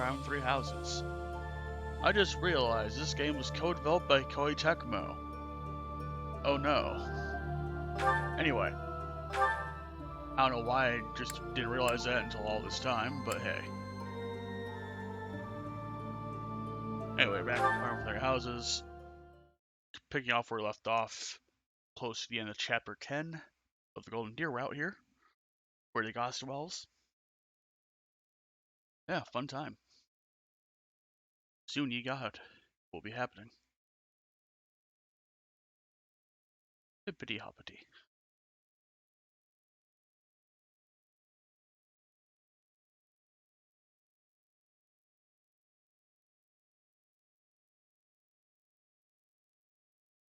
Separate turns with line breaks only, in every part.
Fire Emblem Three Houses. I just realized this game was co-developed by Koei Tecmo. Oh no. Anyway. I don't know why I just didn't realize that until all this time, but hey. Anyway, back to Fire Emblem Three Houses. Picking off where we left off, close to the end of Chapter 10 of the Golden Deer route here, where the goddess dwells. Yeah, fun time. Soon ye God will be happening. Hippity hoppity.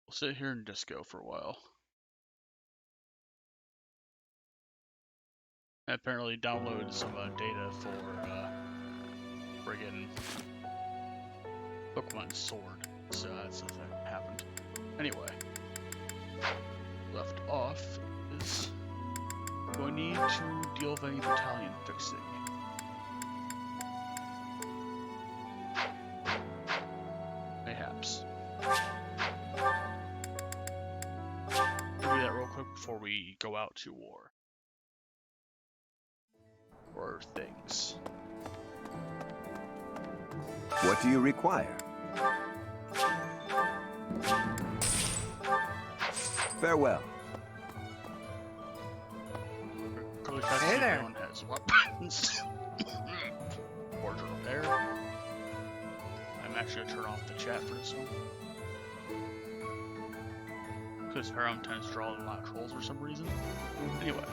We'll sit here and disco for a while. I apparently downloaded some data for friggin' Pokemon Sword, so that's the thing that happened. Anyway, left off is we need to deal with any battalion fixing. Mayhaps. We'll do that real quick before we go out to war. Or things.
What do you require? Farewell.
Hey there. Everyone has weapons. Cordial repair. I'm actually gonna turn off the chat for this one. Because Fire Emblem tends to draw a lot of trolls for some reason. Anyway.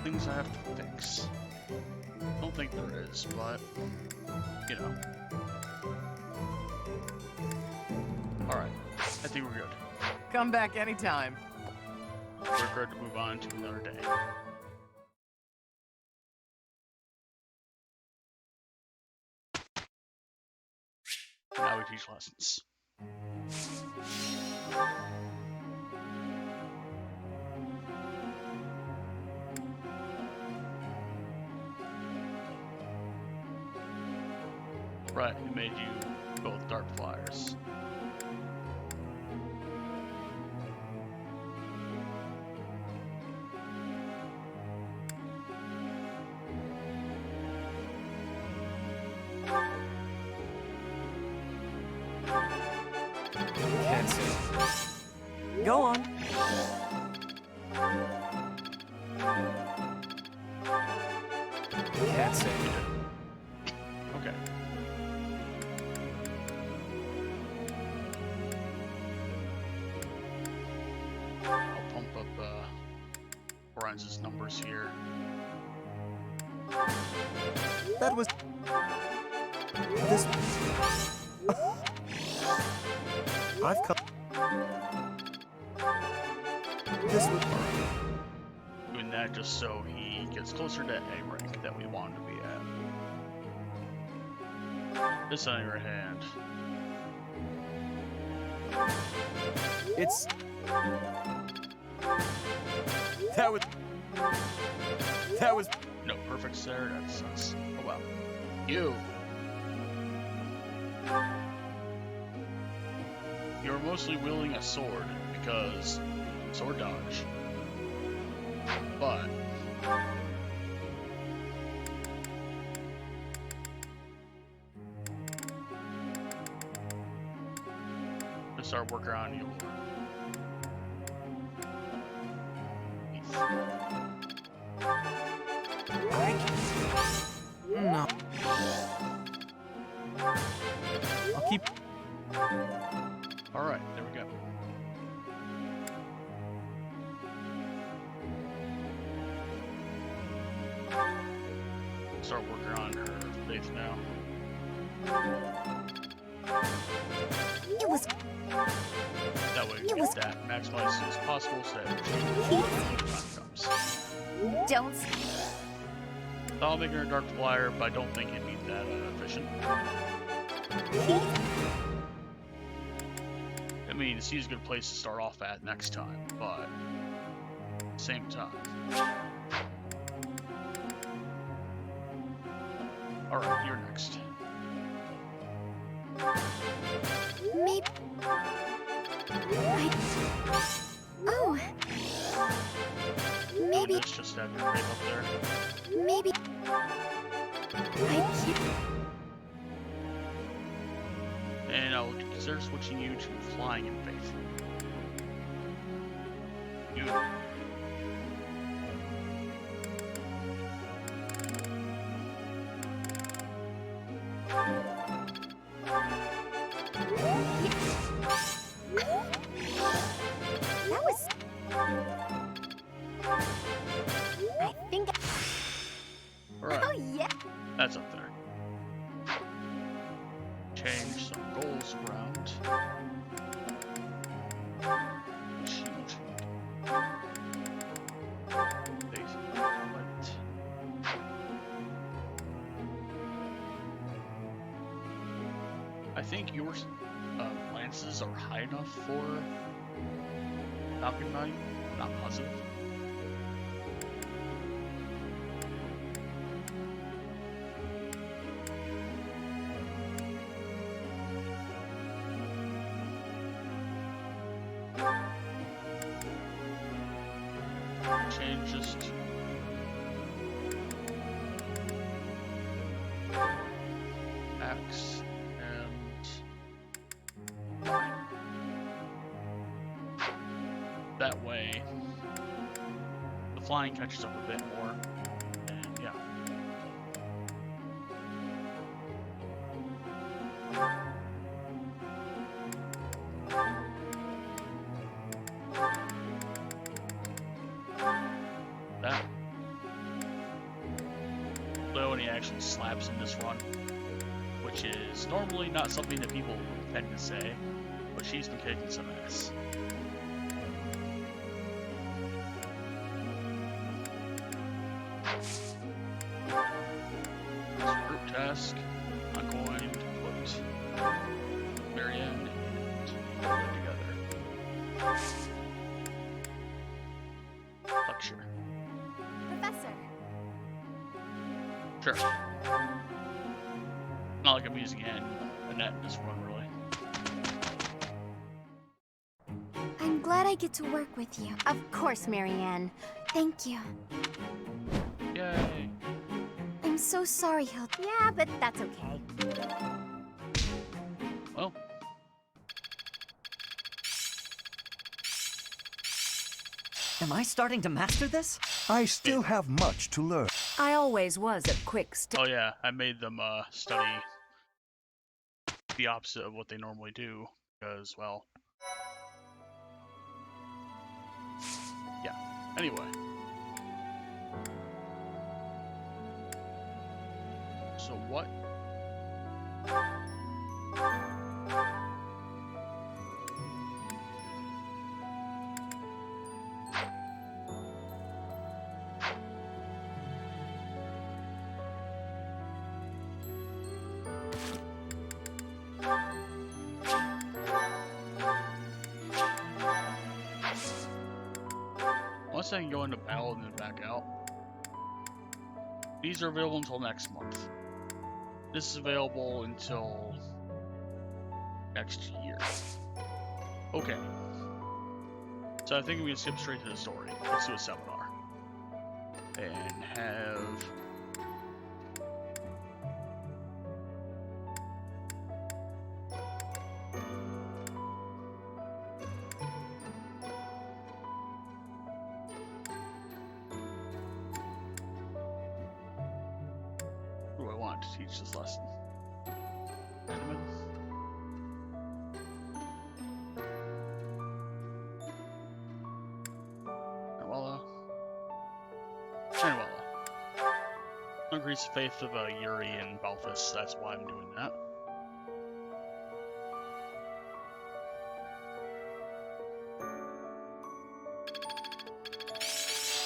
Things I have to fix. Don't think there is, but you know. Alright, I think we're good.
Come back anytime.
We're good to move on to another day. Now we teach lessons. Right, it made you both dark flyers.
Can't see. Go on. Can't see.
Okay. I'll pump up Horizon's numbers here.
That was... This... I've come... This would...
Doing that just so he gets closer to A rank that we want him to be at. This on your hand.
It's... That was...
No perfects there, that sucks. Oh well. You! You're mostly wielding a sword, because sword dodge. But... let's start working on you.
No. I'll keep...
Alright, there we go. start working on her faith now.
It was
That way we can get that maximized as soon as possible so that time comes.
don't.
I'll make her a dark flyer, but I don't think it'd be that efficient. I mean, C's a good place to start off at next time, but same time. Alright, you're next.
Maybe. Oh. Maybe.
Let's just have your faith up there.
Maybe. I can't.
And I'll consider switching you to flying in faith. You.
That was. I think.
Alright,
Oh yeah.
that's up there. Change some goals around. Shoot. Faith light. I think your lances are high enough for Falcon Knight. Not positive. Change just X and Y. That way, the flying catches up a bit more, and yeah. That. Though, and he actually slaps in this run, which is normally not something that people tend to say, but she's been kicking some ass. Group task, I'm going to put Marianne and Emblem together. Lecture.
Professor.
Sure. Not like I'm using Annette in this run, really.
I'm glad I get to work with you. Of course, Marianne. Thank you.
Yay.
I'm so sorry, Hilda. Yeah, but that's okay.
Well,
Am I starting to master this?
I still have much to learn.
I always was a quick
oh yeah, I made them study the opposite of what they normally do, because, well, yeah. Anyway. So what? Once I can go into battle and then back out. These are available until next month. This is available until next year. Okay. So I think we can skip straight to the story. Let's do a seminar. And have... Who do I want to teach this lesson? Edmund? Manuela? Manuela. Increase the faith of Yuri and Balthus. That's why I'm doing that.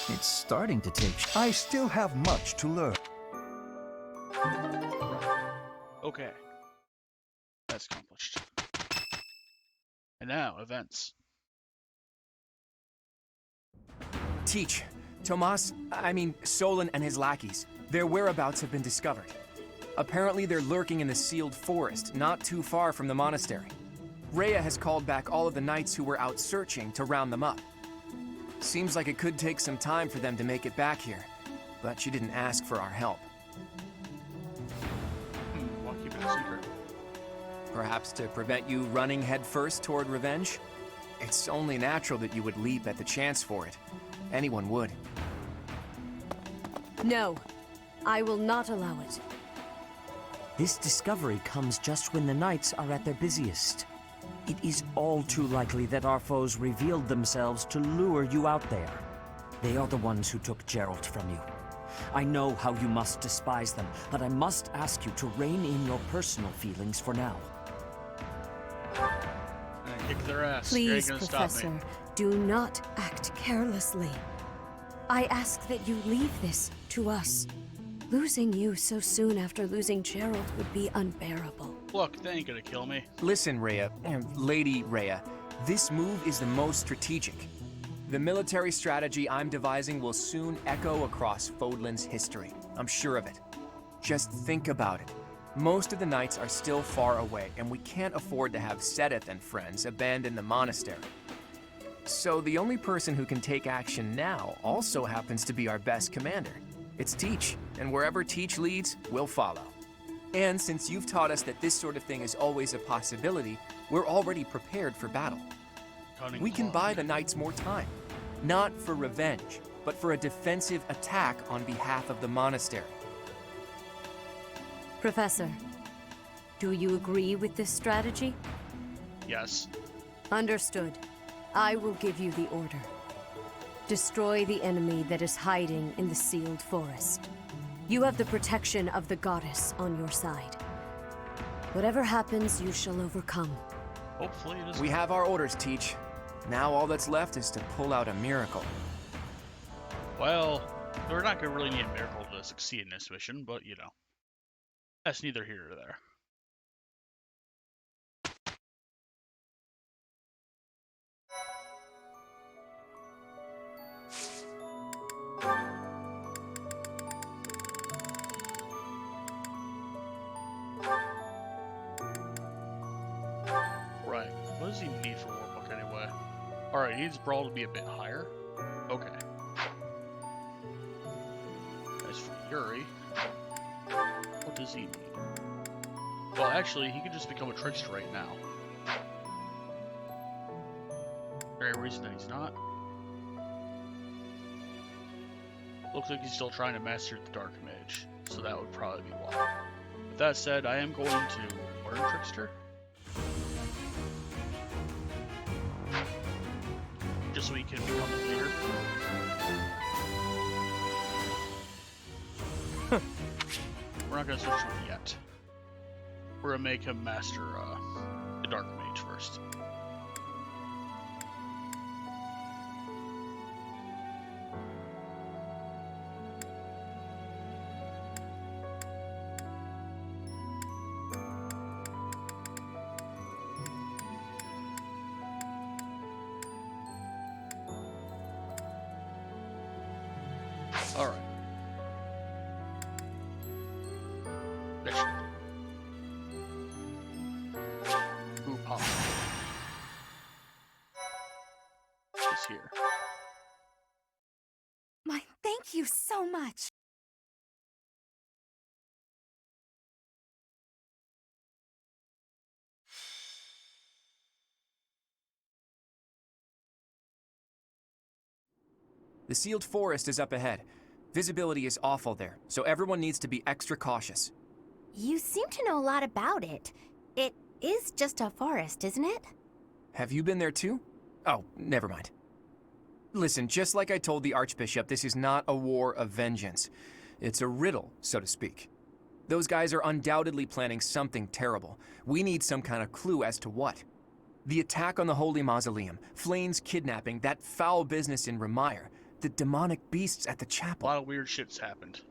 It's starting to take. I still have much to learn.
Okay. That's accomplished. And now, events.
Teach. Solon and his lackeys. Their whereabouts have been discovered. Apparently they're lurking in the sealed forest, not too far from the monastery. Rhea has called back all of the knights who were out searching to round them up. Seems like it could take some time for them to make it back here, but she didn't ask for our help.
Why keep it a secret?
Perhaps to prevent you running headfirst toward revenge? It's only natural that you would leap at the chance for it. Anyone would.
No, I will not allow it.
This discovery comes just when the knights are at their busiest. It is all too likely that our foes revealed themselves to lure you out there. They are the ones who took Geralt from you. I know how you must despise them, but I must ask you to rein in your personal feelings for now.
And kick their ass. You ain't
Please,
gonna stop me.
Professor, do not act carelessly. I ask that you leave this to us. Losing you so soon after losing Geralt would be unbearable.
Look, they ain't gonna kill me.
Listen, Rhea, Lady Rhea, this move is the most strategic. The military strategy I'm devising will soon echo across Fodlan's history. I'm sure of it. Just think about it. Most of the knights are still far away, and we can't afford to have Sedith and friends abandon the monastery. So the only person who can take action now also happens to be our best commander. It's Teach, and wherever Teach leads, we'll follow. And since you've taught us that this sort of thing is always a possibility, we're already prepared for battle. We can buy the knights more time, not for revenge, but for a defensive attack on behalf of the monastery.
Professor, do you agree with this strategy?
Yes.
Understood. I will give you the order. Destroy the enemy that is hiding in the sealed forest. You have the protection of the goddess on your side. Whatever happens, you shall overcome.
Hopefully it is.
We have our orders, Teach. Now all that's left is to pull out a miracle.
Well, we're not gonna really need a miracle to succeed in this mission, but you know. That's neither here nor there. Right. What does he need for Warbook anyway? Alright, he needs Brawl to be a bit higher. Okay. As for Yuri, what does he need? Well, actually, he could just become a trickster right now. Very reason that he's not. Looks like he's still trying to master the Dark Mage, so that would probably be why. With that said, I am going to learn Trickster. Just so he can become a leader. We're not gonna switch to it yet. We're gonna make him master the Dark Mage first. Alright. Mission. Ooh, pop. She's here.
My thank you so much.
The sealed forest is up ahead. Visibility is awful there, so everyone needs to be extra cautious.
You seem to know a lot about it. It is just a forest, isn't it?
Have you been there too? Oh, never mind. Listen, just like I told the Archbishop, this is not a war of vengeance. It's a riddle, so to speak. Those guys are undoubtedly planning something terrible. We need some kind of clue as to what. The attack on the Holy Mausoleum, Flayn's kidnapping, that foul business in Remire, the demonic beasts at the
A
chapel.
lot of weird shit's happened.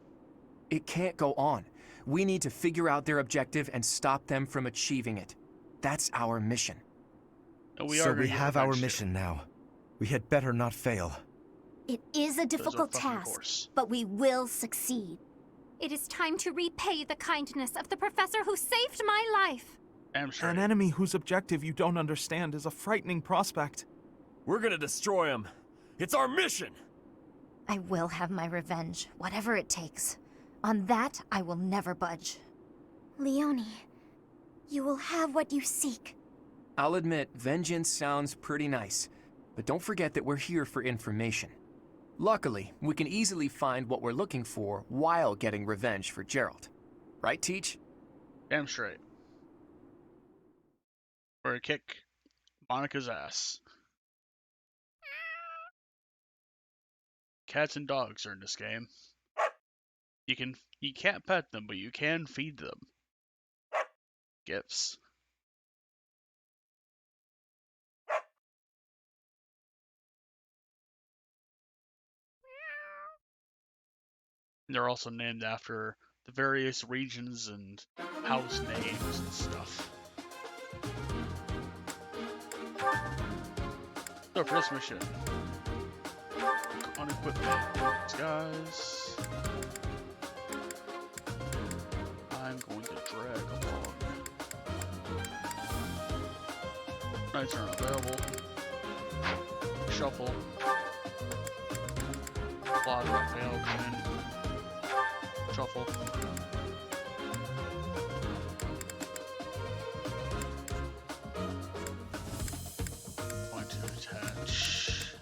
It can't go on. We need to figure out their objective and stop them from achieving it. That's our mission.
And
So
are
we
gonna get
have our
revenge here.
mission now. We had better not fail.
It is a difficult
fucking
task,
course.
but we will succeed.
It is time to repay the kindness of the professor who saved my life.
Damn straight.
An enemy whose objective you don't understand is a frightening prospect.
We're gonna destroy him. It's our mission!
I will have my revenge, whatever it takes. On that, I will never budge. Leonie, you will have what you seek.
I'll admit, vengeance sounds pretty nice, but don't forget that we're here for information. Luckily, we can easily find what we're looking for while getting revenge for Gerald. Right, Teach?
Damn straight. We're gonna kick Monica's ass. Cats and dogs are in this game. You can't pet them, but you can feed them. Gifts. They're also named after the various regions and house names and stuff. So for this mission, on equipment, guys, I'm going to drag along. Knights are unavailable. Shuffle. Plot Raphael come in. Shuffle. Going to attach.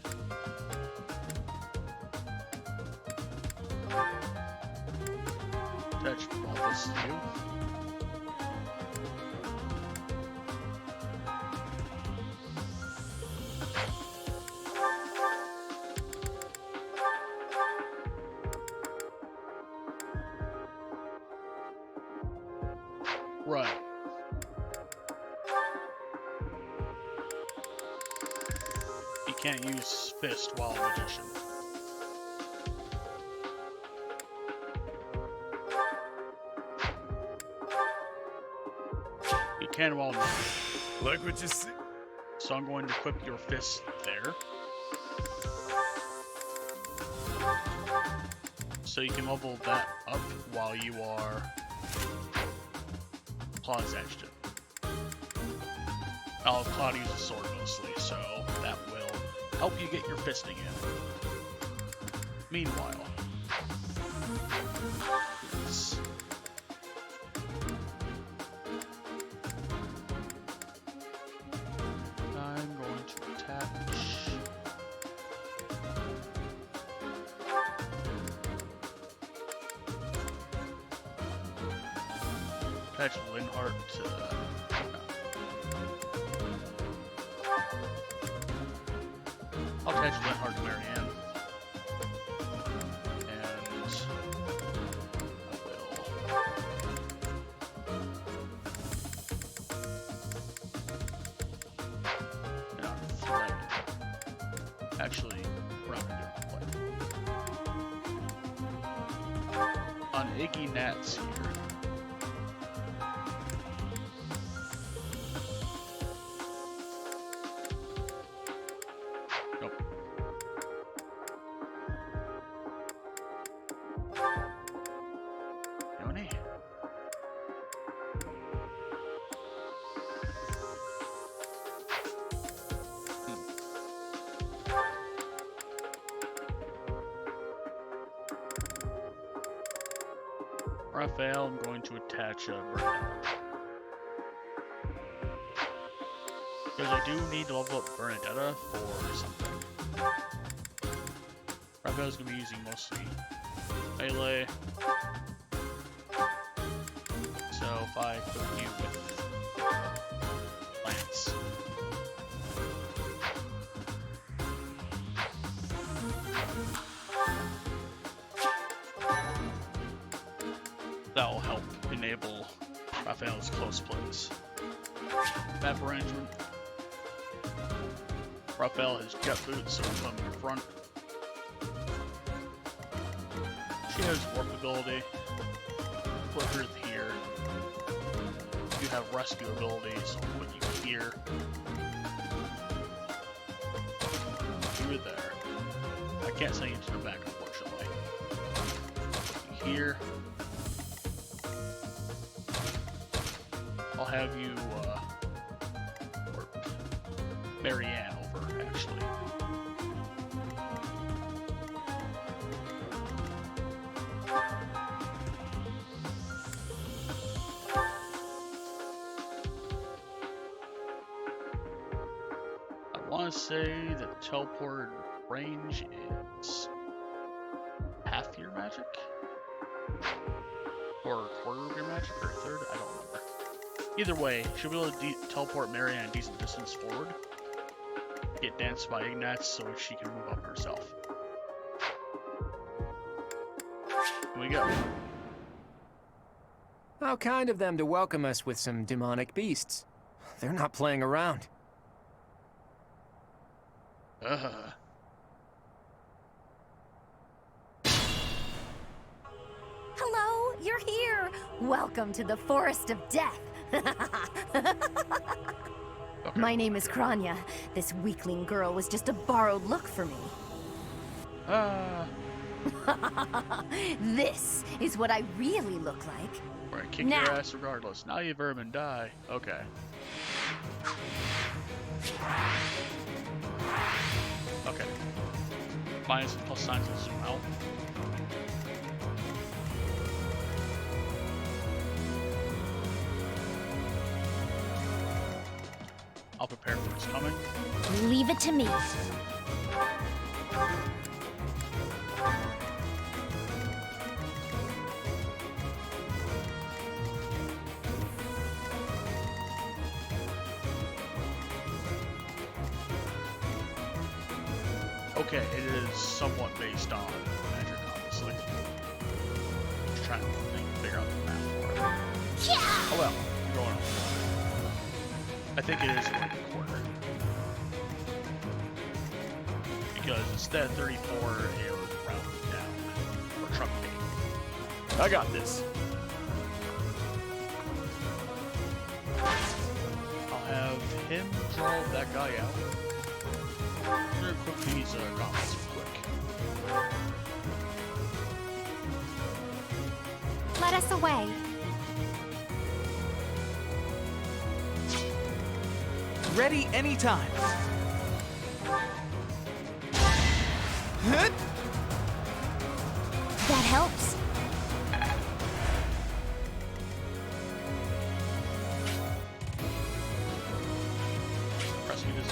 Attach all this to you. Right. You can't use fist while a magician. You can while not.
Like what you see.
So I'm going to equip your fist there. So you can level that up while you are Claude's edged it. Claude uses sword mostly, so that will help you get your fisting in. Meanwhile, yes. I'm going to attach. Attach Linhart to. I'll attach Linhart to Marianne. And I will. And on Flame. Actually, we're not gonna do Flame. On Iggy Nats here. Raphael, I'm going to attach Bernadetta. Because I do need to level up Bernadetta for something. Raphael's going to be using mostly melee. So if I equip you with Lance. Raphael's close plays. Map arrangement. Raphael has jet boots, so we put him in front. She has warp ability. Put her here. You have rescue ability, so I'll put you here. You there. I can't send you to the back, unfortunately. Put you here. I'll have you, or Marianne over, actually. I want to say the teleport range is half your magic? Or a quarter of your magic, or a third? I don't remember. Either way, she'll be able to teleport Marianne a decent distance forward. Get danced by Ignatz so she can move up herself. Here we go.
How kind of them to welcome us with some demonic beasts. They're not playing around.
Hello, you're here. Welcome to the Forest of Death.
Okay,
My name is Kranya. This weakling girl was just a borrowed look for me. This is what I really look like.
We're gonna kick
Now.
your ass regardless. Now you vermin die. Okay. Okay. Find some plus signs and zoom out. I'll prepare for what's coming.
Leave it to me.
Okay, it is somewhat based on magic, obviously. Just trying to figure out the map for it. Oh well, you're going on. I think it is like a quarter. Because instead of 34, it would round down. Or truncate.
I got this.
I'll have him draw that guy out. I'm gonna equip these gauntlets quick.
Let us away.
Ready anytime.
That helps.
Rescue this.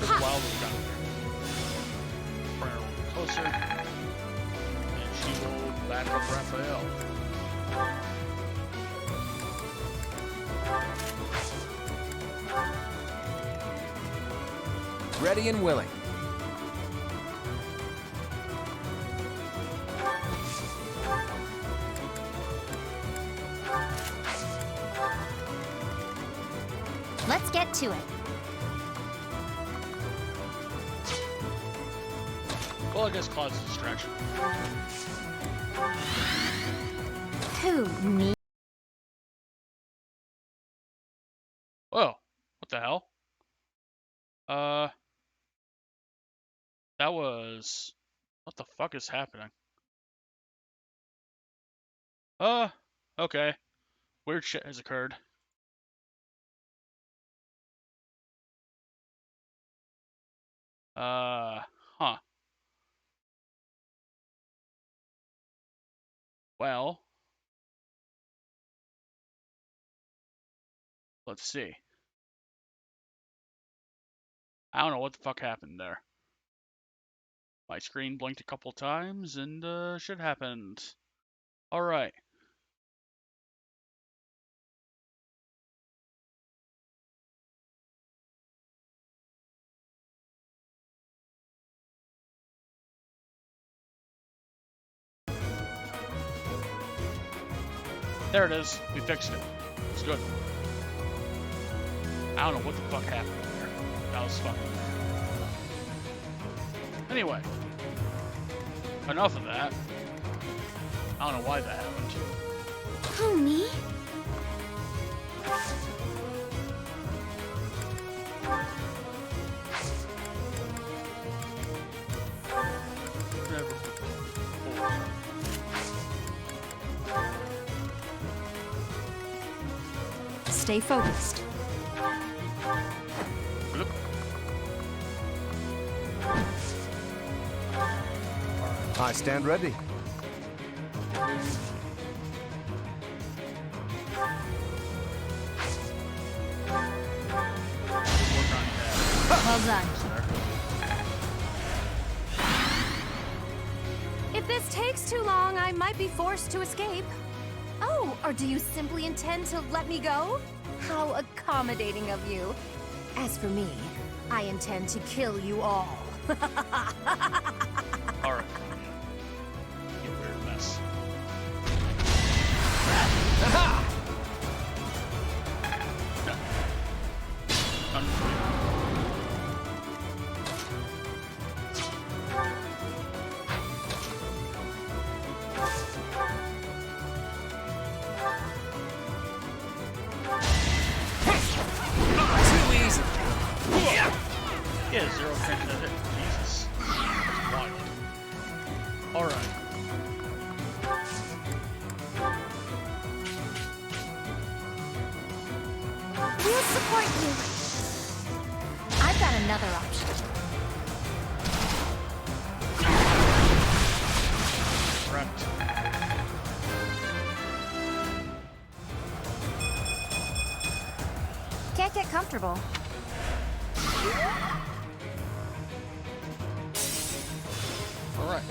Just wild we've got here. Bring her a little closer. And she will back up Raphael.
Ready and willing.
Let's get to it.
Well, I guess Claude's a distraction.
Who, me?
Whoa, what the hell? That was... What the fuck is happening? Okay. Weird shit has occurred. Huh. Well... Let's see. I don't know what the fuck happened there. My screen blinked a couple times and shit happened. Alright. There it is. We fixed it. It's good. I don't know what the fuck happened there. That was fucking weird. Anyway. Enough of that. I don't know why that happened.
Who, me?
Never.
Stay focused.
Look.
I stand ready.
Well done.
If this takes too long, I might be forced to escape. Oh, or do you simply intend to let me go? How accommodating of you. As for me, I intend to kill you all.
Alright. You weird mess. Yeah, 0 chance to hit. Jesus. That's wild. Alright.
We'll support you. I've got another option.
Correct.
Can't get comfortable.
Alright.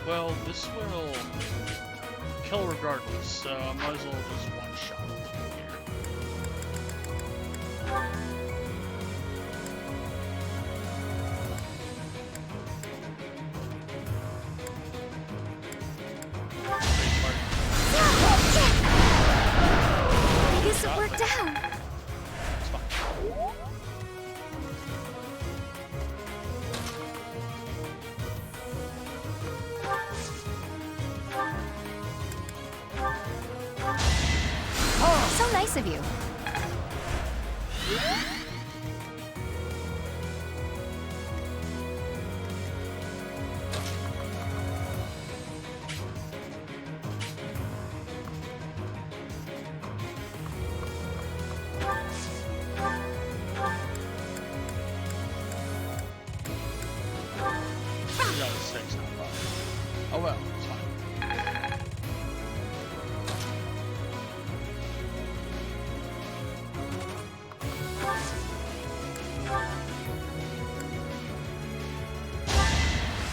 Well, this will kill regardless, so I might as well just one-shot it
I guess it worked out.
It's fine.
So nice of you.
Oh well, it's fine.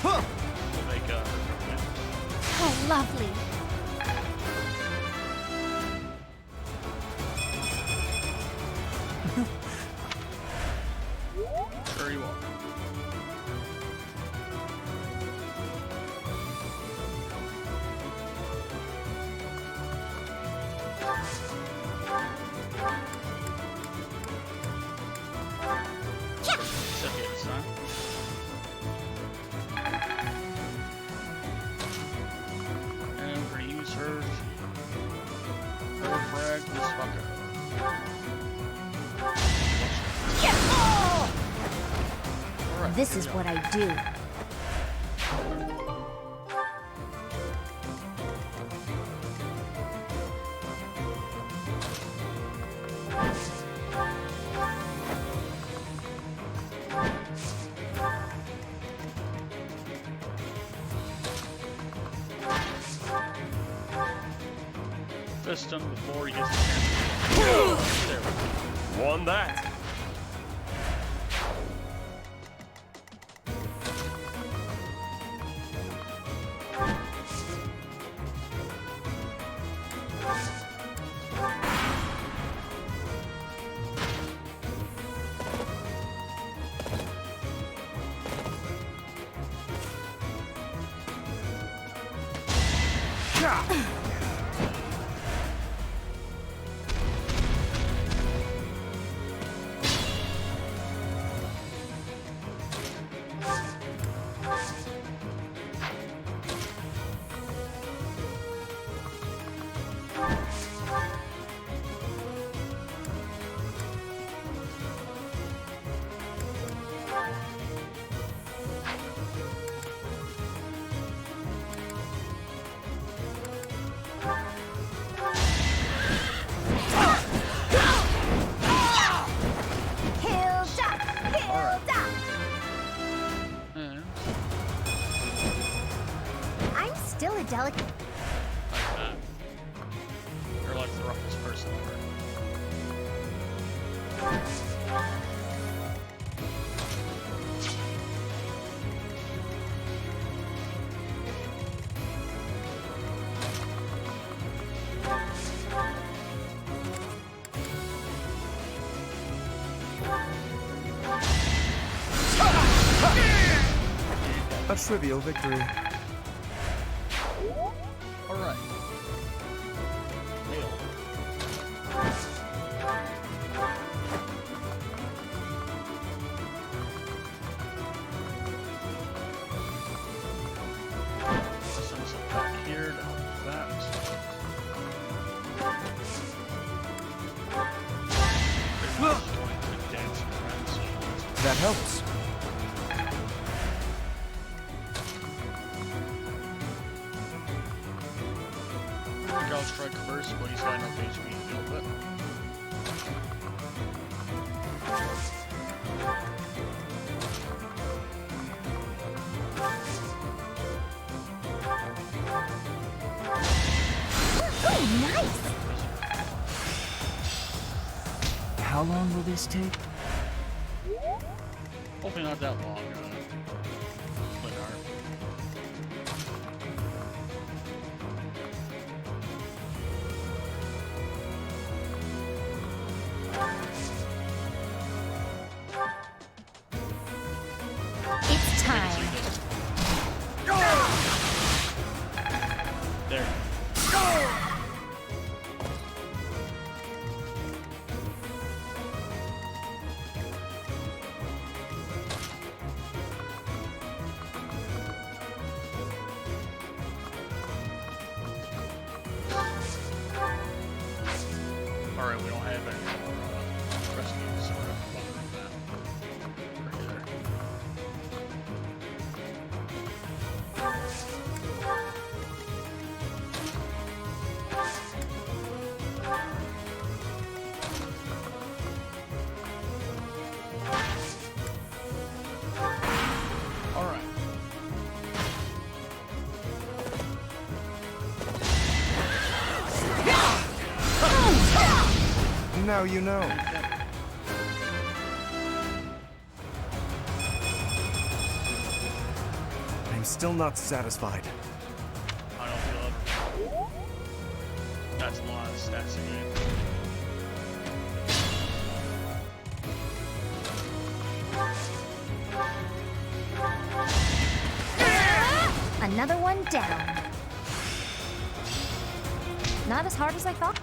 We'll make a win.
How lovely.
Sure you are. Except yet this time. And we're gonna use her frag this fucker. Alright,
This
good
is
job.
what I do.
Fist him before he gets a chance to There we go.
Won that.
I'm still a delicate.
Like that. You're like the roughest person ever.
A trivial victory.
Alright. Nailed. Send us back here to help with that. They're just going to dance around, so
That helps.
I think I'll strike first, but he's got enough HP to deal with it.
Oh, nice!
How long will this take?
Hopefully not that long, Linar.
It's time.
There. Alright, we don't have any more rescues, so we're gonna bother with that. Right there. Alright.
Now you know. I'm still not satisfied.
I don't feel it. That's a lot of stats again.
Another one down. Not as hard as I thought.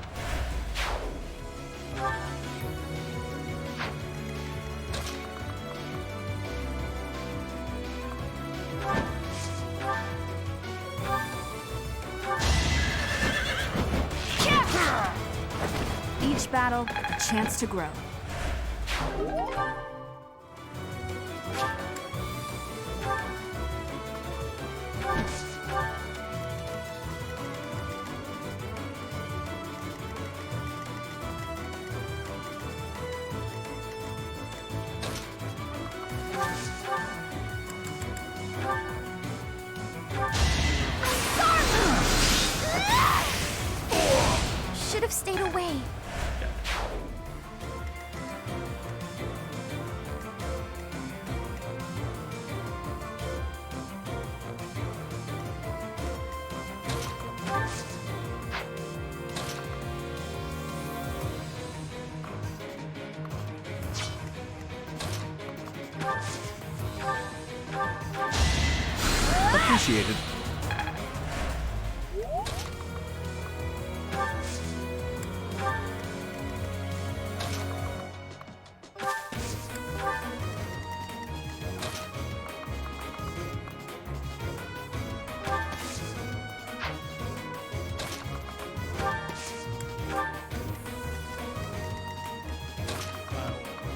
Each battle, a chance to grow.
Should have stayed away.
Yeah,
Appreciated.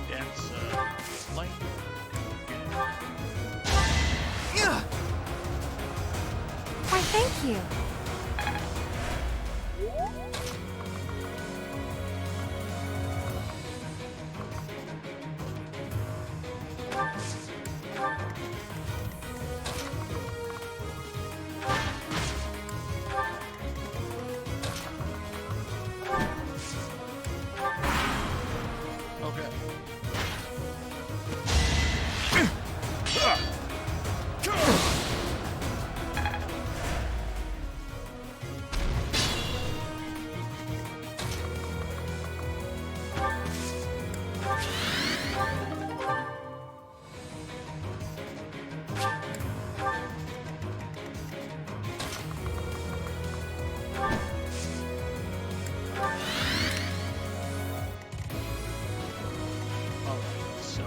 Dance, light.
Why, thank you.
Okay. Alright, so.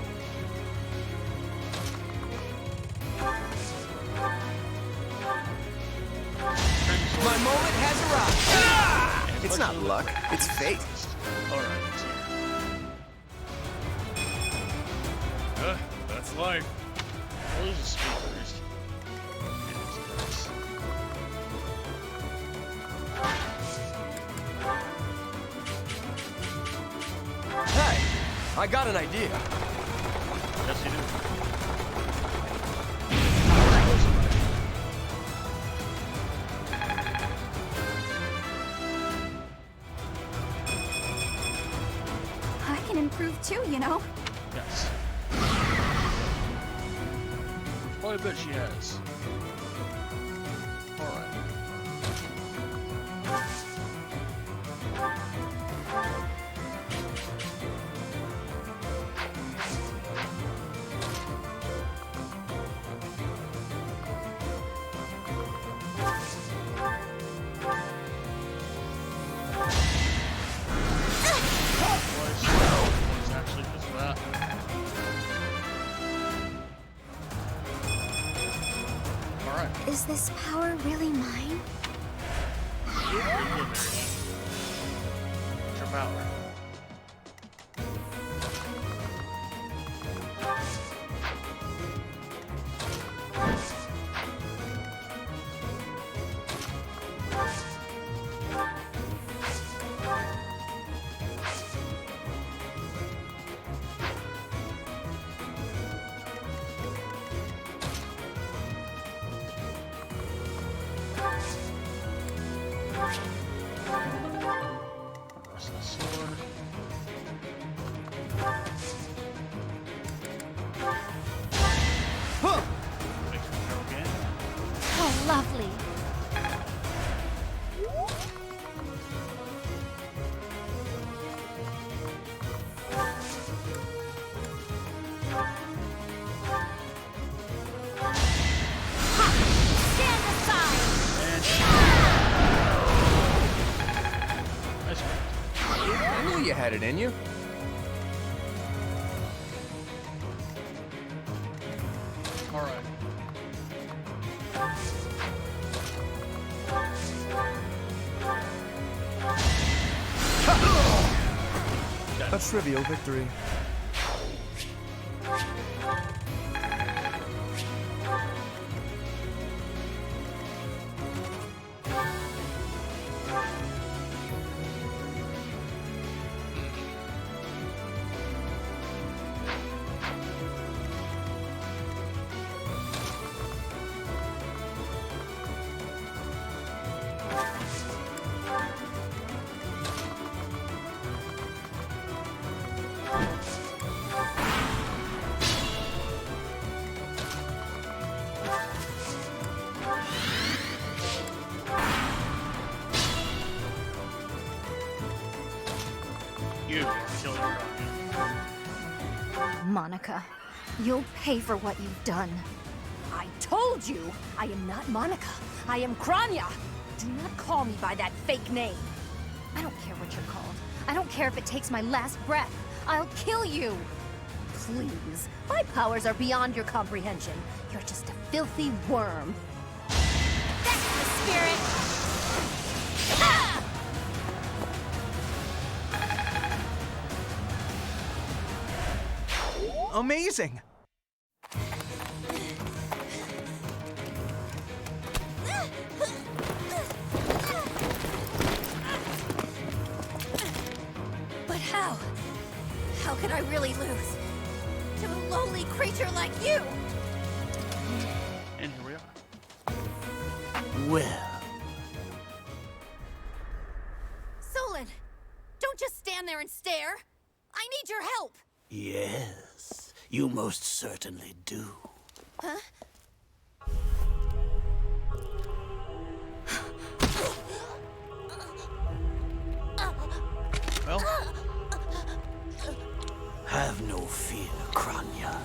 My moment has arrived. It's not luck, it's fate.
Alright, let's see. That's life. Well, there's a speakers.
Hey, I got an idea.
Yes, you do.
I can improve too, you know.
Yes. Well, I bet she has. Alright. It's actually just that. Alright.
Is this power really mine?
What's your power? Where's the sword? Make her go again.
Oh, lovely.
Stand aside!
And nice work.
I knew you had it in you.
Alright.
A trivial victory.
You kill your
Monica, you'll pay for what you've done.
I told you! I am not Monica. I am Kranya! Do not call me by that fake name.
I don't care what you're called. I don't care if it takes my last breath. I'll kill you!
Please. My powers are beyond your comprehension. You're just a filthy worm.
That's the spirit! Ah!
Amazing!
But how? How could I really lose? To a lowly creature like you!
And here we are.
Well,
Solon! Don't just stand there and stare! I need your help!
yes, you most certainly do.
Huh?
Well,
Have no fear, Kranya.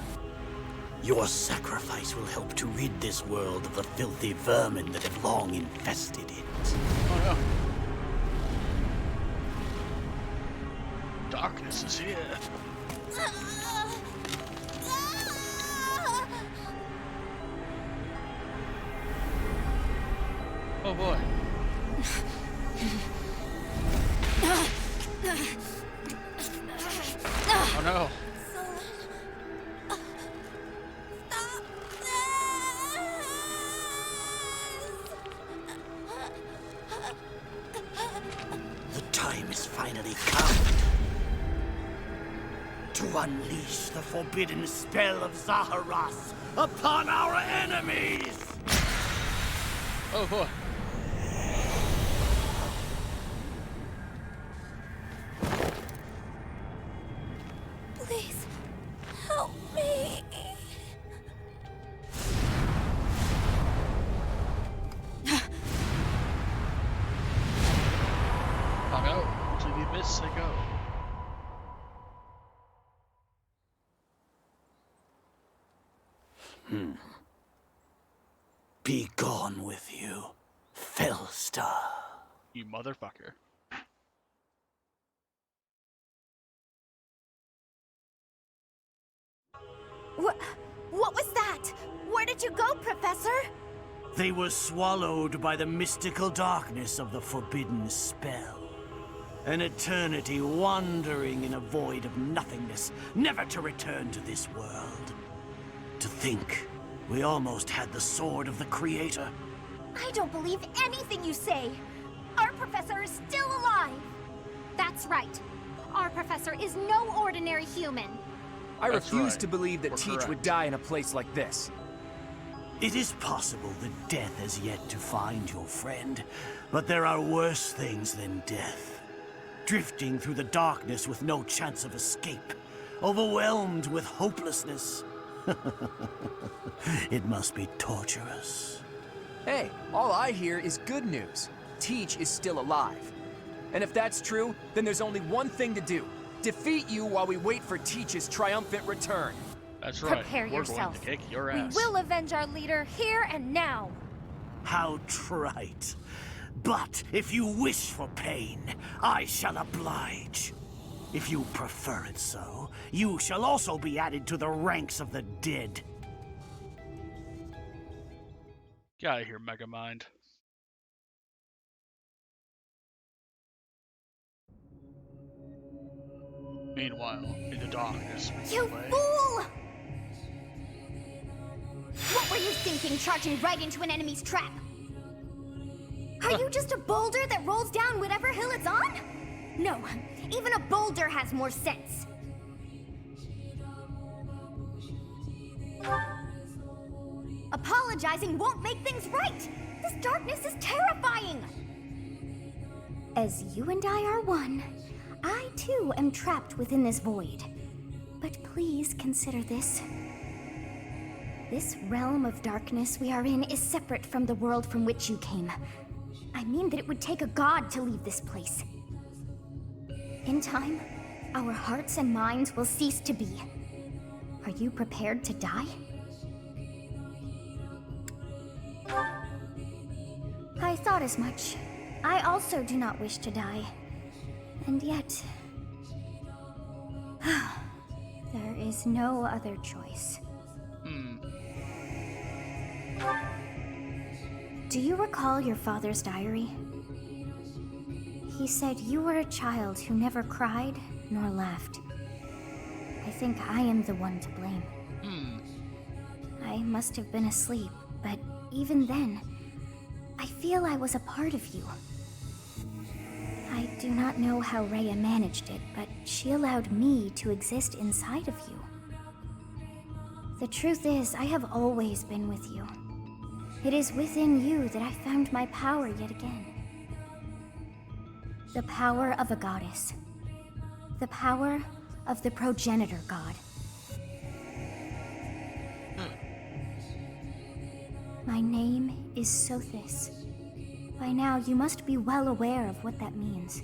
Your sacrifice will help to rid this world of the filthy vermin that have long infested it.
oh yeah. Darkness is here. Oh boy. Oh no.
The time is finally come to unleash the forbidden spell of Zaharas upon our enemies!
Oh boy.
Please, help me.
Hung out to the abyss they go.
Be gone with you, Fellstar.
You motherfucker.
What was that? Where did you go, Professor?
They were swallowed by the mystical darkness of the forbidden spell. An eternity wandering in a void of nothingness, never to return to this world. To think, we almost had the sword of the Creator.
I don't believe anything you say. Our professor is still alive.
That's right. Our professor is no ordinary human.
I
That's
refuse
right.
to believe that
We're
Teach would
correct.
die in a place like this.
It is possible that death has yet to find your friend, but there are worse things than death. Drifting through the darkness with no chance of escape, overwhelmed with hopelessness. It must be torturous.
Hey, all I hear is good news. Teach is still alive. And if that's true, then there's only one thing to do. Defeat you while we wait for Teach's triumphant return.
That's right.
Prepare
We're
yourself.
going to kick your
We
ass.
will avenge our leader here and now.
How trite. But if you wish for pain, I shall oblige. If you prefer it so, you shall also be added to the ranks of the dead.
Get out of here, Megamind. Meanwhile, in the darkness, we
You
play.
fool! What were you thinking, charging right into an enemy's trap? Are you just a boulder that rolls down whatever hill it's on? No, even a boulder has more sense. Apologizing won't make things right. This darkness is terrifying. As you and I are one, I too am trapped within this void. But please consider this. This realm of darkness we are in is separate from the world from which you came. I mean that it would take a god to leave this place. In time, our hearts and minds will cease to be. Are you prepared to die? I thought as much. I also do not wish to die. And yet... there is no other choice. Do you recall your father's diary? He said you were a child who never cried nor laughed. I think I am the one to blame. I must have been asleep, but even then, I feel I was a part of you. I do not know how Rhea managed it, but she allowed me to exist inside of you. The truth is, I have always been with you. It is within you that I found my power yet again. The power of a goddess. The power of the progenitor god. My name is Sothis. By now, you must be well aware of what that means.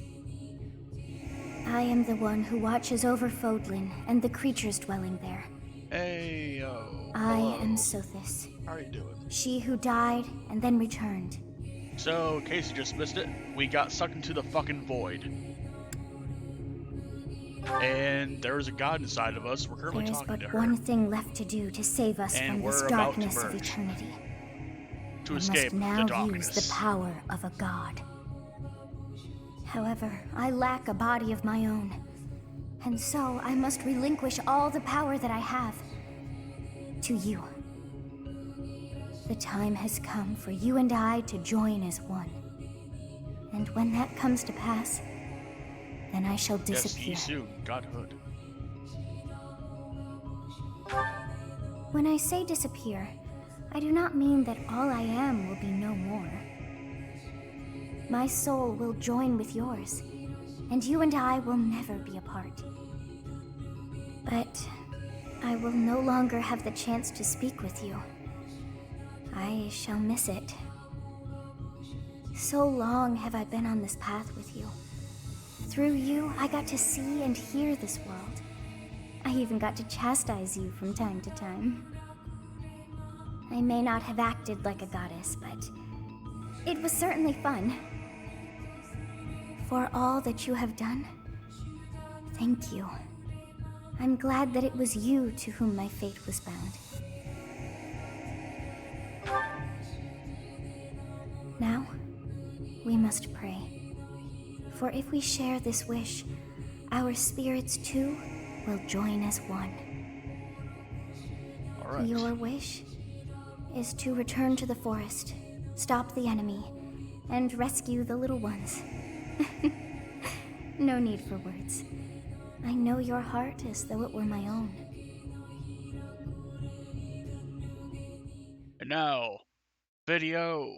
I am the one who watches over Fodlan and the creatures dwelling there.
Hey, yo.
I am Sothis.
How are you doing?
She who died and then returned.
So, in case you just missed it, we got sucked into the fucking void. And there is a god inside of us. We're currently
There is
talking to
but
her.
one thing left to do to save us
And
from this
we're about to
darkness of
merge.
eternity.
To
I
escape
must now
the
use
darkness.
the power of a god. However, I lack a body of my own. And so I must relinquish all the power that I have to you. The time has come for you and I to join as one. And when that comes to pass, then I shall disappear.
Yes, ye soon, godhood.
When I say disappear, I do not mean that all I am will be no more. My soul will join with yours, and you and I will never be apart. But I will no longer have the chance to speak with you. I shall miss it. So long have I been on this path with you. Through you, I got to see and hear this world. I even got to chastise you from time to time. I may not have acted like a goddess, but it was certainly fun. For all that you have done, thank you. I'm glad that it was you to whom my fate was bound. Now, we must pray. For if we share this wish, our spirits too will join as one.
All right.
Your wish is to return to the forest, stop the enemy, and rescue the little ones. No need for words. I know your heart as though it were my own.
And now, video.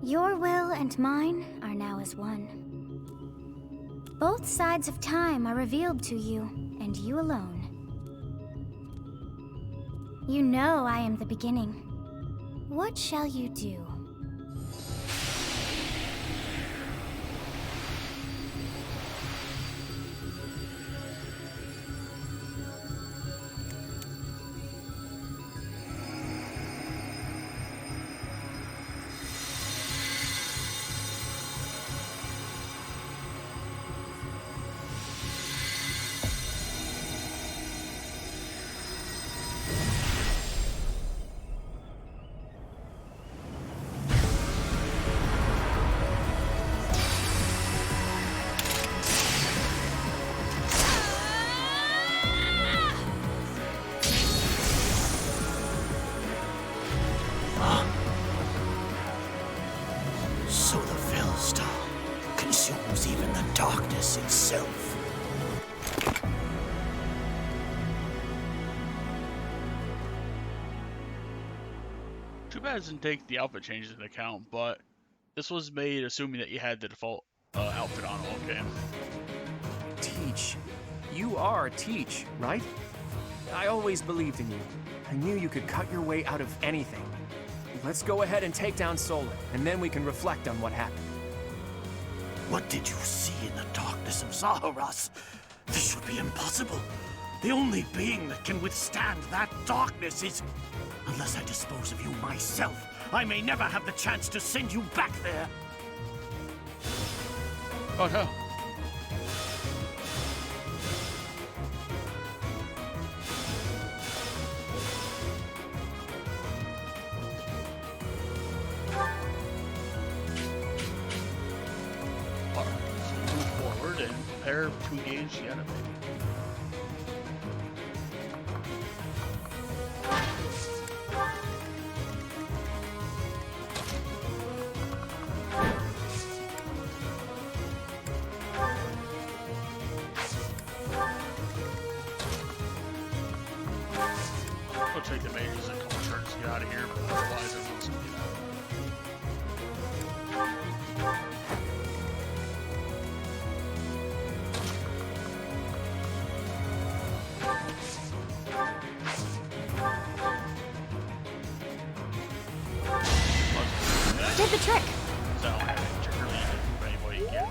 Your will and mine are now as one. Both sides of time are revealed to you, and you alone. You know I am the beginning. What shall you do?
So the Fellstar consumes even the darkness itself.
Too bad it doesn't take the outfit changes into account, but this was made assuming that you had the default outfit on all game.
Teach. You are Teach, right? I always believed in you. I knew you could cut your way out of anything. Let's go ahead and take down Solon, and then we can reflect on what happened.
What did you see in the darkness of Zaharas? This would be impossible. The only being that can withstand that darkness is... Unless I dispose of you myself, I may never have the chance to send you back there.
Oh no. Alright, so move forward and prepare to engage the enemy. It'll take the mages a couple turns to get out of here, but otherwise everyone's gonna get out.
Did the trick!
So I don't have any trigger lead to move any way you can.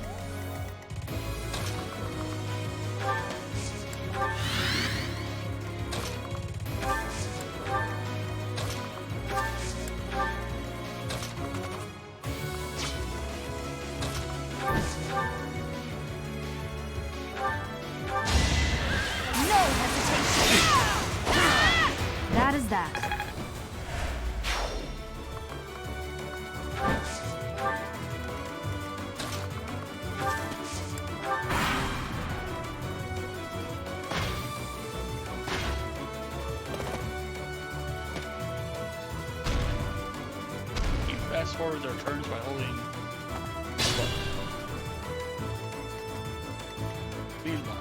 No hesitation! That is that.
You fast forward their turns by holding the button. Meanwhile,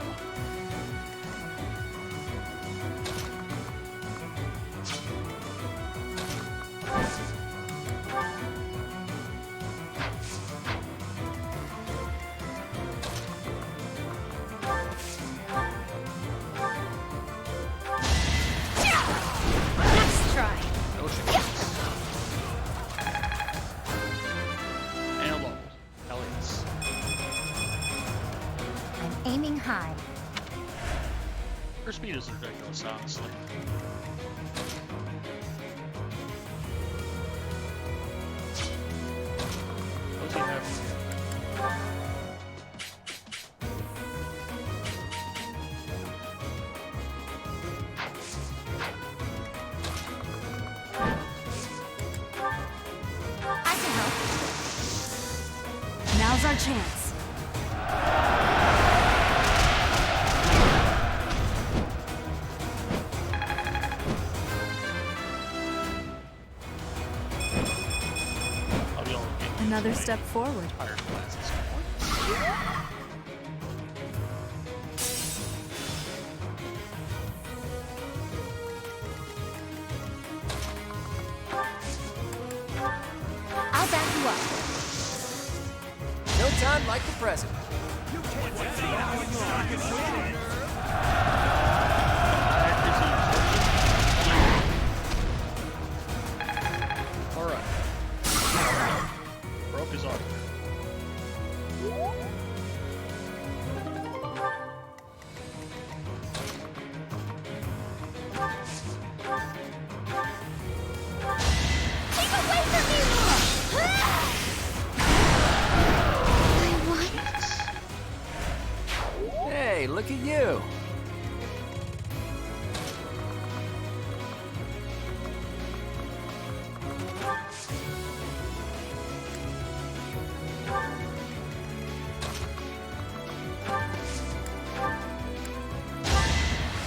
Next try.
no changes. And a level. Hell yes.
I'm aiming high.
Her speed is ridiculous, honestly. What does he have?
I can help. Now's our chance.
I'll be able to get
Another
my
step forward.
higher classes.
I'll back you up.
No time like the present.
Alright. Broke his arm.
Keep away from me! What?
Hey, look at you.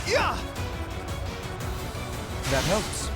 Yeah! That helps.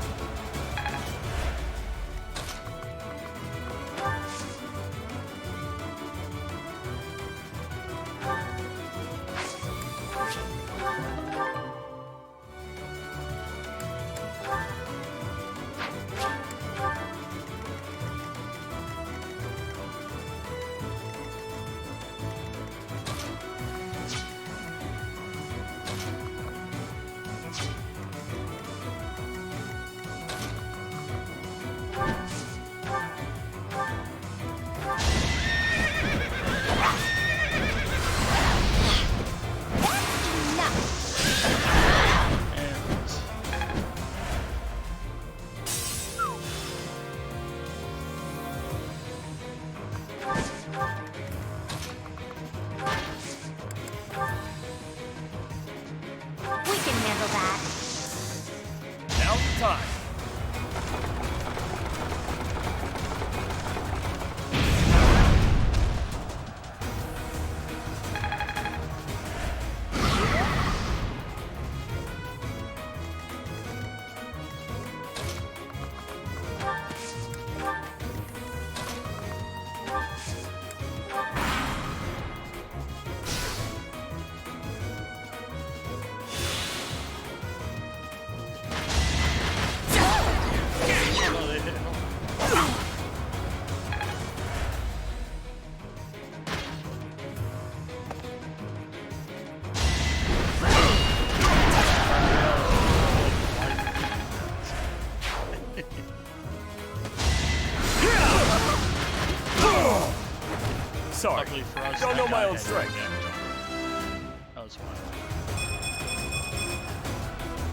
Sorry.
Luckily for us,
Don't
that
know my
guy
own
had
strength.
no damage on him. That was fine.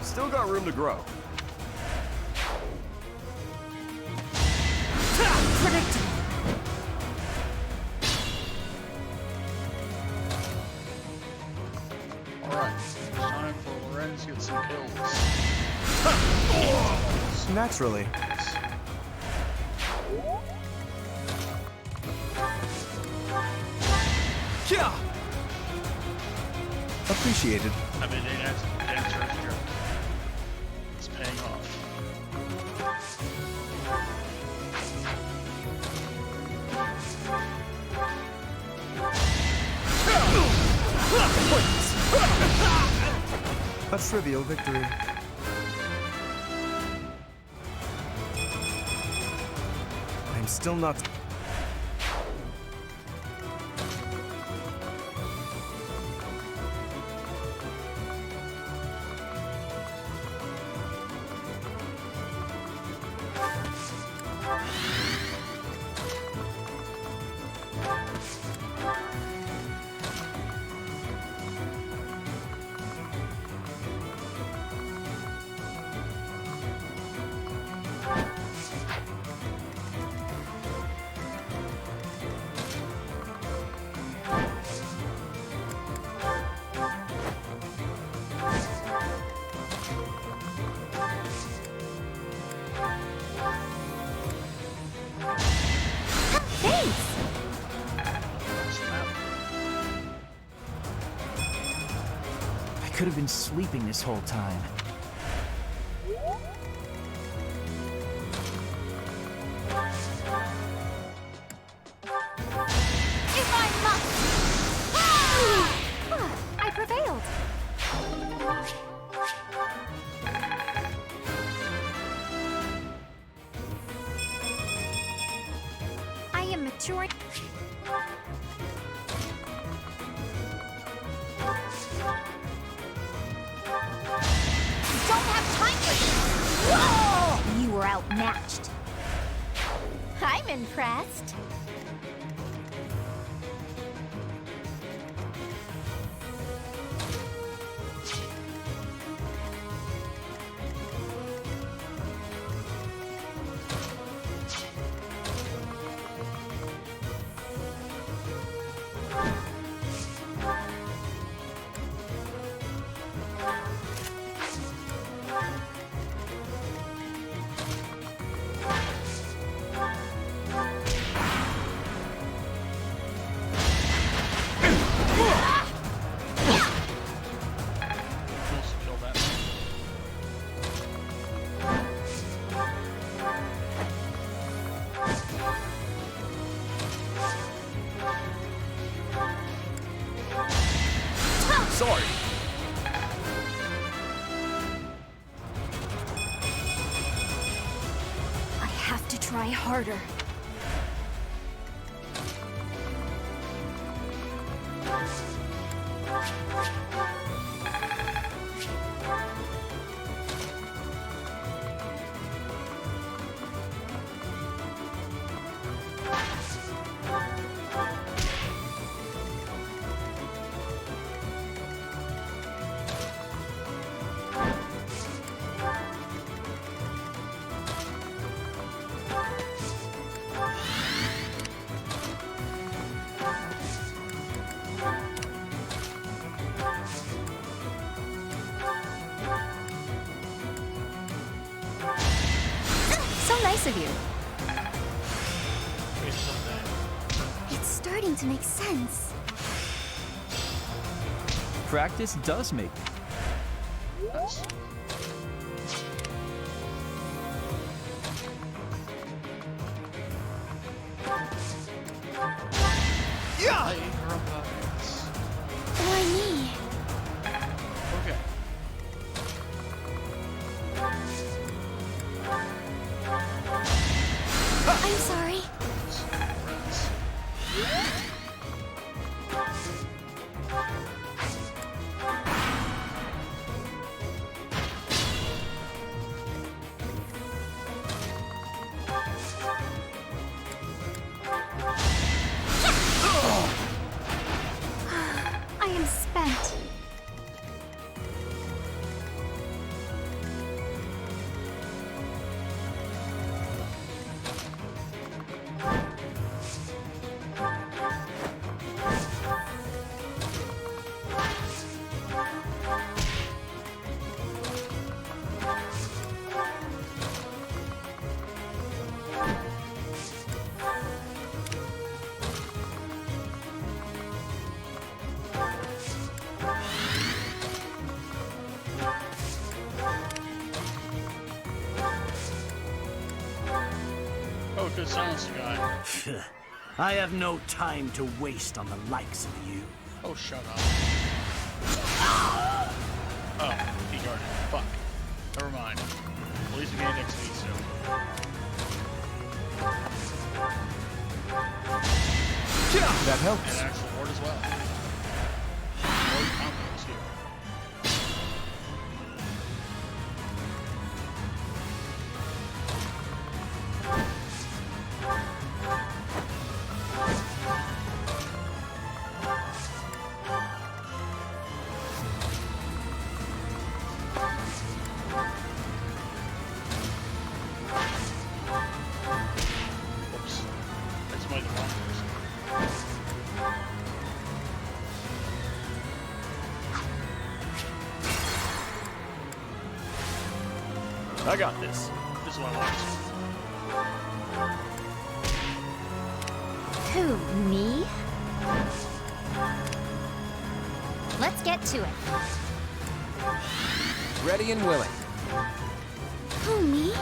Still got room to grow.
Predictable.
Alright, it's time for Lorenz to get some kills.
Naturally. Yeah. Appreciated.
I mean, they didn't charge here. It's paying off.
A trivial victory. I'm still not...
I could have been sleeping this whole time.
If I must! Ah! I prevailed. I am maturing. Don't have time for this! Whoa! You were outmatched. I'm impressed.
Kill that.
Sorry.
I have to try harder. So nice of you. It's starting to make sense.
Practice does make.
Nice.
Yeah!
I interrupt audience.
Why me?
Okay.
I'm sorry.
to silence the guy.
I have no time to waste on the likes of you.
Oh, shut up. Oh, he guarded. Fuck. Never mind. At least we gained XP soon.
That helps.
And an actual ward as well. No combos here. Whoops. That's my the wrong person.
I got this.
This is what I want.
Who, me? Let's get to it.
Ready and willing.
Who, me?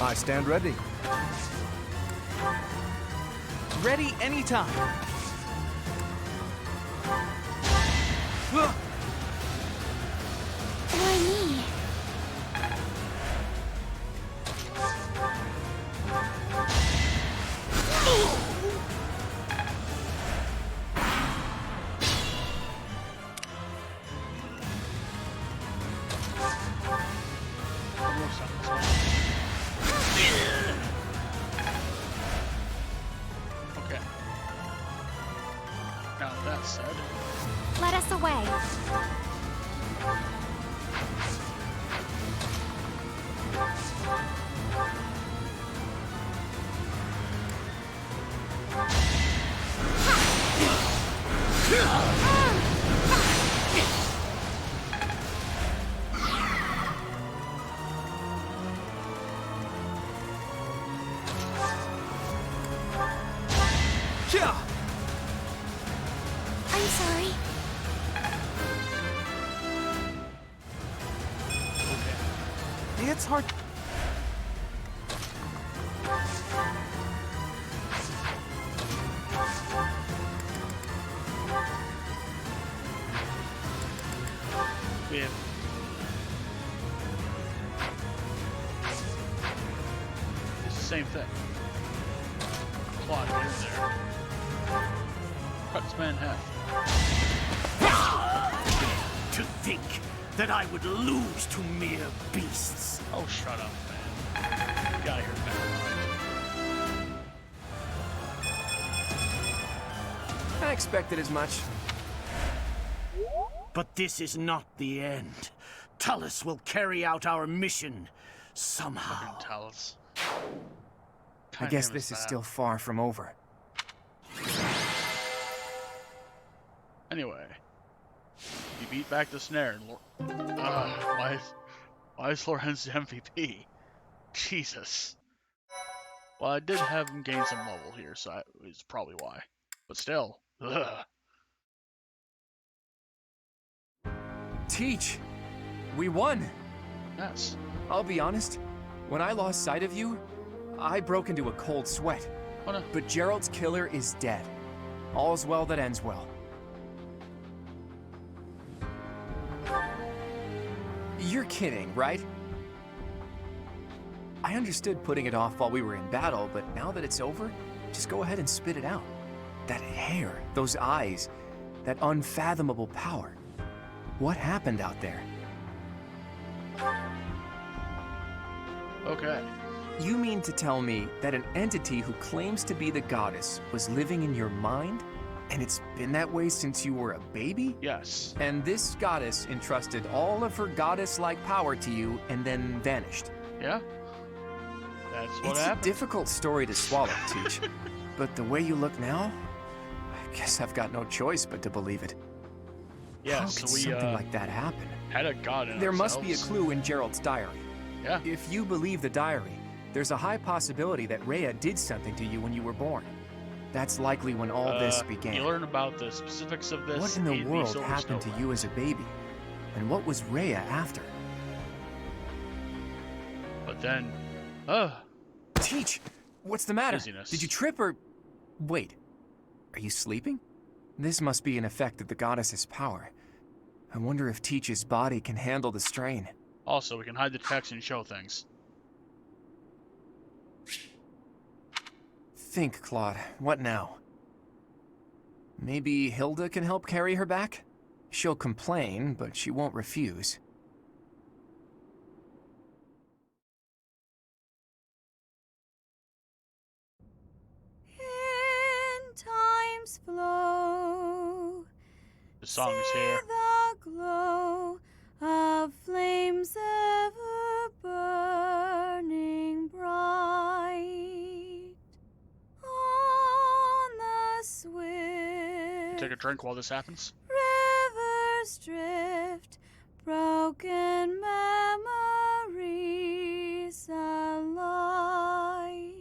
I stand ready.
Ready anytime.
Why me?
Almost on this one. Okay. Now that said,
Let us away.
I'm sorry.
It's hard.
we have it's the same thing. Plot in there. Cut this man in half.
To think that I would lose to mere beasts.
Oh, shut up, man. Get out of here, man.
I expected as much.
But this is not the end. Tullus will carry out our mission somehow.
Tell us.
I guess this is still far from over.
Anyway, you beat back the snare. Why is Lorenz the MVP? Jesus. Well, I did have him gain some level here, so that is probably why. But still, ugh.
Teach! We won!
Yes.
I'll be honest, when I lost sight of you, I broke into a cold sweat.
Oh, no.
But Gerald's killer is dead. All's well that ends well. You're kidding, right? I understood putting it off while we were in battle, but now that it's over, just go ahead and spit it out. That hair, those eyes, that unfathomable power. What happened out there?
Okay.
You mean to tell me that an entity who claims to be the goddess was living in your mind? And it's been that way since you were a baby?
Yes.
And this goddess entrusted all of her goddess-like power to you and then vanished?
Yeah. That's what
It's
happened.
a difficult story to swallow, Teach. But the way you look now, I guess I've got no choice but to believe it.
Yeah,
How
so
could
we
something like that happen?
had a god in
There must be a
ourselves.
clue in Gerald's diary.
Yeah.
If you believe the diary, there's a high possibility that Rhea did something to you when you were born. That's likely when all this began.
You learn about the specifics of this.
What in the
in
world
Silver
happened to
Snow.
you as a baby? And what was Rhea after?
But then,
Teach, what's the matter?
Dizziness.
Did you trip or... Wait, are you sleeping? This must be an effect of the goddess's power. I wonder if Teach's body can handle the strain.
Also, we can hide the text and show things.
Think, Claude. What now? Maybe Hilda can help carry her back? She'll complain, but she won't refuse.
In time's flow,
The song is here.
the glow of flames ever burning bright on the swift
Take a drink while this happens.
rivers drift, broken memories alight.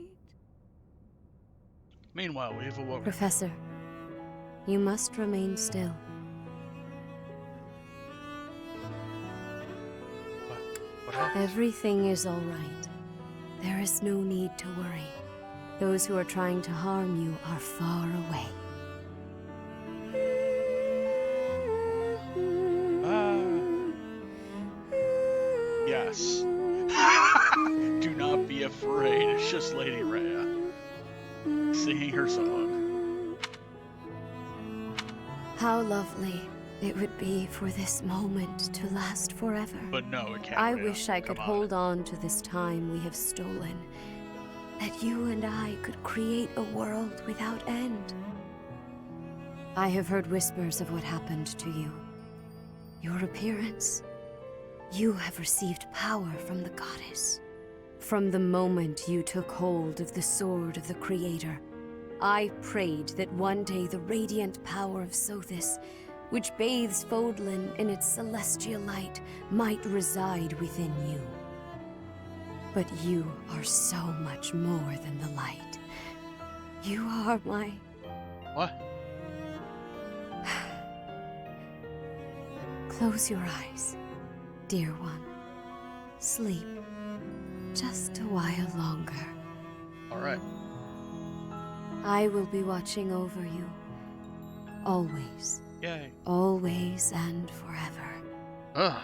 Meanwhile, we have awoken.
Professor, you must remain still.
What happened?
Everything is all right. There is no need to worry. Those who are trying to harm you are far away.
Yes. Do not be afraid. It's just Lady Rhea singing her song.
How lovely it would be for this moment to last forever.
But no, it can't.
I
Rhea.
wish I could
Come on.
hold on to this time we have stolen. That you and I could create a world without end. I have heard whispers of what happened to you. Your appearance. You have received power from the goddess. From the moment you took hold of the sword of the Creator, I prayed that one day the radiant power of Sothis, which bathes Fodlan in its celestial light, might reside within you. But you are so much more than the light. You are my...
What?
Close your eyes, dear one. Sleep just a while longer.
Alright.
I will be watching over you. Always.
Yay.
Always and forever.
Ugh.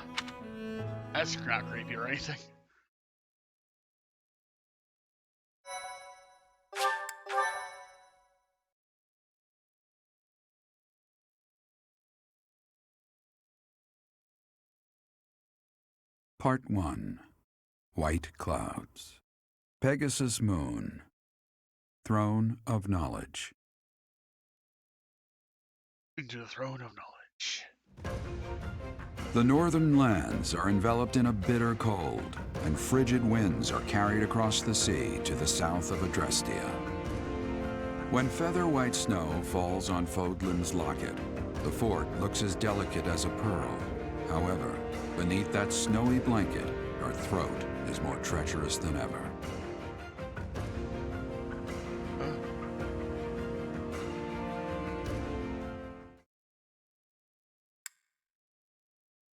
That's not creepy or anything.
Part 1. White Clouds. Pegasus Moon. Throne of Knowledge.
Into the throne of knowledge.
The northern lands are enveloped in a bitter cold, and frigid winds are carried across the sea to the south of Adrestia. When feather-white snow falls on Fodlan's locket, the fort looks as delicate as a pearl. However, beneath that snowy blanket, her throat is more treacherous than ever.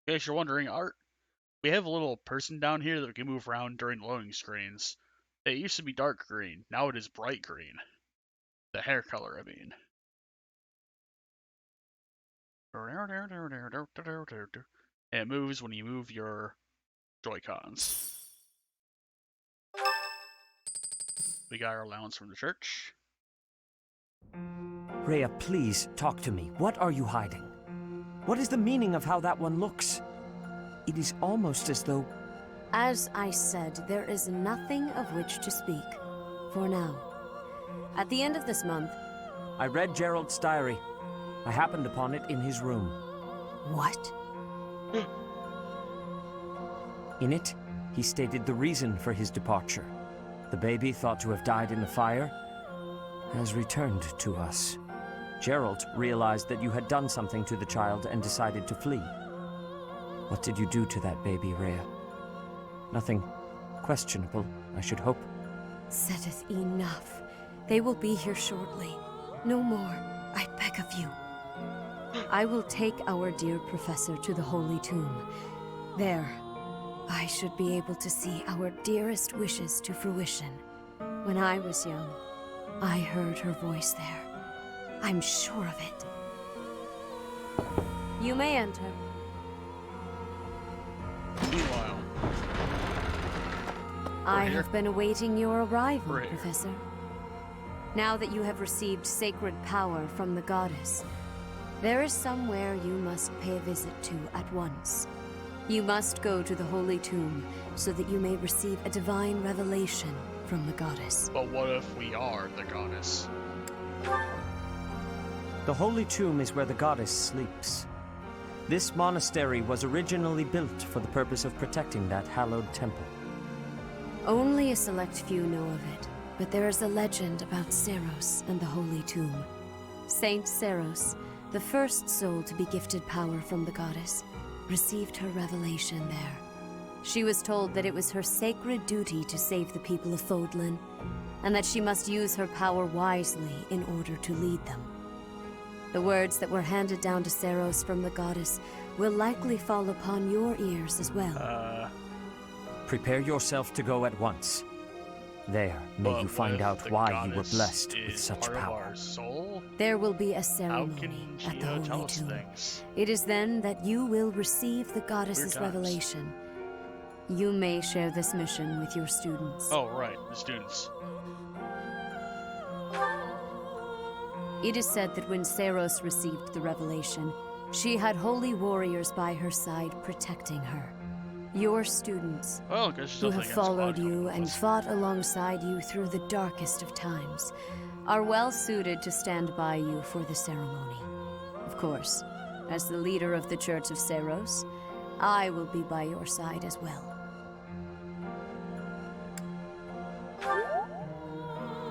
In case you're wondering, we have a little person down here that we can move around during loading screens. It used to be dark green, now it is bright green. The hair color, I mean. And it moves when you move your Joy-Cons. We got our allowance from the church.
Rhea, please talk to me. What are you hiding? What is the meaning of how that one looks? It is almost as though...
As I said, there is nothing of which to speak. For now. At the end of this month...
I read Gerald's diary. I happened upon it in his room.
What?
In it, he stated the reason for his departure. The baby, thought to have died in the fire, has returned to us. Gerald realized that you had done something to the child and decided to flee. What did you do to that baby, Rhea? Nothing questionable, I should hope.
Saideth enough. They will be here shortly. No more, I beg of you. I will take our dear professor to the Holy Tomb. There, I should be able to see our dearest wishes to fruition. When I was young, I heard her voice there. I'm sure of it. You may enter.
Meanwhile,
I
here.
have been awaiting your arrival,
We're here.
Professor. Now that you have received sacred power from the goddess, there is somewhere you must pay a visit to at once. You must go to the Holy Tomb so that you may receive a divine revelation from the goddess.
But what if we are the goddess?
The Holy Tomb is where the goddess sleeps. This monastery was originally built for the purpose of protecting that hallowed temple.
Only a select few know of it, but there is a legend about Seros and the Holy Tomb. Saint Seros, the first soul to be gifted power from the goddess, received her revelation there. She was told that it was her sacred duty to save the people of Fodlan, and that she must use her power wisely in order to lead them. The words that were handed down to Seros from the goddess will likely fall upon your ears as well.
Prepare yourself to go at once. There, may
But
you find
what if
out
the
why you were
goddess
blessed with
is
such
part of
power.
our soul?
There will be a
How
ceremony
can she
at the
tell
Holy
us
Tomb.
things?
It is then that you will receive the goddess's
times.
revelation. You may share this mission with your students.
Oh, right, the students.
It is said that when Seros received the revelation, she had holy warriors by her side protecting her. Your students,
Well, I guess she's
who
nothing
have
against
followed
Quantum
you and
Quest.
fought alongside you through the darkest of times, are well suited to stand by you for the ceremony. Of course, as the leader of the Church of Seros, I will be by your side as well.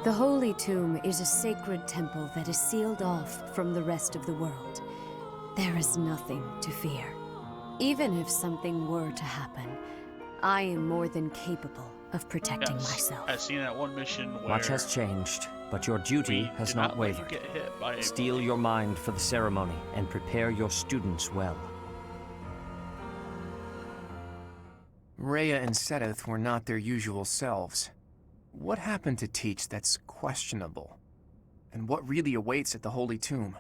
The Holy Tomb is a sacred temple that is sealed off from the rest of the world. There is nothing to fear. Even if something were to happen, I am more than capable of protecting myself.
As seen at one mission where
Much has changed, but your duty
we
has
did
not
let you
wavered.
get hit by a
Steel your mind for the ceremony and prepare your students well.
Rhea and Sedith were not their usual selves. What happened to Teach that's questionable? And what really awaits at the Holy Tomb?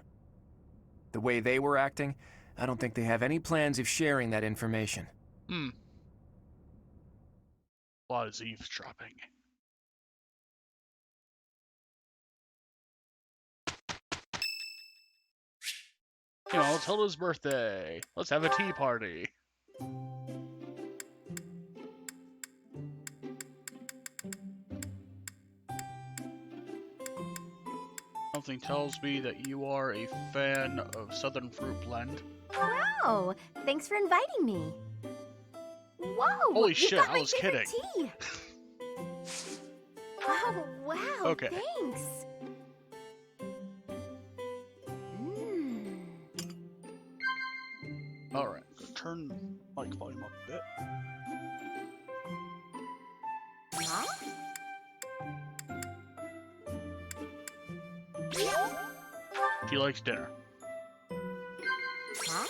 The way they were acting, I don't think they have any plans of sharing that information.
A lot is eavesdropping. You know, it's Hilda's birthday. Let's have a tea party. Something tells me that you are a fan of Southern Fruit Blend.
Wow, thanks for inviting me. Whoa!
Holy
you
shit,
got
I
my
was
favorite
kidding.
Tea. Oh, wow,
Okay.
thanks. Mm.
Alright, turn mic volume up a bit.
Huh?
She likes dinner.
Huh?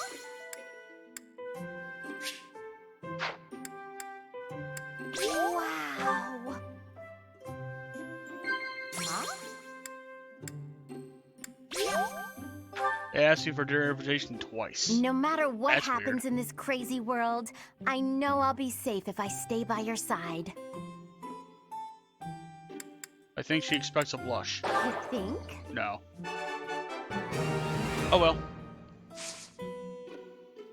Wow. Huh?
I asked you for dinner invitation twice.
No matter what
That's
happens
weird.
in this crazy world, I know I'll be safe if I stay by your side.
I think she expects a blush.
You think?
No. Oh well.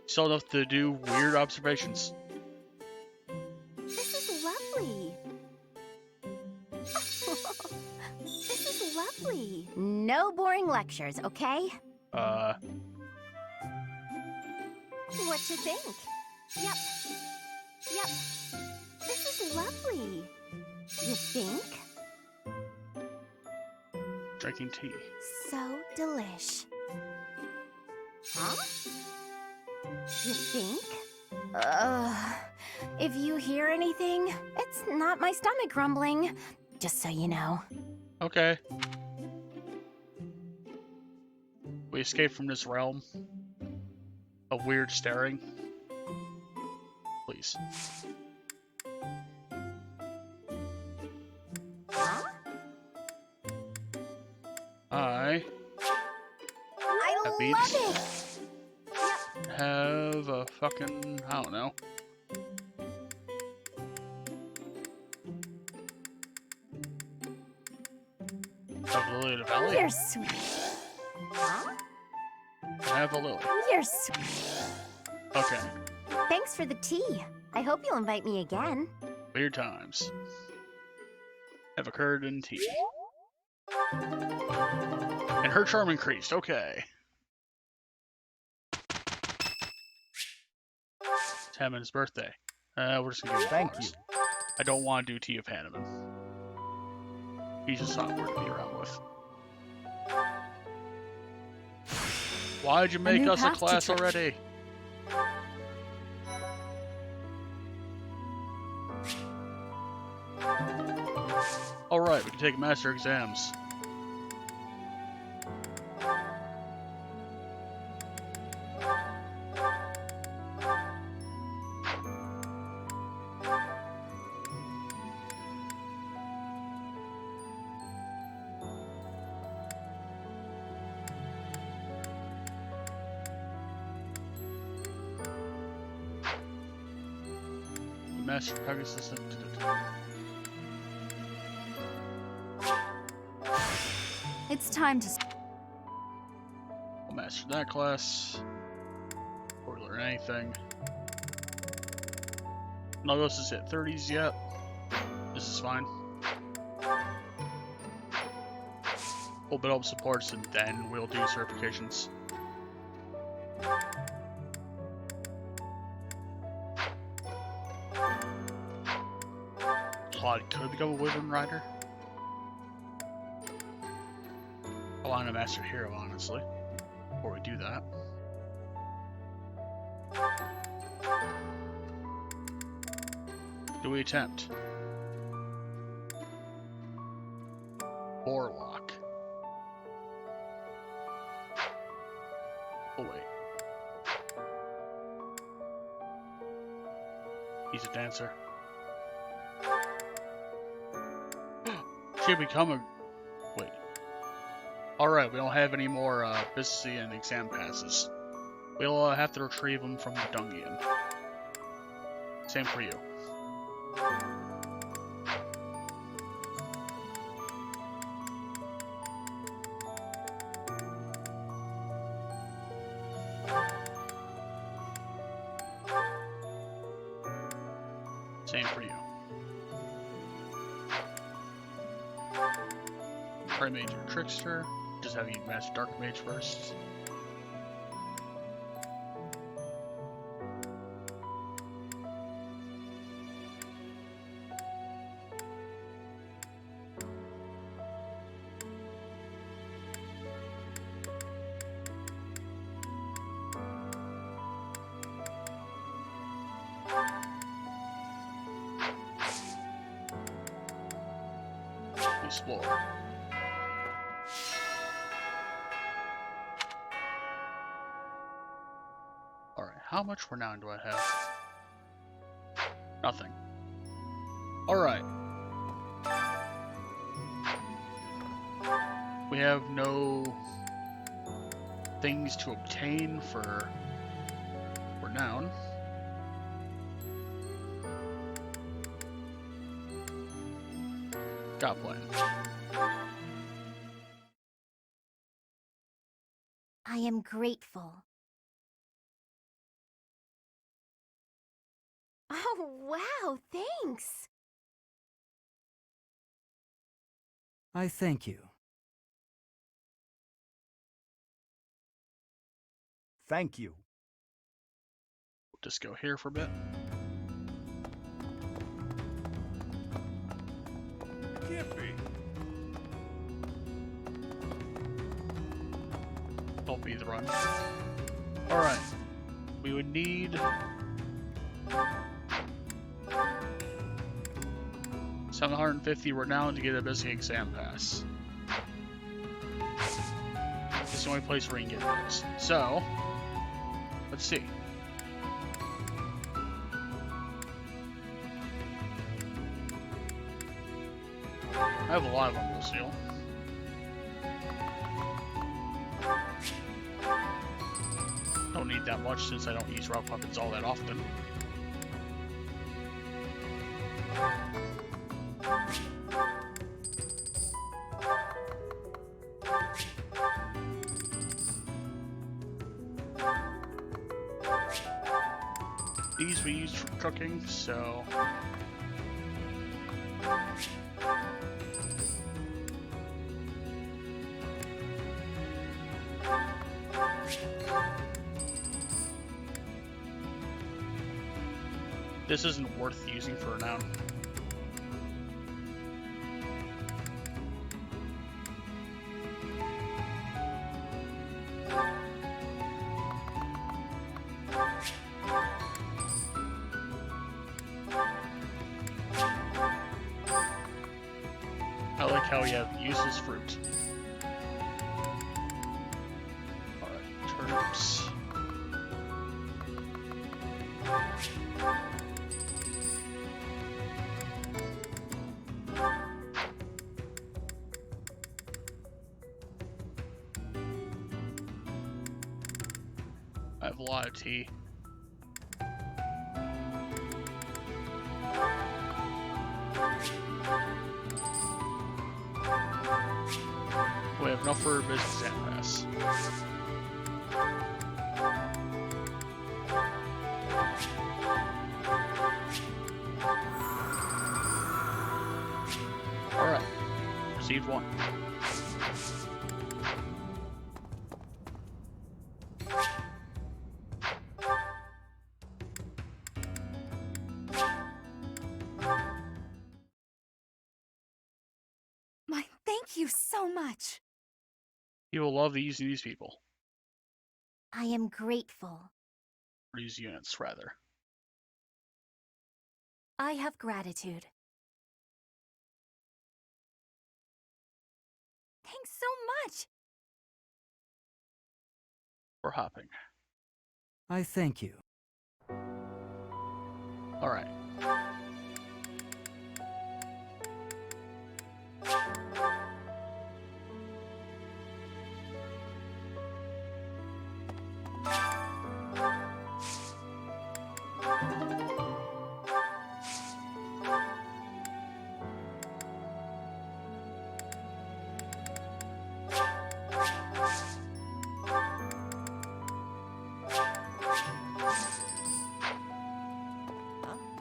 Still enough to do weird observations.
This is lovely. This is lovely. No boring lectures, okay? What you think? Yep. Yep. This is lovely. You think?
Drinking tea.
So delish. Huh? You think? If you hear anything, it's not my stomach grumbling. Just so you know.
Okay. We escaped from this realm of weird staring. Please.
Huh?
I
love it!
have a fucking, I don't know. Have Lily to Valley?
You're sweet. Huh?
I have a Lily.
You're sweet.
Okay.
Thanks for the tea. I hope you'll invite me again.
Weird times have occurred in tea. And her charm increased. Okay. 10 Hanneman's birthday. We're just gonna do flowers. I don't want to do Tea of Hanneman. He's just awkward to be around with. Why'd you make us a class already? Alright, we can take master exams. Master Pegasus.
It's time to...
I'll master that class. Or learn anything. Nogos is at 30s yet. This is fine. We'll build up supports and then we'll do certifications. Claude could become a Wyvern Rider. I want a Master Hero, honestly, before we do that. Do we attempt? Warlock. Oh wait. He's a dancer. Should become a... Wait. Alright, we don't have any more business and exam passes. We'll have to retrieve them from the Dungeon. Same for you. Same for you. Mage or Trickster. Just have you match Dark Mage first. Explore. How much renown do I have? Nothing. Alright. We have no things to obtain for renown. Got plan.
I am grateful. Oh, wow, thanks.
I thank you.
Thank you.
We'll just go here for a bit.
Can't be.
Don't be the run. Alright. We would need 750 renown to get a basic exam pass. It's the only place where you can get those. So, let's see. I have a lot of them, we'll see. don't need that much since I don't use rock weapons all that often. These we use for cooking, so... This isn't worth using for now. I like how we have useless fruit. Alright, turnips. I have a lot of tea. We have enough for business and pass. Alright. Received one.
My thank you so much.
You will love using these people.
I am grateful.
These units, rather.
I have gratitude. Thanks so much.
We're hopping.
I thank you.
Alright.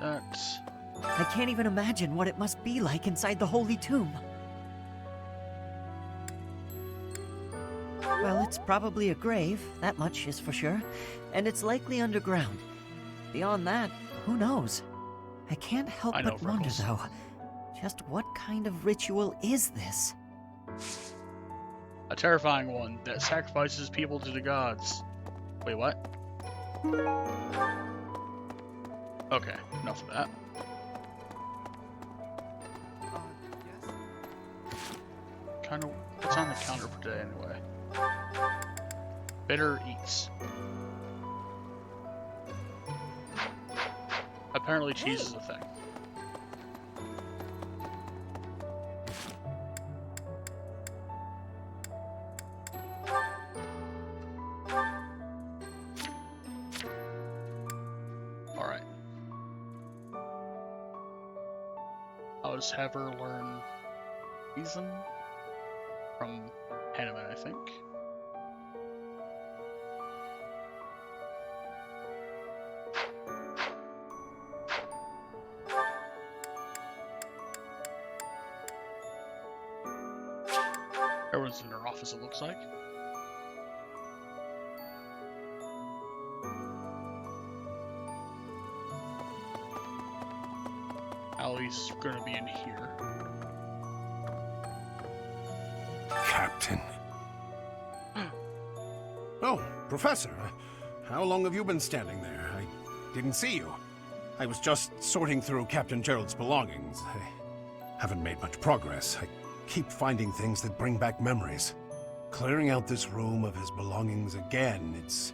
That's...
I can't even imagine what it must be like inside the Holy Tomb. Well, it's probably a grave, that much is for sure, and it's likely underground. Beyond that, who knows? I can't help
I know,
but wonder,
Freckles.
though, just what kind of ritual is this?
A terrifying one that sacrifices people to the gods. Wait, what? Okay, enough of that. Kind of, what's on the counter for today anyway? Bitter eats. Apparently cheese is a thing. Alright. I'll just have her learn reason from Hanneman, I think. Everyone's in their office, it looks like. Allie's gonna be in here.
Captain. Oh, Professor. How long have you been standing there? I didn't see you. I was just sorting through Captain Gerald's belongings. I haven't made much progress. I keep finding things that bring back memories. Clearing out this room of his belongings again, it's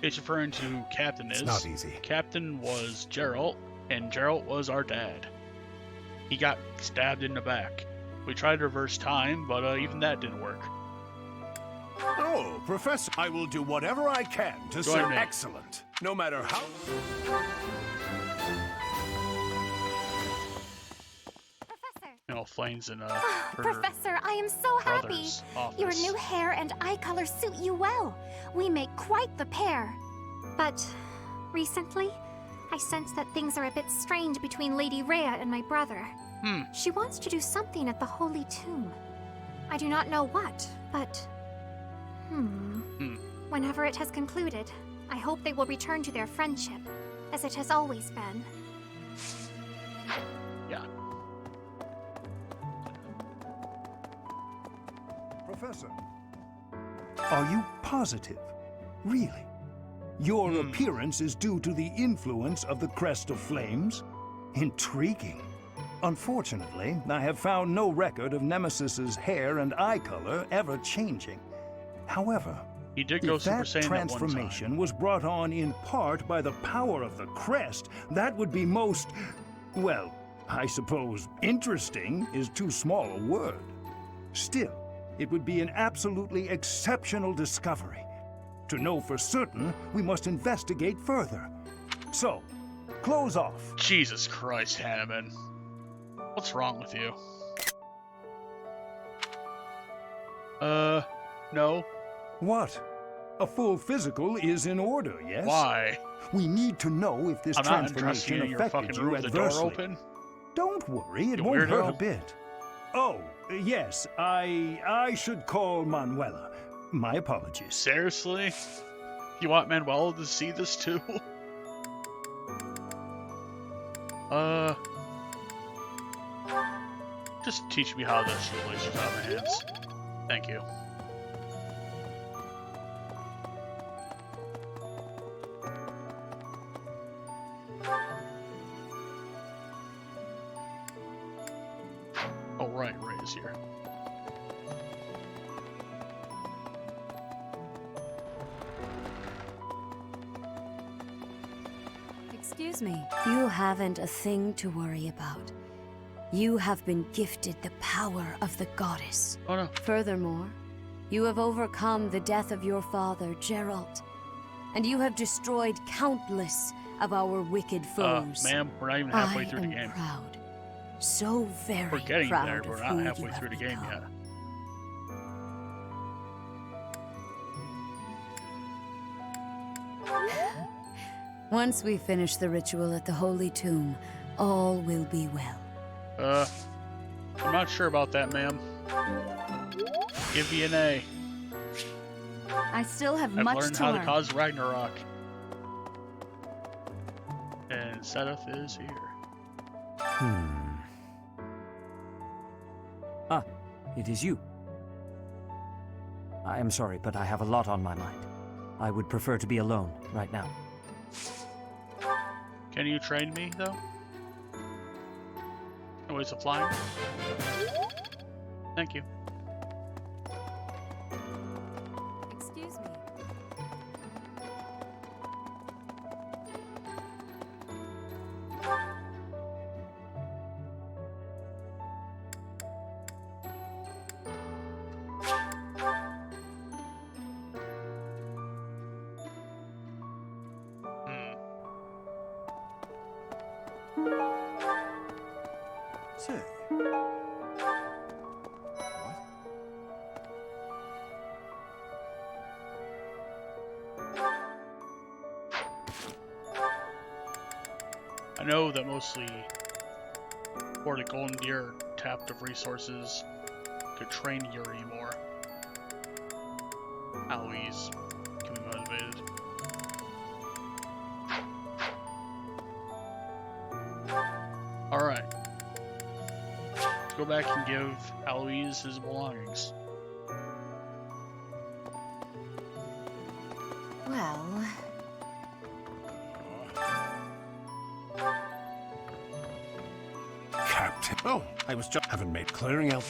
referring to Captain is.
It's not easy.
Captain was Gerald, and Gerald was our dad. He got stabbed in the back. We tried to reverse time, but even that didn't work.
Oh, Professor, I will do whatever I can to
Join
serve.
me.
Excellent. No matter how.
You know, Flane's in her
Professor, I am so happy.
brother's office.
Your new hair and eye color suit you well. We make quite the pair. But recently, I sense that things are a bit strange between Lady Rhea and my brother. She wants to do something at the Holy Tomb. I do not know what, but... Whenever it has concluded, I hope they will return to their friendship, as it has always been.
Yeah.
Professor, are you positive? Really? Your appearance is due to the influence of the Crest of Flames? Intriguing. Unfortunately, I have found no record of Nemesis's hair and eye color ever changing. However,
He did go
if
Super
that
Saiyan at one time.
transformation was brought on in part by the power of the Crest, that would be most, well, I suppose interesting is too small a word. Still, it would be an absolutely exceptional discovery. To know for certain, we must investigate further. So, close off.
Jesus Christ, Hanneman. What's wrong with you? No.
What? A full physical is in order, yes?
Why?
We need to know if this
I'm not interested
transformation
in your
affected
fucking
you
room with the door
adversely.
open.
Don't worry, it
You
won't hurt a
weirdo.
bit. Oh, yes, I should call Manuela. My apologies.
Seriously? You want Manuela to see this too? Just teach me how to shoot lasers out of my hands. Thank you. Oh right, Ray is here.
Excuse me. You haven't a thing to worry about. You have been gifted the power of the goddess.
Oh no.
Furthermore, you have overcome the death of your father, Geralt. And you have destroyed countless of our wicked foes.
Ma'am, we're not even halfway through the
I am
game.
proud. So very
We're getting
proud
there,
of
but we're
who
not
you
halfway
have
through the game
become.
yet.
Once we finish the ritual at the Holy Tomb, all will be well.
I'm not sure about that, ma'am. Give me an A.
I still have
I've
much
learned
to
how
learn.
to cause Ragnarok. And Seth is here.
Ah, it is you. I am sorry, but I have a lot on my mind. I would prefer to be alone right now.
Can you train me, though? No ways of flying? Thank you.
Excuse me.
Say.
I know that mostly for the Golden Deer tapped of resources could train Yuri more. Aloys can be motivated. Alright. Let's go back and give Aloys his belongings.
Well,
Captain. Oh, I was just haven't made clearing out.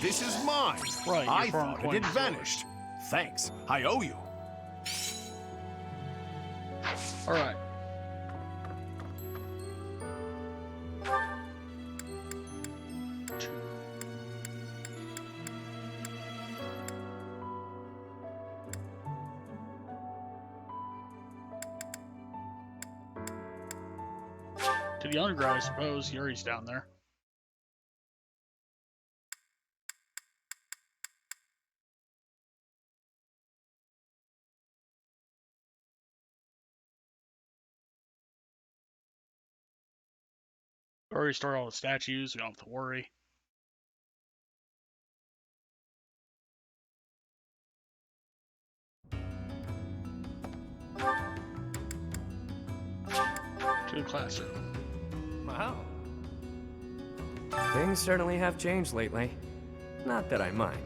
This is mine.
Right,
I
your foreign
thought it
coin
had
is yours.
vanished. Thanks. I owe you.
Alright. To the underground, I suppose. Yuri's down there. Already restored all the statues. We don't have to worry. To the classroom.
Wow. Things certainly have changed lately. Not that I mind.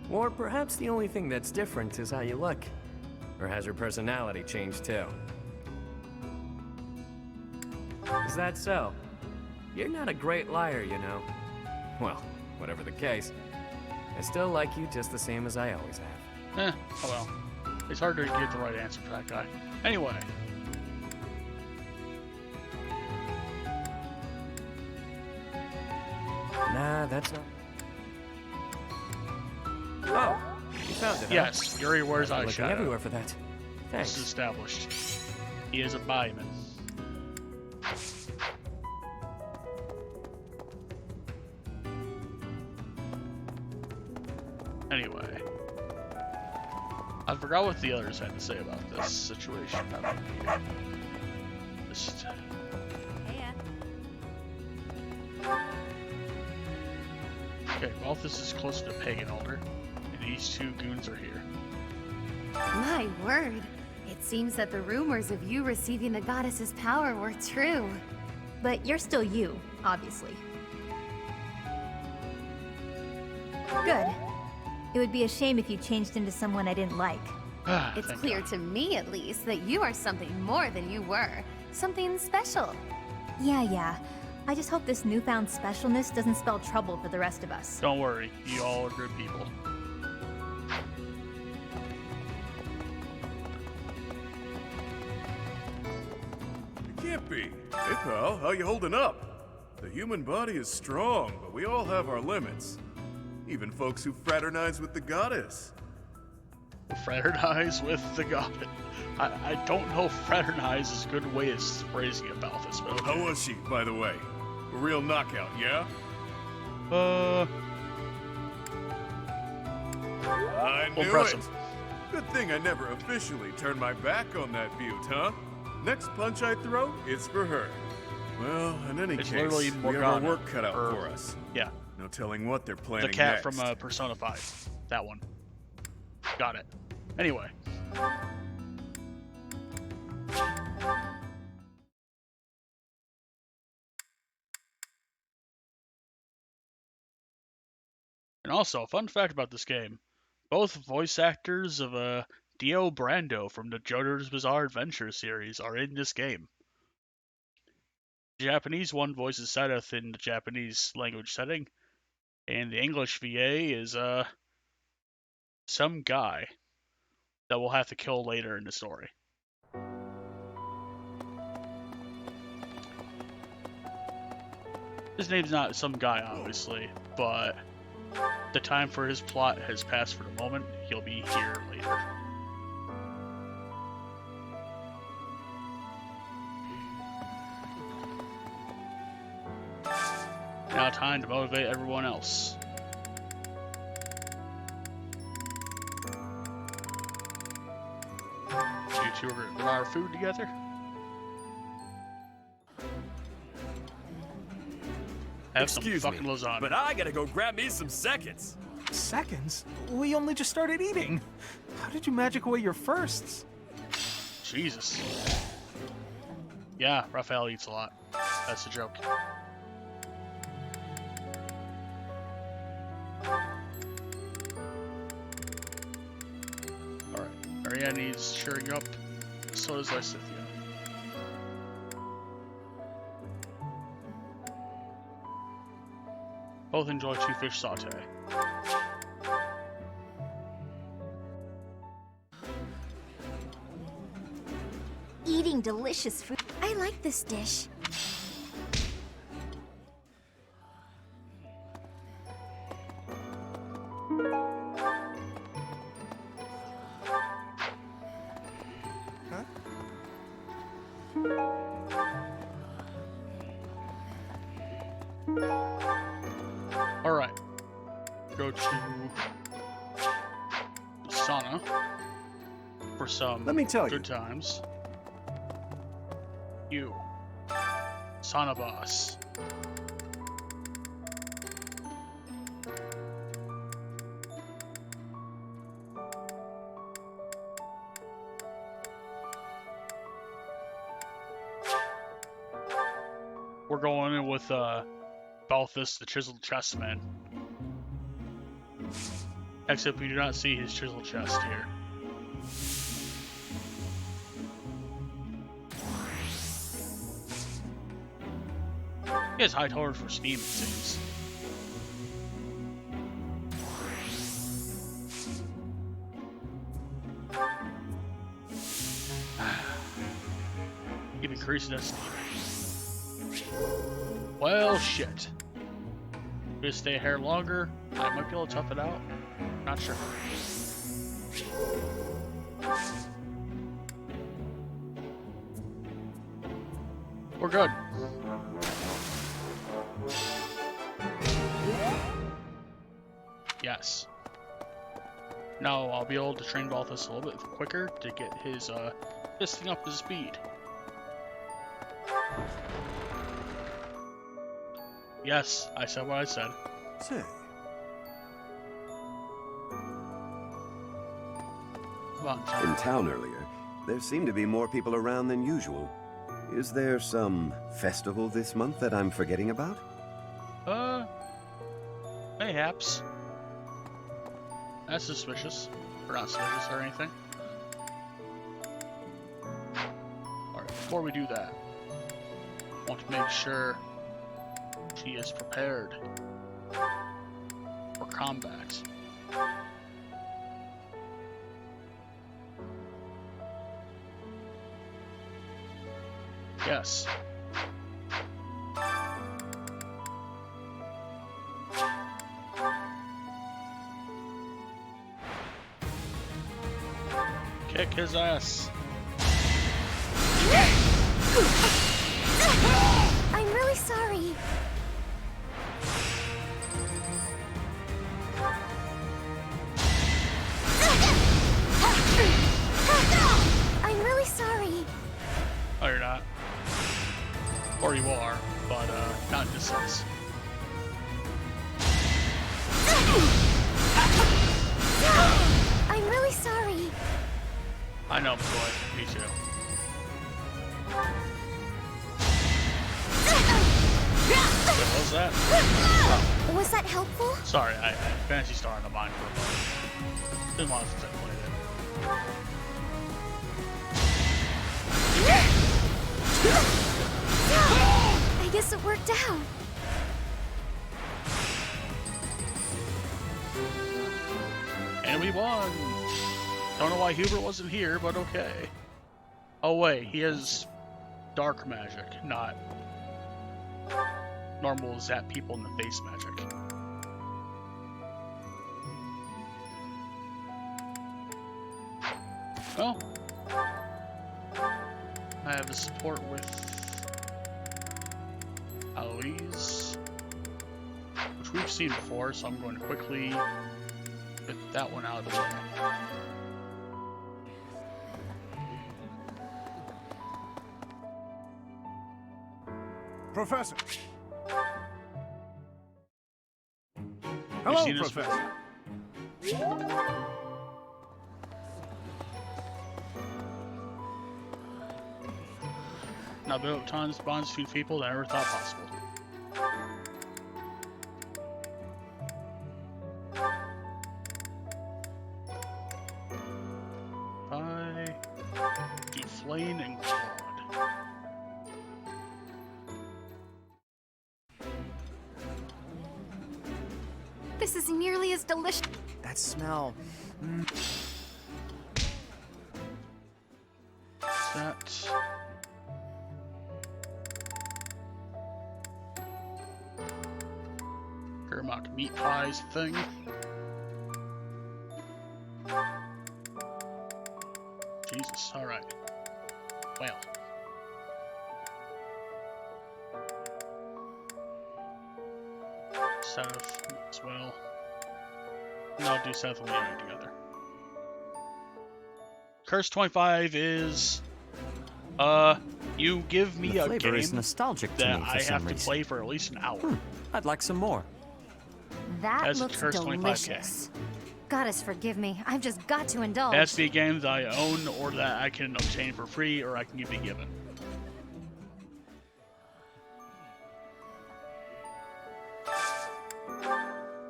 Or perhaps the only thing that's different is how you look. Or has your personality changed too? Is that so? You're not a great liar, you know. Well, whatever the case, I still like you just the same as I always have.
Oh well. It's hard to get the right answer for that guy. Anyway.
Nah, that's not... Oh, you found it,
Yes,
huh?
Yuri wears
I've been looking
eyeshadow.
everywhere for that. Thanks.
This is established. He is a buyman. Anyway. I forgot what the others had to say about this situation. Just... Okay, Balthus is closer to Pagan Altar, and these two goons are here.
My word. It seems that the rumors of you receiving the goddess's power were true.
But you're still you, obviously. Good. It would be a shame if you changed into someone I didn't like.
It's clear to me, at least, that you are something more than you were. Something special.
Yeah. I just hope this newfound specialness doesn't spell trouble for the rest of us.
Don't worry, you all are good people.
It can't be. Hey pal, how you holding up? The human body is strong, but we all have our limits. Even folks who fraternize with the goddess.
Fraternize with the god. I don't know if fraternize is a good way of phrasing it about this, but okay.
How was she, by the way? A real knockout, yeah? I knew
impressive.
it. Good thing I never officially turned my back on that butte, huh? Next punch I throw is for her. Well, in any
It's
case,
literally
we have our work cut out for us.
Yeah.
No telling what they're planning
The cat
next.
from Persona 5. That one. Got it. Anyway. And also, a fun fact about this game. Both voice actors of Dio Brando from the JoJo's Bizarre Adventure series are in this game. The Japanese one voices Seth in the Japanese language setting, and the English VA is some guy that we'll have to kill later in the story. His name's not some guy, obviously, but the time for his plot has passed for the moment. He'll be here later. Now time to motivate everyone else. You two are going to put our food together? Have
Excuse
some fucking
me,
lasagna.
but I gotta go grab me some seconds. Seconds? We only just started eating. How did you magic away your firsts?
Jesus. Yeah, Raphael eats a lot. That's the joke. Alright, Maria needs cheering up. So does Lysithia. Both enjoy 2 fish saute.
eating delicious food.
I like this dish.
Alright. Go to sauna for some
Let me tell
good times. You. Sauna boss. We're going in with Balthus, the Chiseled Chessman. Except we do not see his chiseled chest here. He has high tolerance for steam, it seems. Keep increasing that steam. Well, shit. We stay here longer. I might be able to tough it out. Not sure. We're good. Yes. Now I'll be able to train Balthus a little bit quicker to get his thing up to speed. Yes, I said what I said.
Say.
In town earlier, there seemed to be more people around than usual. Is there some festival this month that I'm forgetting about?
Mayhaps. That's suspicious. Or not suspicious or anything. Alright, before we do that, I want to make sure she is prepared for combat. Yes. Kick his ass.
I'm really sorry. I'm really sorry.
Oh, you're not. Or you are, but not in this sense.
I'm really sorry.
I know, boy. Me too. What was that? Oh.
Was that helpful?
Sorry, I Fantasy Star on the mind for a moment. Didn't want to play
I guess it worked out.
And we won! Don't know why Hubert wasn't here, but okay. Oh wait, he has dark magic, not normal zap people in the face magic. Well, I have a support with Eloise, which we've seen before, so I'm going to quickly get that one out of the way.
Professor. Hello, Professor.
Now build up tons of bonds between people that I never thought possible. I do Flame and Claude.
This is nearly as delicious.
That smell.
That Paramount meat pies thing. Jesus, alright. Well. Seth as well. No, I'll do Seth and Leon together. Curse 25 is you give me
The
a
flavor
game
is nostalgic to
that
me for
I
some
have to
reason.
play for at least an hour.
I'd like some more.
That
That's
looks
Curse 25K.
delicious. Goddess forgive me, I've just got to indulge.
It has to be a game that I own or that I can obtain for free or I can be given.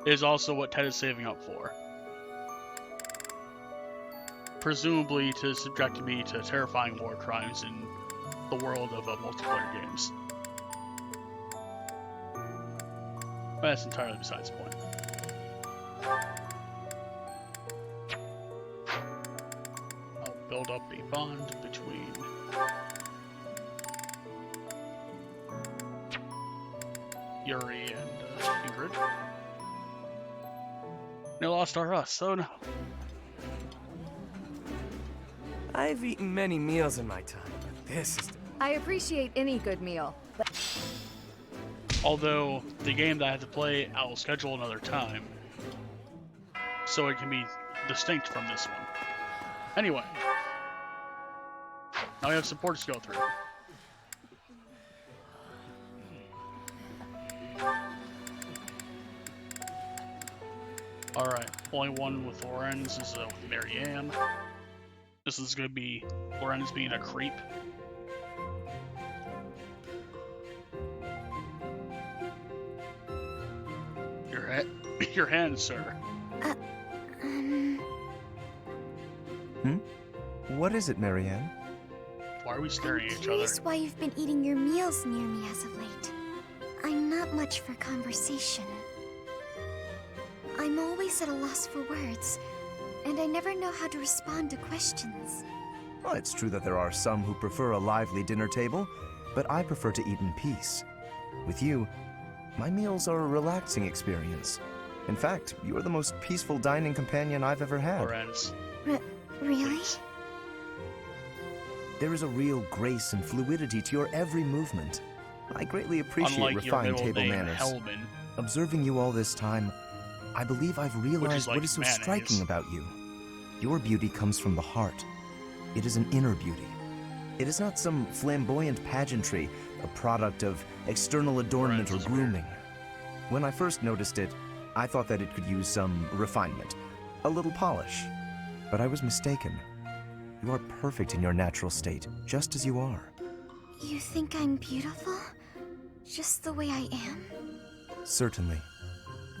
It is also what Ted is saving up for. Presumably to subject me to terrifying war crimes in the world of multiplayer games. But that's entirely besides the point. I'll build up a bond between Yuri and Ingrid. They lost our us, oh no.
I've eaten many meals in my time, but this is...
I appreciate any good meal, but...
Although, the game that I have to play, I'll schedule another time. So it can be distinct from this one. Anyway. Now we have supports to go through. Alright, only one with Lorenz is with Marianne. This is going to be Lorenz being a creep. Your hand, sir.
What is it, Marianne?
Why are we staring at each other?
Curious why you've been eating your meals near me as of late. I'm not much for conversation. I'm always at a loss for words, and I never know how to respond to questions.
Well, it's true that there are some who prefer a lively dinner table, but I prefer to eat in peace. With you, my meals are a relaxing experience. In fact, you are the most peaceful dining companion I've ever had.
Lorenz.
Really?
There is a real grace and fluidity to your every movement. I greatly appreciate
Unlike
refined
your middle
table
name,
manners.
Hellman.
Observing you all this time, I believe I've realized
like
what is so
mayonnaise.
striking about you. Your beauty comes from the heart. It is an inner beauty. It is not some flamboyant pageantry, a product of external adornment or grooming. When I first noticed it, I thought that it could use some refinement, a little polish. But I was mistaken. You are perfect in your natural state, just as you are.
You think I'm beautiful? Just the way I am?
Certainly.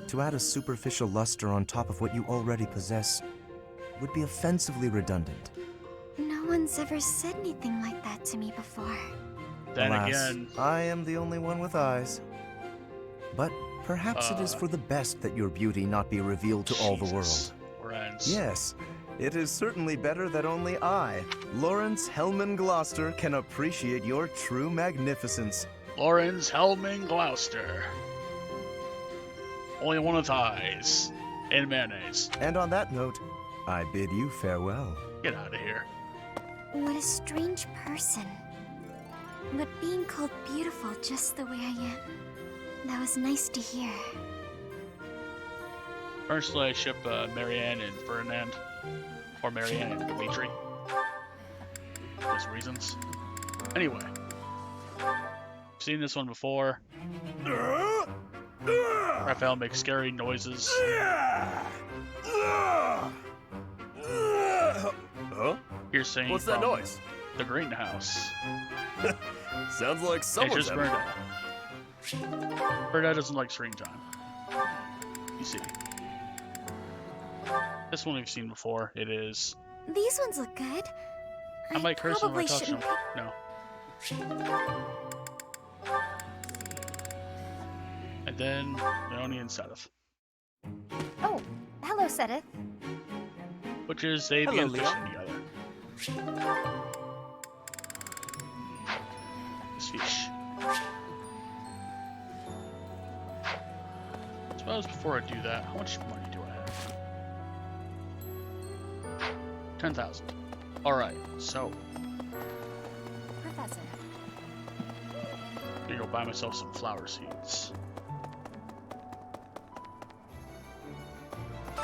To add a superficial luster on top of what you already possess would be offensively redundant.
No one's ever said anything like that to me before.
Then
Alas,
again,
I am the only one with eyes. But perhaps it is for the best that your beauty not be revealed to all the world.
Lorenz.
Yes, it is certainly better that only I, Lawrence Hellman Gloucester, can appreciate your true magnificence.
Lorenz Hellman Gloucester. Only one with eyes. And mayonnaise.
And on that note, I bid you farewell.
Get out of here.
What a strange person. But being called beautiful just the way I am, that was nice to hear.
Personally, I ship Marianne and Ferdinand. Or Marianne and Dimitri. For those reasons. Anyway. Seen this one before. Raphael makes scary noises.
Huh?
Piercing.
What's that
from
noise?
The greenhouse.
Sounds like
It's
someone's
just
having
Bernadette. Bernadette doesn't like screen time. You see. This one we've seen before. It is.
These ones look good.
I might curse when I
probably
touch them.
shouldn't
No. And then Leonie and Sedith.
Oh, hello, Sedith.
Which is they
Hello,
begin fishing together. This fish. suppose before I do that, how much money do I have? 10,000. Alright, so.
Professor.
I'm gonna go buy myself some flower seeds.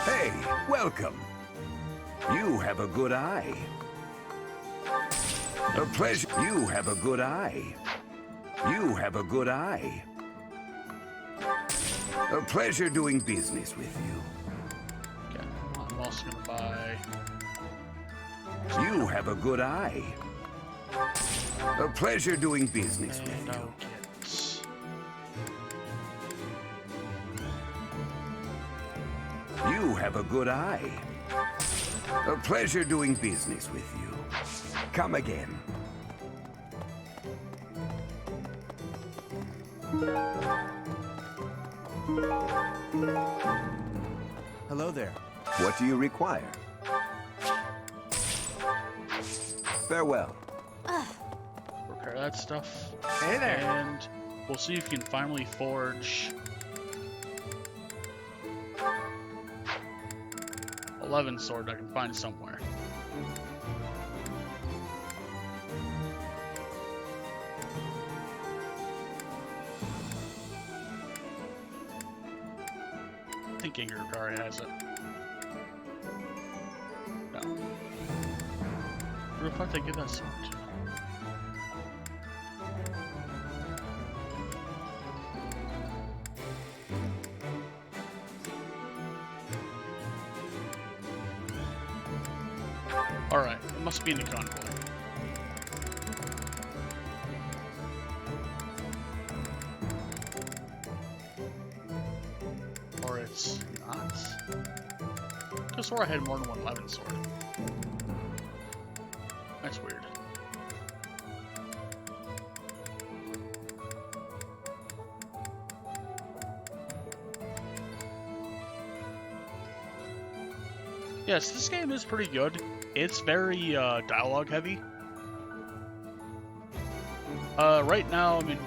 Hey, welcome. You have a good eye. A pleasure. You have a good eye. You have a good eye. A pleasure doing business with you.
Okay, I'm also gonna buy.
You have a good eye. A pleasure doing business with you. You have a good eye. A pleasure doing business with you. Come again.
Hello there.
What do you require? Farewell.
Repair that stuff.
Hey there.
And we'll see if we can finally forge 11 sword I can find somewhere. I think Ingrid already has it. No. Who the fuck did I give that sword to? Alright, it must be in the convoy. Or it's not. I swore I had more than one 11 sword. That's weird. Yes, this game is pretty good. It's very dialogue heavy. Right now, I mean,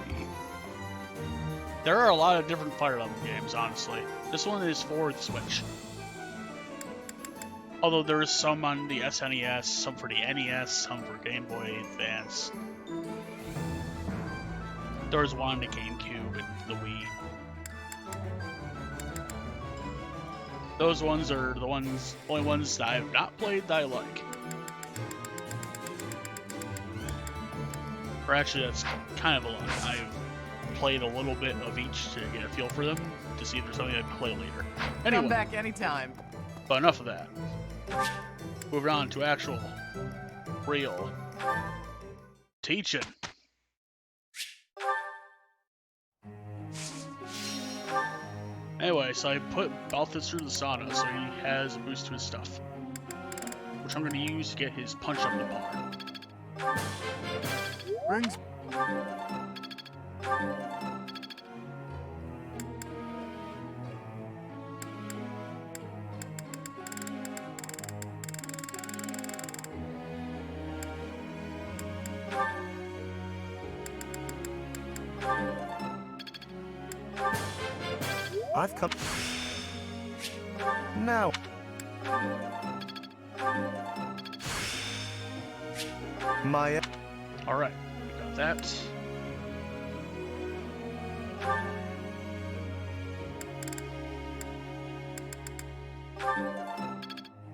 there are a lot of different Fire Emblem games, honestly. This one is for the Switch. Although there is some on the SNES, some for the NES, some for Game Boy Advance. There was one on the GameCube and the Wii. Those ones are the only ones that I have not played that I like. Or actually, that's kind of a lot. I've played a little bit of each to get a feel for them, to see if there's something I'd play later. Anyway,
Come back anytime.
But enough of that. Moving on to actual, real teaching. Anyway, so I put Balthus through the sauna so he has a boost to his stuff, which I'm going to use to get his punch up to par.
Rings.
I've come. Now. My.
Alright, we got that.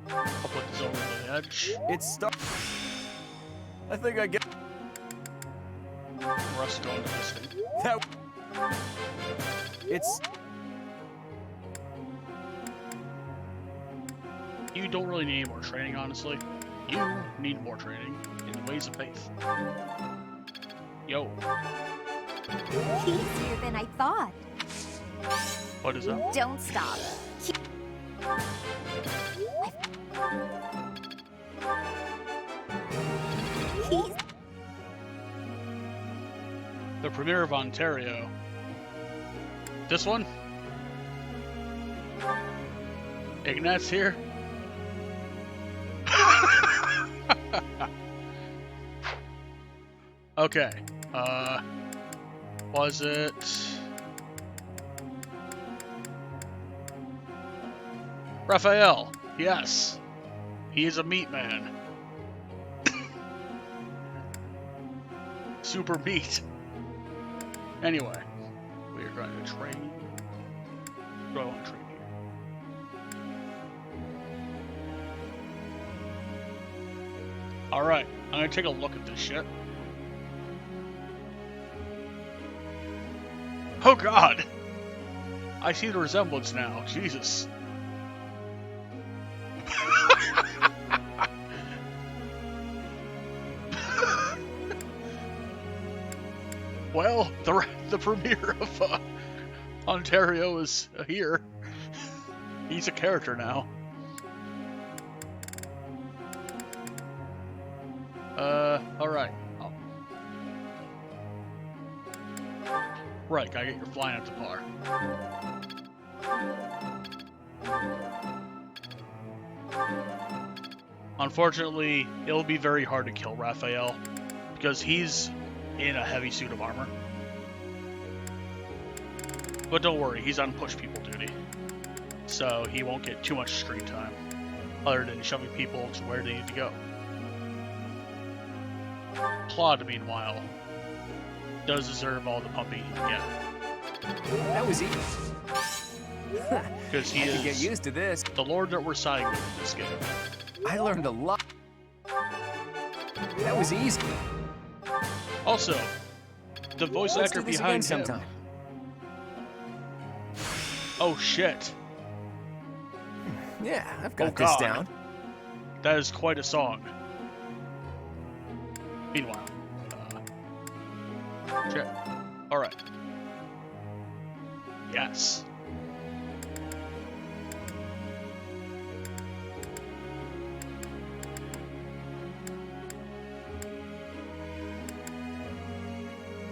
I'll put this over the edge.
It's stuck. I think I get.
Rust going to this thing.
That. It's.
You don't really need any more training, honestly. You need more training in the ways of faith. Yo.
Easier than I thought.
What is that?
Don't stop.
The Premier of Ontario. This one? Ignat's here? Okay. Was it... Raphael, yes. He is a meat man. Super meat. Anyway, we are going to train. What do I want to train here? Alright, I'm going to take a look at this shit. Oh god! I see the resemblance now. Jesus. Well, the premiere of Ontario is here. He's a character now. Alright. Oh. Right, gotta get your flying up to par. Unfortunately, it'll be very hard to kill Raphael, because he's in a heavy suit of armor. But don't worry, he's on push people duty, so he won't get too much screen time, other than shoving people to where they need to go. Claude, meanwhile, does deserve all the pumping he can get.
That was easy.
Because he is
get used to this.
The lord that we're siding with in this game.
I learned a lot. That was easy.
Also, the voice
Let's
actor
do this
behind
again
him.
sometime.
Oh shit.
Yeah, I've got
Oh,
this
God.
down.
That is quite a song. Meanwhile, shit. All right. Yes.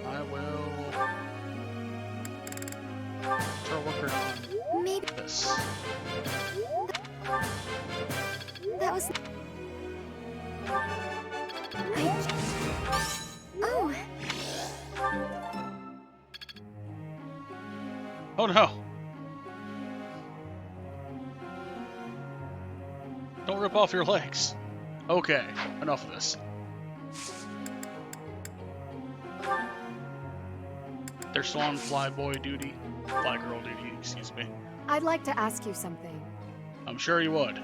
I will start working on
Maybe
this.
that was. Oh.
Oh no! Don't rip off your legs. Okay, enough of this. They're still on flyboy duty. Flygirl duty, excuse me.
I'd like to ask you something.
I'm sure you would.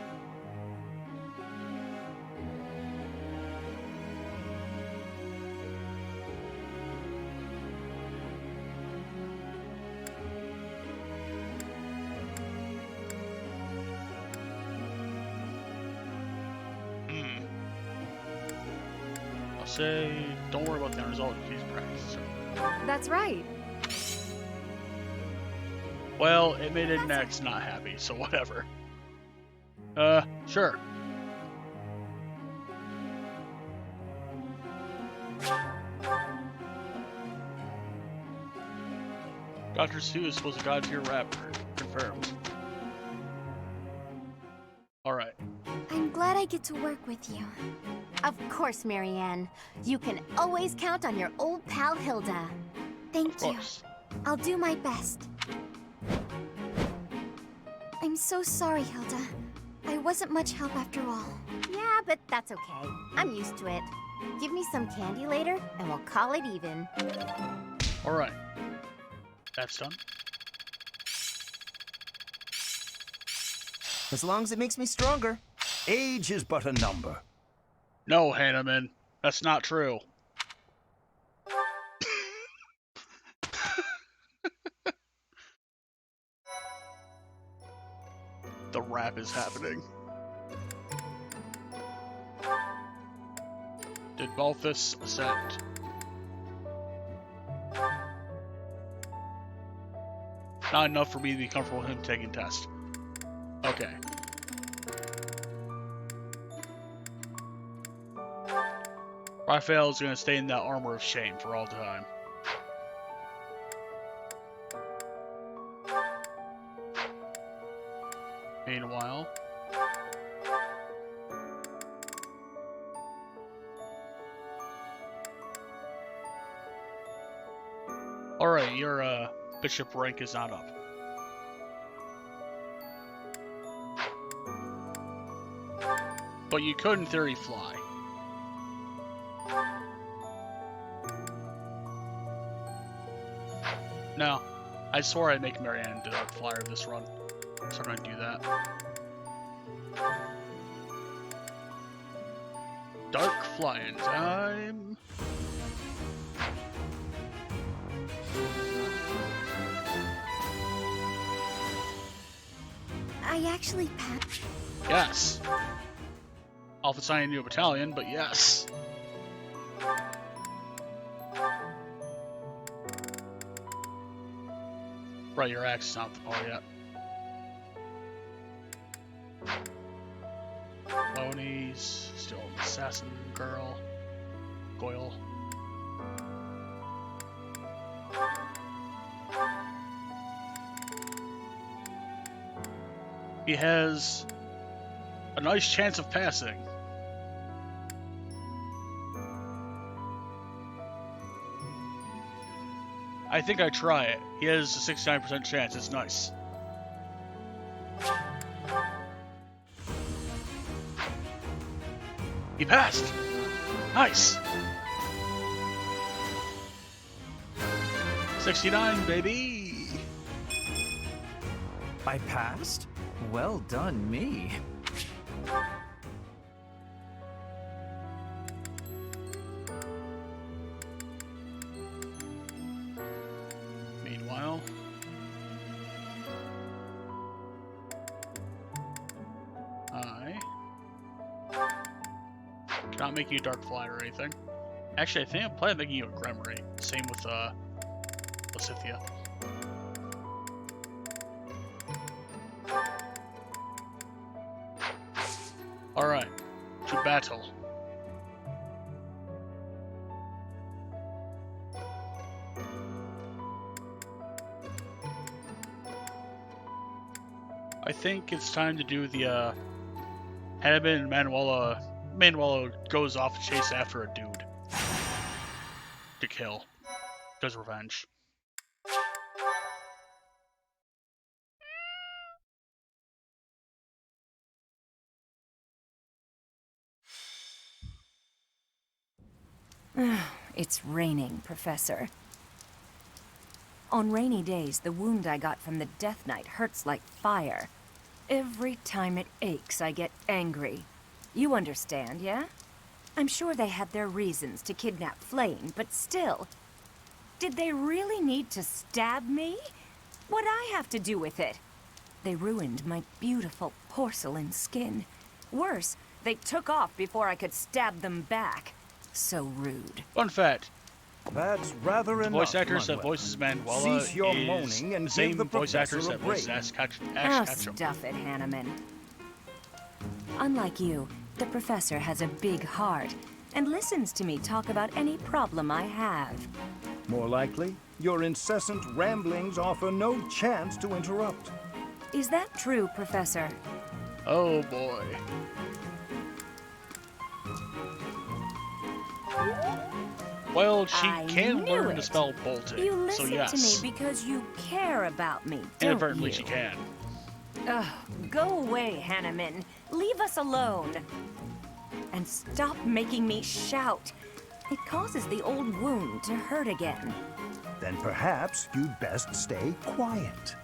I'll say, don't worry about the end result, he's practice. So.
That's right.
Well, it made Next not happy, so whatever. Sure. Dr. Seuss was a god-tier rapper. Confirmed. Alright.
I'm glad I get to work with you.
Of course, Marianne. You can always count on your old pal Hilda.
Thank you. I'll do my best. I'm so sorry, Hilda. I wasn't much help after all.
Yeah, but that's okay. I'm used to it. Give me some candy later, and we'll call it even.
Alright. That's done.
As long as it makes me stronger.
Age is but a number.
No, Hanneman. That's not true. The rap is happening. Did Balthus ascend? Not enough for me to be comfortable with him taking test. Okay. Raphael is going to stay in that armor of shame for all time. Meanwhile... Alright, your bishop rank is not up. But you could, in theory, fly. No. I swore I'd make Marianne the Dark Flyer this run. So I'm gonna do that. Dark flying time.
I actually passed.
Yes. I'll assign a new battalion, but yes. Right, your axe is not the ball yet. Boney's still an assassin girl. Goyle. He has a nice chance of passing. I think I try it. He has a 69% chance. It's nice. He passed! Nice! 69, baby!
I passed? Well done, me.
Meanwhile... I... cannot make you a Dark Fly or anything. Actually, I think I'm planning on making you a Gremory. Same with, Lysithea. Alright, to battle. I think it's time to do the, Hannibal and Manuela goes off to chase after a dude. To kill. Does revenge.
It's raining, Professor. On rainy days, the wound I got from the Death Knight hurts like fire. Every time it aches, I get angry. You understand, yeah? I'm sure they had their reasons to kidnap Flame, but still. Did they really need to stab me? What'd I have to do with it? They ruined my beautiful porcelain skin. Worse, they took off before I could stab them back. So rude.
Fun fact.
That's rather enough.
The voice actress that voices Manuela
Cease your
is
moaning and
the same
give the
voice actress
professor a
that voices
break.
Ash Ketchum.
Oh, stuff it, Hanneman. Unlike you, the professor has a big heart and listens to me talk about any problem I have.
More likely, your incessant ramblings offer no chance to interrupt.
Is that true, Professor?
Oh boy. Well, she can learn to spell bolting,
You
so
listen
yes.
to me because you care about me, don't
Inadvertently,
you?
she can.
Ugh, go away, Hanneman. Leave us alone. And stop making me shout. It causes the old wound to hurt again.
Then perhaps you'd best stay quiet.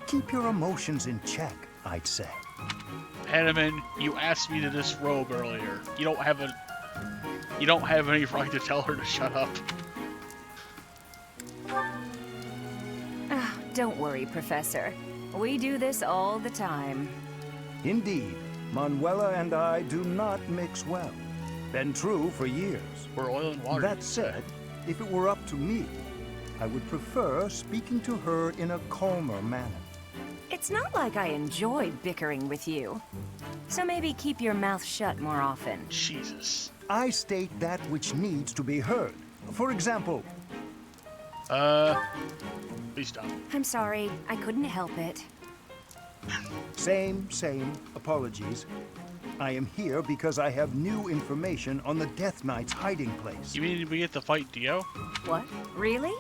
Keep your emotions in check, I'd say.
Hanneman, you asked me to disrobe earlier. You don't have any right to tell her to shut up.
Don't worry, Professor. We do this all the time.
Indeed, Manuela and I do not mix well. Been true for years.
We're oil and water.
That said, if it were up to me, I would prefer speaking to her in a calmer manner.
It's not like I enjoy bickering with you. So maybe keep your mouth shut more often.
Jesus.
I state that which needs to be heard. For example...
Please stop.
I'm sorry, I couldn't help it.
Same. Apologies. I am here because I have new information on the Death Knight's hiding place.
You mean we get to fight Dio?
What? Really?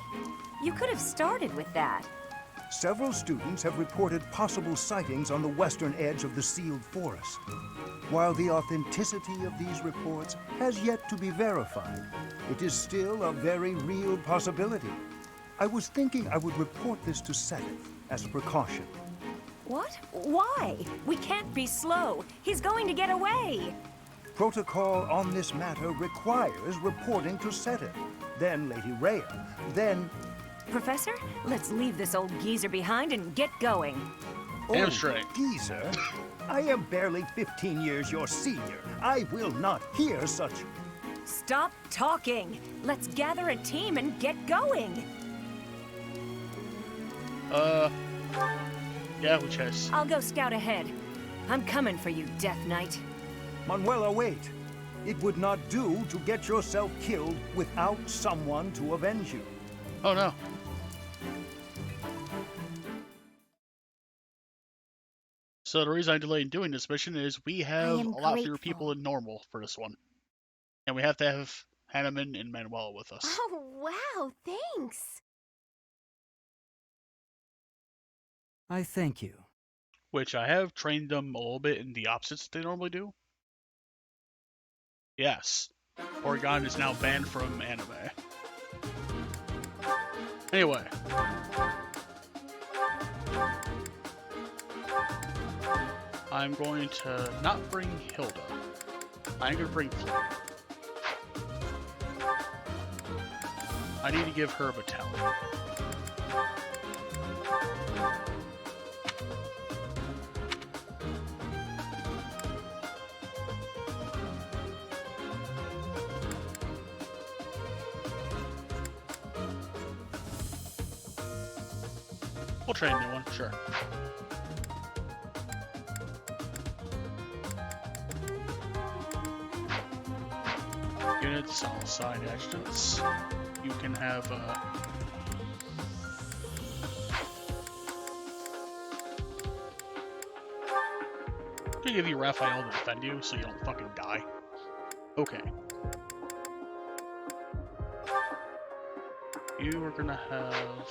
You could have started with that.
Several students have reported possible sightings on the western edge of the sealed forest. While the authenticity of these reports has yet to be verified, it is still a very real possibility. I was thinking I would report this to Seth as a precaution.
What? Why? We can't be slow. He's going to get away.
Protocol on this matter requires reporting to Seth, then Lady Rhea, then...
Professor, let's leave this old geezer behind and get going.
Oh, geezer? I am barely 15 years your senior. I will not hear such...
Stop talking. Let's gather a team and get going.
Yeah, which has...
I'll go scout ahead. I'm coming for you, Death Knight.
Manuela, wait. It would not do to get yourself killed without someone to avenge you.
Oh, no. So the reason I delayed doing this mission is we have a lot fewer people than normal for this one. And we have to have Hanneman and Manuela with us.
Oh, wow, thanks.
I thank you.
Which I have trained them a little bit in the opposites they normally do. Yes. Oregon is now banned from anime. Anyway. I'm going to not bring Hilda. I'm going to bring Flynn. I need to give her a battalion. We'll train a new one, sure. Units, all side adjutants. You can have, I'm gonna give you Raphael to defend you so you don't fucking die. Okay. You are gonna have...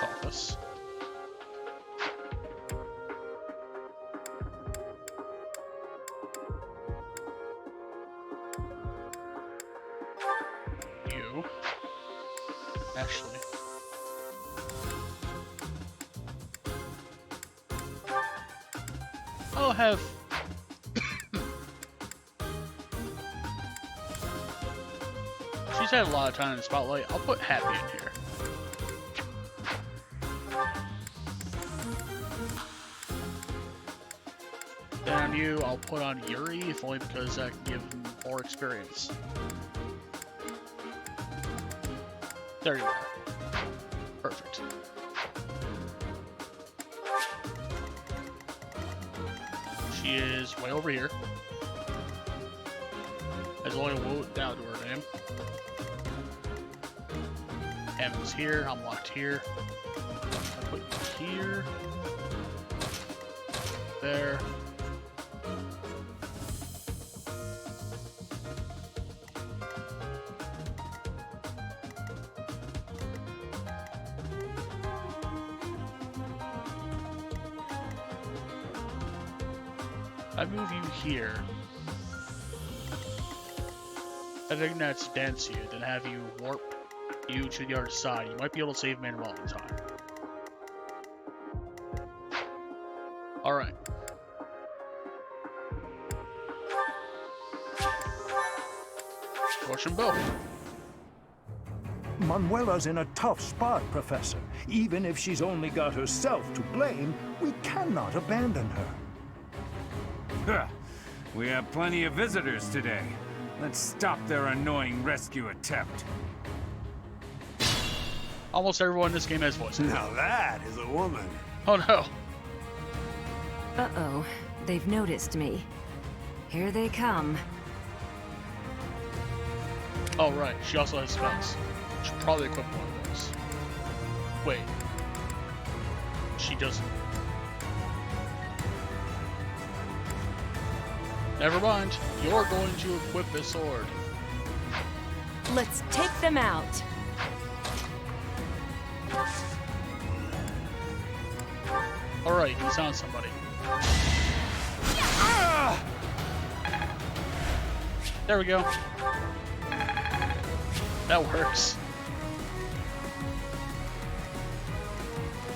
Office. You. Ashley. I'll have... She's had a lot of time in the spotlight. I'll put Happy in here. Then on you, I'll put on Yuri, if only because I can give him more experience. There you are. Perfect. She is way over here. As long as we'll down to her name. Evan's here, I'm locked here. I put you here. There. I move you here. I think that's dance you, then have you warp you to the other side. You might be able to save Manuel in time. Alright. Push them both.
Manuela's in a tough spot, Professor. Even if she's only got herself to blame, we cannot abandon her.
We have plenty of visitors today. Let's stop their annoying rescue attempt.
Almost everyone in this game has voices.
Now that is a woman.
Oh no.
Uh-oh. They've noticed me. Here they come.
Oh right, she also has spells. Should probably equip one of those. Wait. She doesn't. Never mind. You're going to equip this sword.
Let's take them out.
Alright, you sound somebody. There we go. That works.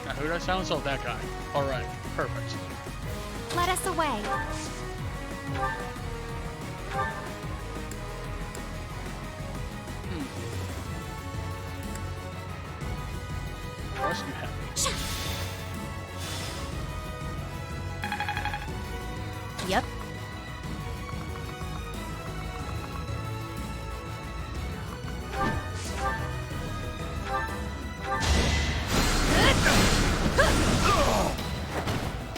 Now, who did I silence? Oh, that guy. Alright, perfect.
Let us away.
What else do you have?
Yep.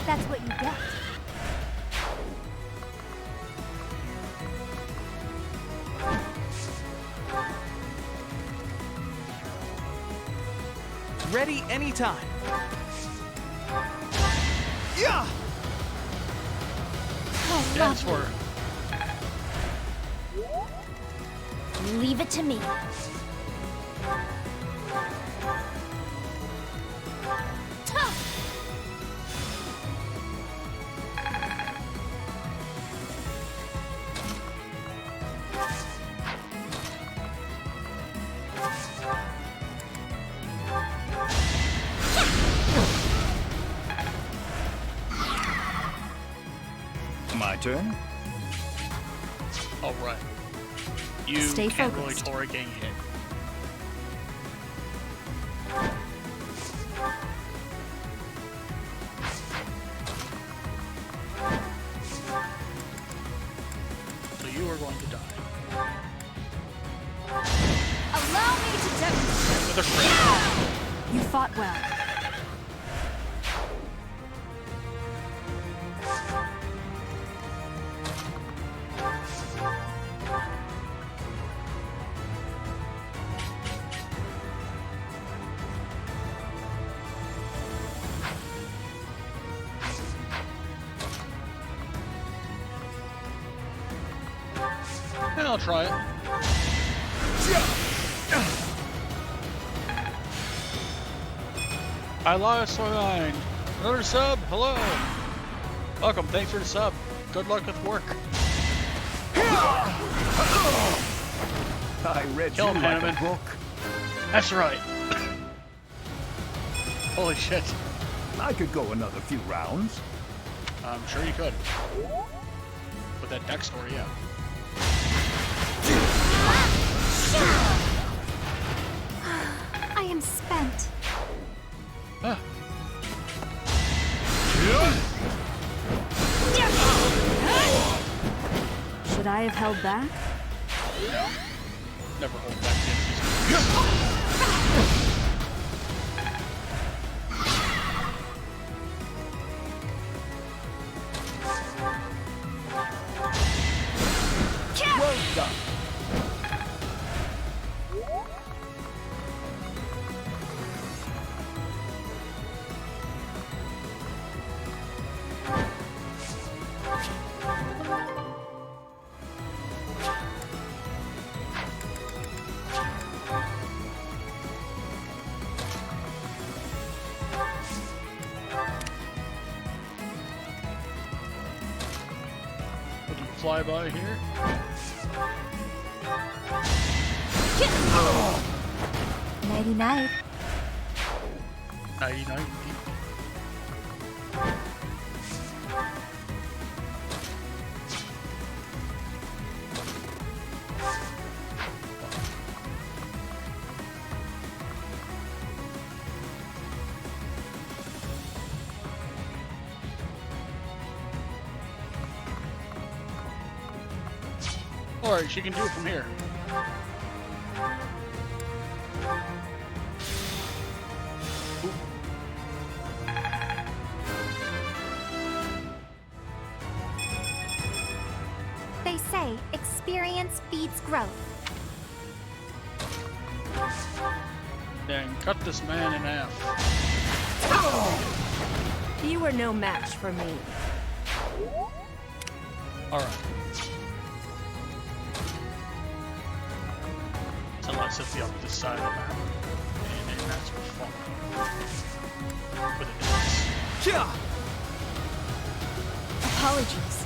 That's what you get.
Ready anytime. Yeah!
Oh,
Dance
lovely.
for her.
Leave it to me.
My turn?
Alright. You
Stay
can't really
focused.
tolerate getting hit. So you are going to die.
Allow me to demonstrate.
With a crit.
You fought well.
And I'll try it. I lost my mind. Another sub. Hello. Welcome. Thanks for the sub. Good luck with work.
I read
Kill
you
him,
like a
Hanneman.
book.
That's right. Holy shit.
I could go another few rounds.
I'm sure you could. With that deck story, yeah.
I am spent.
Ah.
Should I have held back?
Never hold back against these.
Well done.
Would you fly by here?
Nighty night.
Nighty night. Alright, she can do it from here.
They say experience feeds growth.
Then cut this man in half.
You are no match for me.
Alright. So let's set the up this side of the map. And that's for fun. With a dance.
Apologies.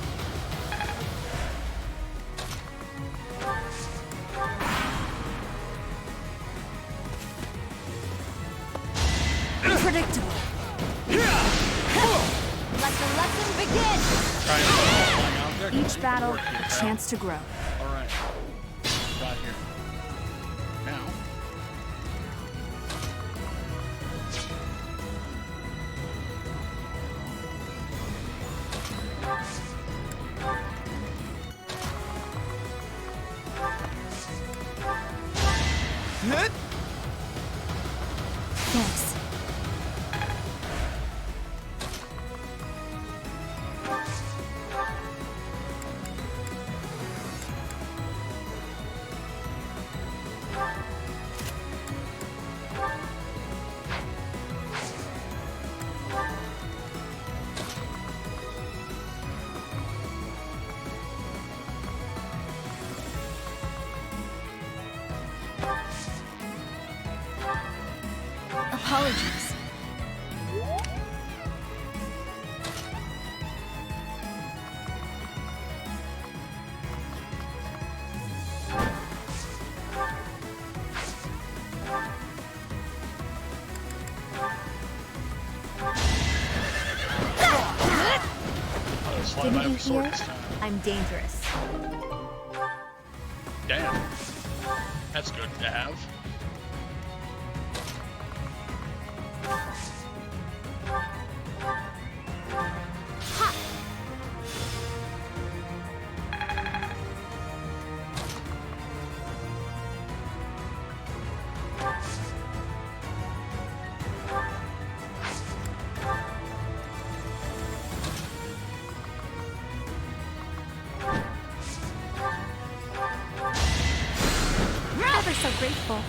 Predictable.
Let the lesson begin!
Each battle, a chance to grow.
Alright. Got here. Now.
Thanks.
Apologies.
Didn't you hear? I'm dangerous.
Damn. That's good to have.
Ever so grateful.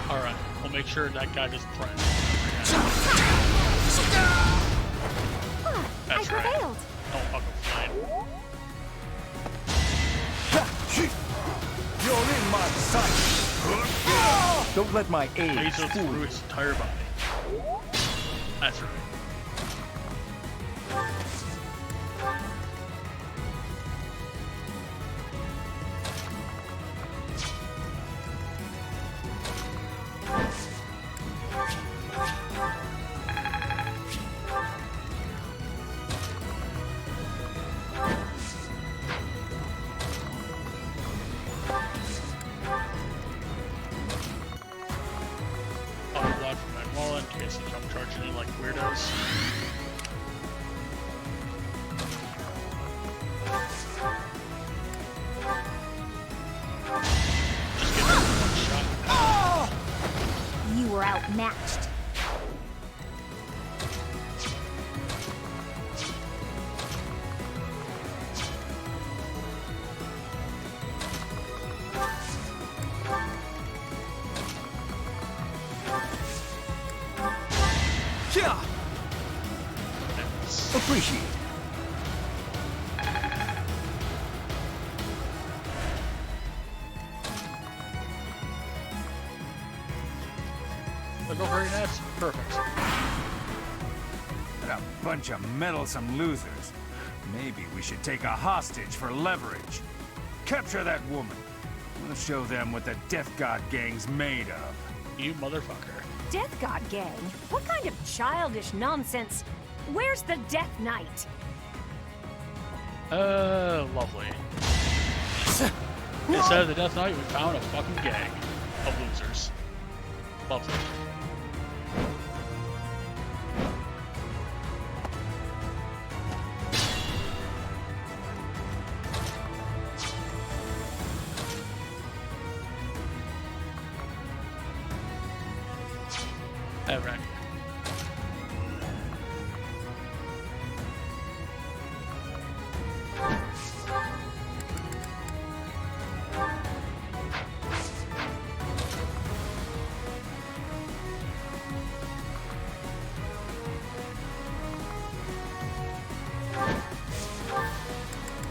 Alright, we'll make sure that guy doesn't threaten.
I prevailed.
Don't fucking fly.
You're in my sight. Don't let my age
Laser
fool
through
you.
its entire body. That's right. Block from my wall in case they come charging in like weirdos. Just get one shot.
You were outmatched.
Appreciate it.
Look over your nets. Perfect.
What a bunch of meddlesome losers. Maybe we should take a hostage for leverage. Capture that woman. We'll show them what the Death God Gang's made of.
You motherfucker.
Death God Gang? What kind of childish nonsense? Where's the Death Knight?
Lovely. Instead of the Death Knight, we found a fucking gang of losers. Lovely. Alright.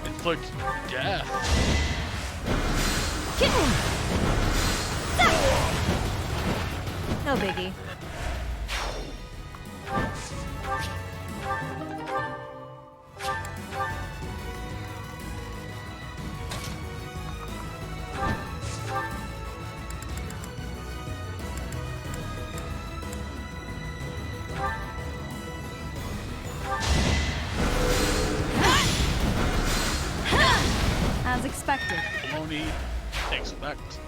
Inflict death.
No biggie. As expected.
Baloney, expect.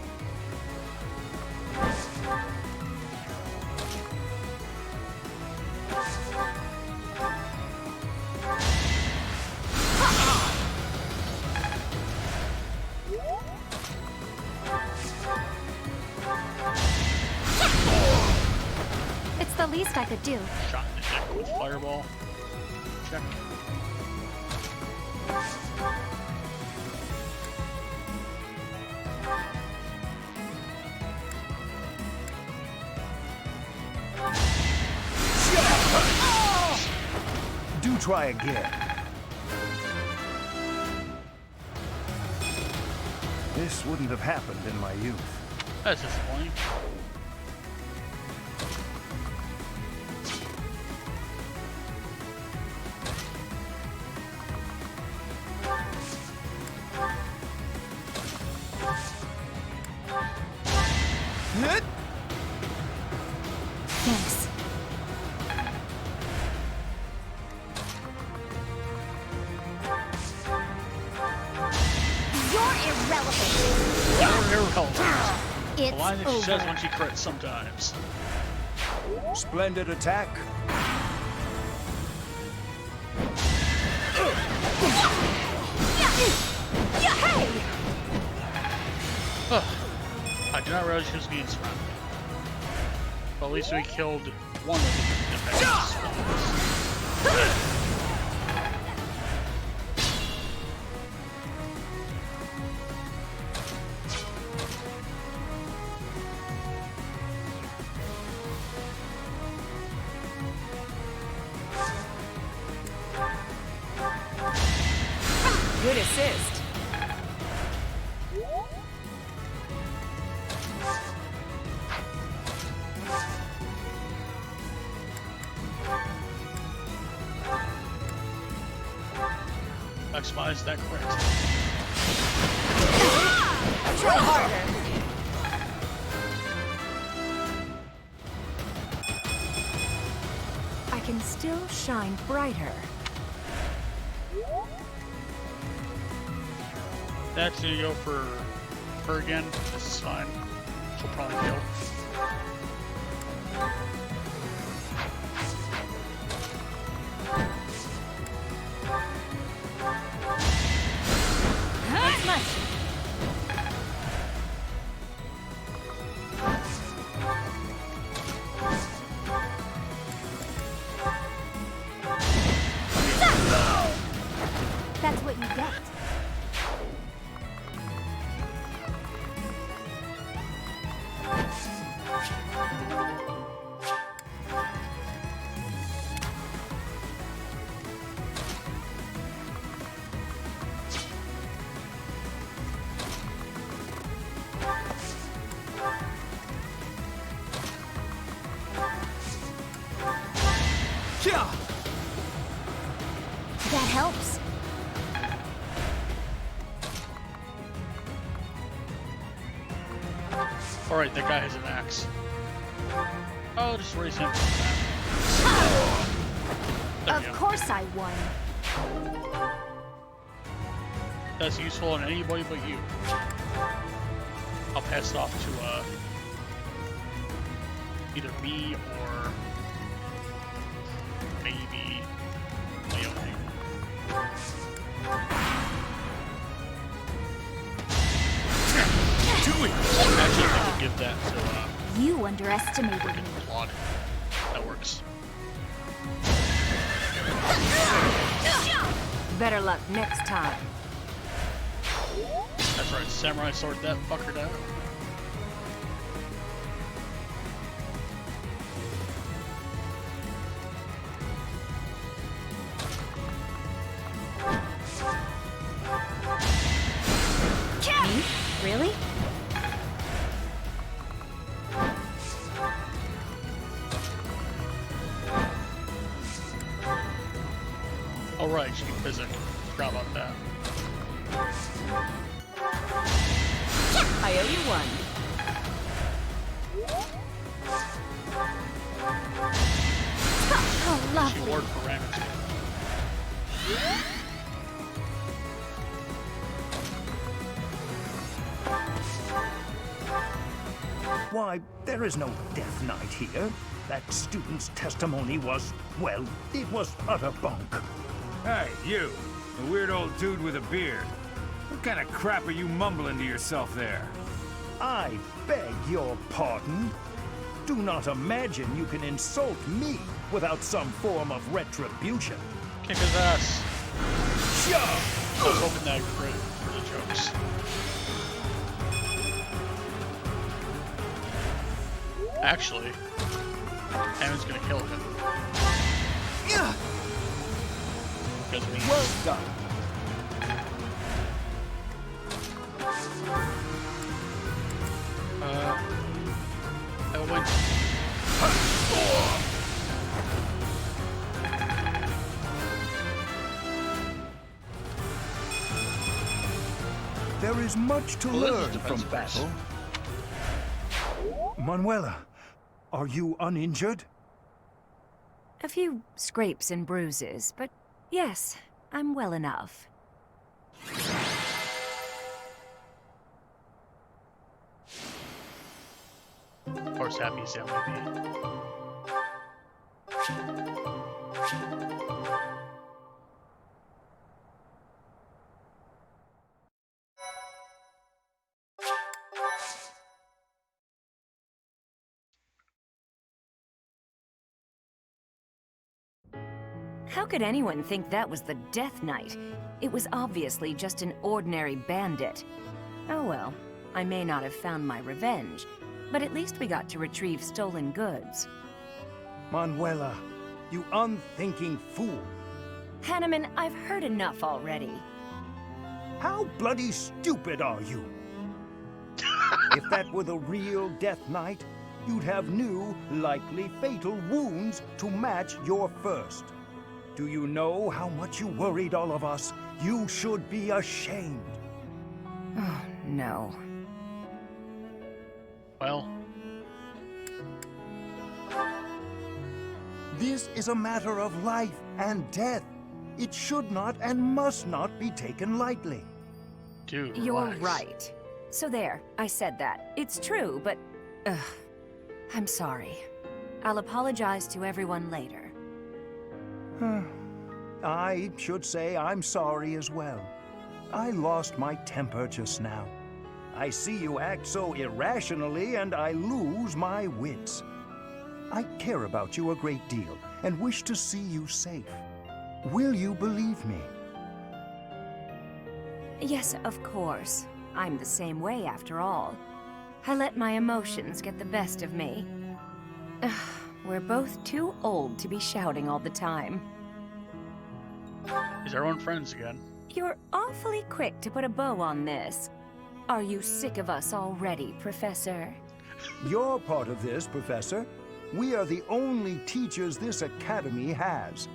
It's the least I could do.
Shot in the neck with fireball. Check.
Do try again. This wouldn't have happened in my youth.
That's disappointing.
Thanks. You're irrelevant.
You're irrelevant.
It's
The line that she
over.
says when she crits sometimes.
Splendid attack.
Hey!
I did not realize she was being surrounded. But at least we killed one of the defenders.
Good assist.
Maximize that crit.
Try harder. I can still shine brighter.
That's gonna go for her again. This is fine. She'll probably kill.
That's much.
That's what you get. That helps.
Alright, that guy has an axe. I'll just raise him. There we
Of
go.
course I won.
That's useful on anybody but you. I'll pass it off to either me or maybe Leonie.
Doing.
Actually, I think we'll give that to
You underestimated me.
Claude. That works.
Better luck next time.
That's right, samurai sword that fucker down.
Me? Really?
Oh right, she can physic. Forgot about that.
I owe you one.
Oh, lovely.
She ward for Revengeance.
Why, there is no Death Knight here. That student's testimony was, well, it was utter bunk.
Hey, you, the weird old dude with a beard. What kind of crap are you mumbling to yourself there?
I beg your pardon. Do not imagine you can insult me without some form of retribution.
Kick his ass.
Shove!
I was hoping that crit for the jokes. Actually, Hammond's gonna kill him.
Yeah.
Because we
well done.
I went.
There is much to learn from battle.
Manuela, are you uninjured?
A few scrapes and bruises, but yes, I'm well enough.
Of course, happy is MVP.
How could anyone think that was the Death Knight? It was obviously just an ordinary bandit. Oh well, I may not have found my revenge, but at least we got to retrieve stolen goods.
Manuela, you unthinking fool.
Hanneman, I've heard enough already.
How bloody stupid are you? If that were the real Death Knight, you'd have new, likely fatal wounds to match your first. Do you know how much you worried all of us? You should be ashamed.
Oh, no.
Well.
This is a matter of life and death. It should not and must not be taken lightly.
Dude,
you're
relax.
right. So there, I said that. It's true, but... I'm sorry. I'll apologize to everyone later.
I should say I'm sorry as well. I lost my temper just now. I see you act so irrationally and I lose my wits. I care about you a great deal and wish to see you safe. Will you believe me?
Yes, of course. I'm the same way after all. I let my emotions get the best of me. We're both too old to be shouting all the time.
Is everyone friends again?
You're awfully quick to put a bow on this. Are you sick of us already, Professor?
You're part of this, Professor. We are the only teachers this academy has.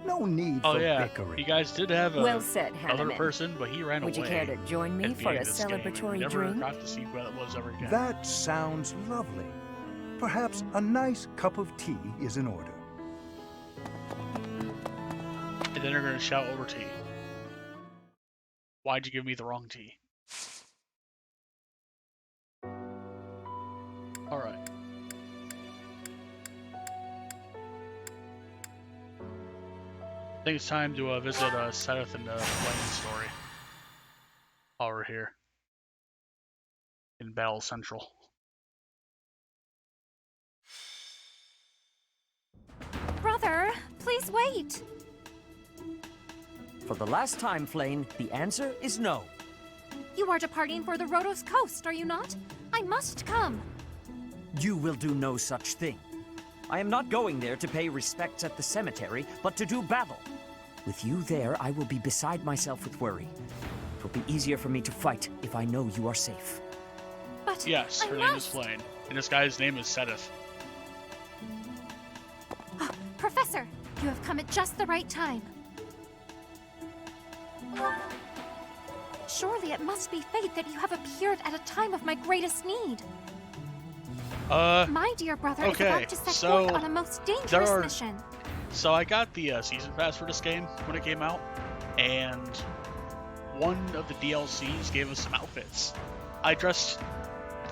No need for bickering.
You guys did have a
well said,
other
Hanneman.
person, but he ran
Would
away.
you care to join me
at the
for
end
a
of this game.
celebratory
Never
drink?
got to see what it was ever again.
That sounds lovely. Perhaps a nice cup of tea is in order.
And then they're gonna shout over tea. Why'd you give me the wrong tea? Alright. I think it's time to visit Seth and Flame's story. While we're here. In Battle Central.
Brother, please wait.
For the last time, Flame, the answer is no.
You are departing for the Rhodos coast, are you not? I must come.
You will do no such thing. I am not going there to pay respects at the cemetery, but to do battle. With you there, I will be beside myself with worry. It will be easier for me to fight if I know you are safe.
But
yes, her name is Flame, and this guy's name is Sedith.
Professor, you have come at just the right time. Surely it must be fate that you have appeared at a time of my greatest need. My dear brother is about to set forth on a most dangerous mission.
So I got the season pass for this game when it came out, and one of the DLCs gave us some outfits. I dressed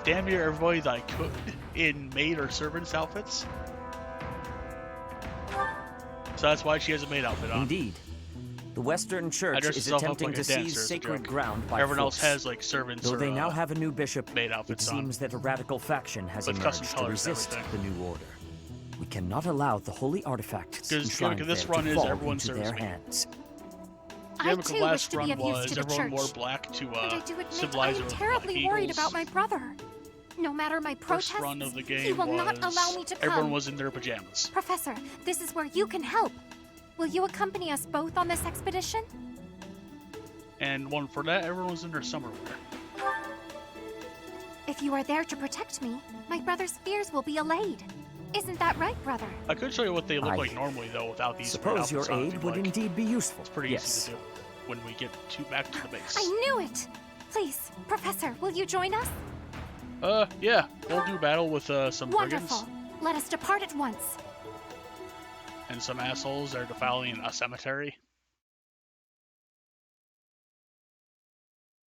damn near everybody that I could in maid or servant's outfits. So that's why she has a maid outfit on.
Indeed. The Western Church is attempting to seize sacred ground by
Everyone
force.
else has like servants.
Though
or,
they now have a new bishop,
maid
it
outfits
seems that a radical faction has
with custom
emerged to
colors and
resist
everything.
the new order. We cannot allow the holy artifacts enshrined
this
there
run
to
is
fall
everyone
into
serves
their
me.
hands.
I
The
too
last
wish to
run
be of use
was
to the
everyone
church.
wore black to
And I do admit I
symbolize
am
it with
terribly
black
worried
eagles.
about my brother. No matter my
First
protests,
run of the game
he will
was
not allow me to come.
everyone was in their pajamas.
Professor, this is where you can help. Will you accompany us both on this expedition?
And one for that, everyone was in their summer wear.
If you are there to protect me, my brother's fears will be allayed. Isn't that right, brother?
I could show you what they look like normally though without these.
Suppose your
outfits on, if
aid
you'd
would
like.
indeed be useful.
It's pretty
Yes.
easy to do when we get back to the base.
I knew it! Please, Professor, will you join us?
Yeah, we'll do battle with some
Wonderful.
brigands
Let us depart at once.
and some assholes that are defiling a cemetery.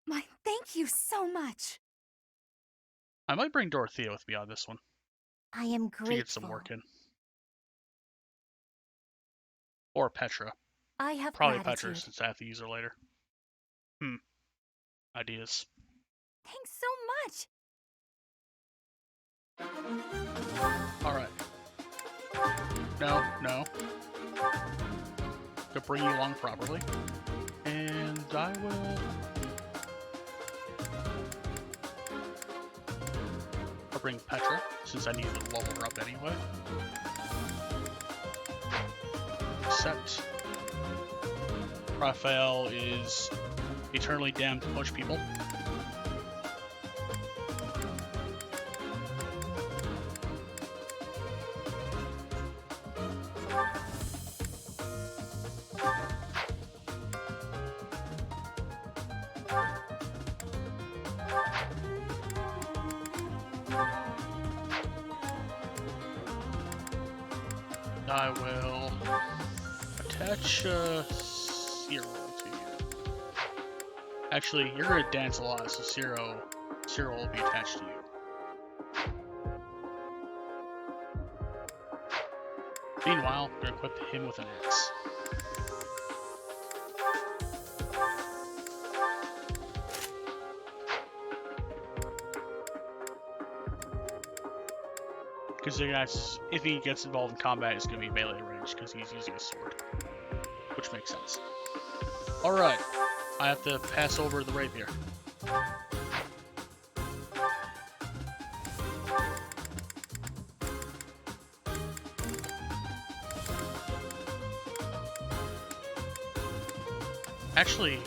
My thank you so much.
I might bring Dorothea with me on this one
I am
to
grateful.
get some work in. Or Petra.
I have
Probably
gratitude.
Petra since I have to use her later. Ideas.
Thanks so much.
Alright. No. To bring you along properly. And I will... I'll bring Petra, since I need to level her up anyway. Set. Raphael is eternally damned to push people. I will attach Cyril to you. Actually, you're gonna dance a lot, so Cyril will be attached to you. Meanwhile, we're gonna equip him with an axe. Because if he gets involved in combat, it's going to be melee range because he's using a sword. Which makes sense. Alright, I have to pass over the rapier. Actually,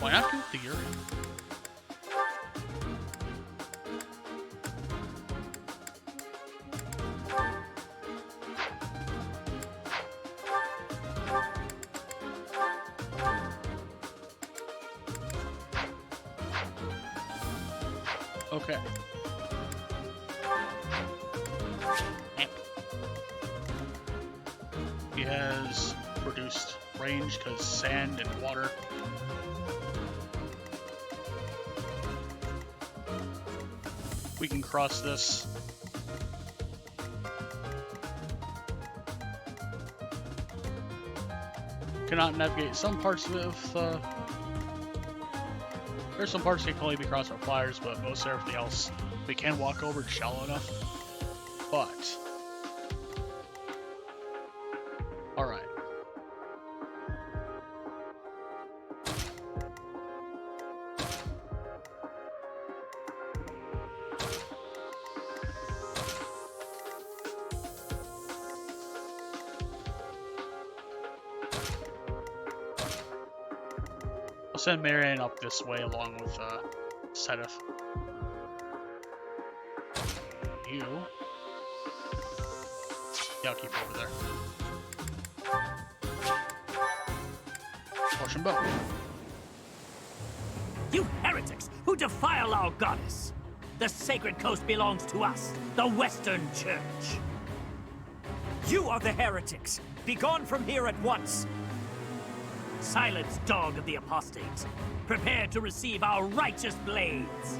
why not do the Yuri? Okay. He has reduced range because sand and water. We can cross this. Cannot navigate some parts of it with, there's some parts that can only be crossed by flyers, but most everything else we can walk over, it's shallow enough. But alright. I'll send Marianne up this way along with Sedith. You. Yeah, I'll keep her over there. Torch and bow.
You heretics who defile our goddess! The sacred coast belongs to us, the Western Church.
You are the heretics! Be gone from here at once!
Silence, dog of the apostates. Prepare to receive our righteous blades.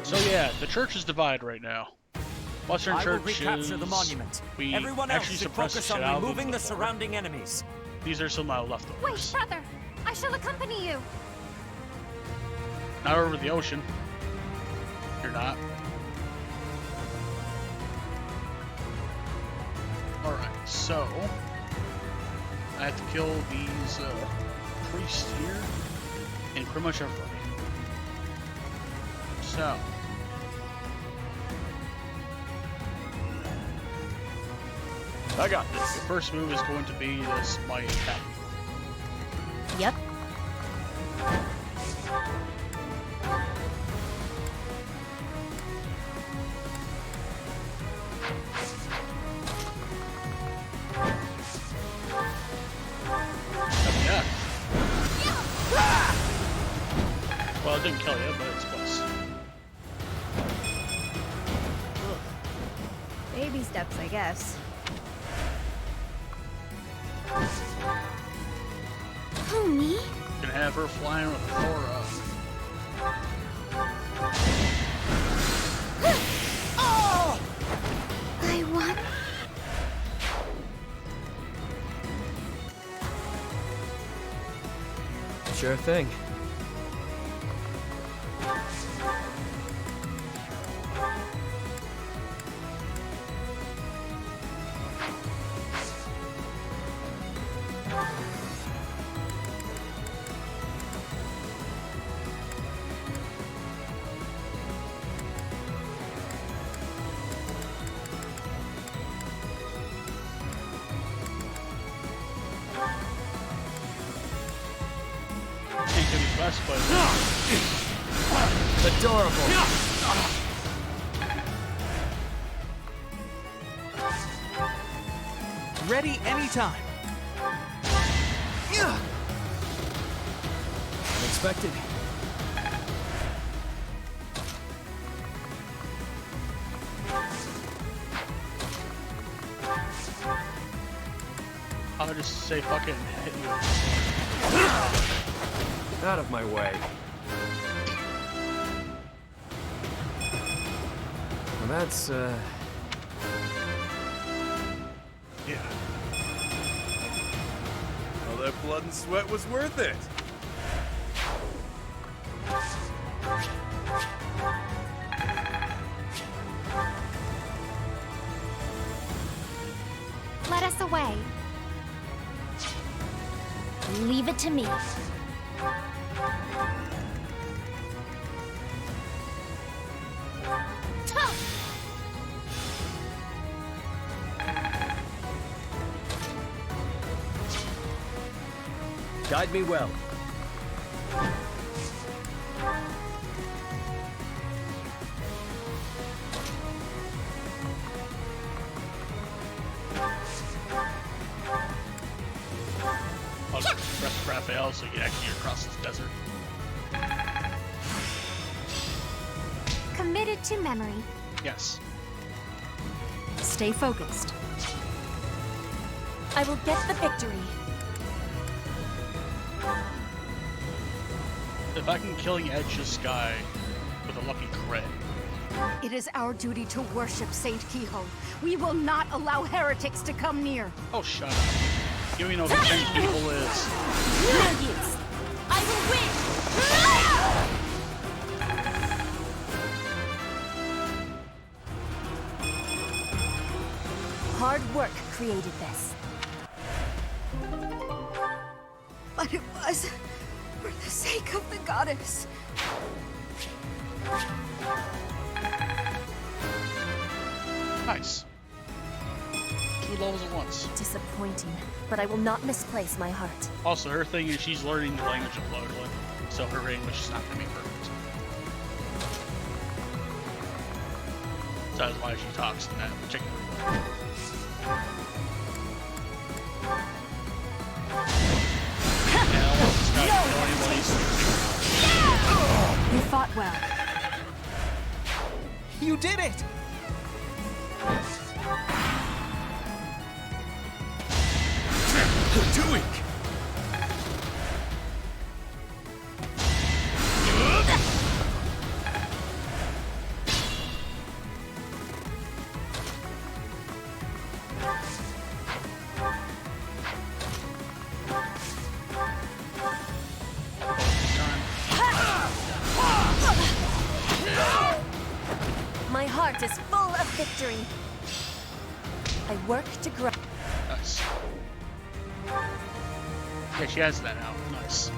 So yeah, the church is divided right now. Western
I will
Church
recapture
is...
the monument.
We
Everyone else
actually
should
suppressed the
focus
shit
on
out of them
removing the
before.
surrounding enemies.
These are some leftovers.
Wait, brother! I shall accompany you!
Not over the ocean. You're not. Alright, so... I have to kill these priests here and pretty much everybody. So...
I got this.
Your first move is going to be this mighty attack.
Yep.
Yeah. Well, it didn't kill you, but it's close.
Baby steps, I guess.
Oh, me?
Gonna have her flying with Thora.
Oh! I won.
Sure thing.
Can't give me best, but...
Adorable.
Ready anytime.
Unexpected.
I'll just say fucking hit you.
Out of my way. Well, that's,
Yeah. All that blood and sweat was worth it.
Let us away.
Leave it to me.
guide me well.
I'll just press Raphael so you can actually get across this desert.
Committed to memory.
Yes.
Stay focused.
I will get the victory.
If I can killing edge this guy with a lucky crit.
It is our duty to worship Saint Kehoe. We will not allow heretics to come near.
Oh, shut up. You don't even know who Saint Kehoe is.
No use. I will win.
Hard work created this.
But it was for the sake of the goddess.
Nice. 2 levels at once.
Disappointing, but I will not misplace my heart.
Also, her thing is she's learning the language of Bloodwood, so her English is not going to be perfect. So that's why she talks in that particular way.
well.
You did it!
Doing.
My heart is full of victory. I work to grow.
Nice. Yeah, she has that now. Nice.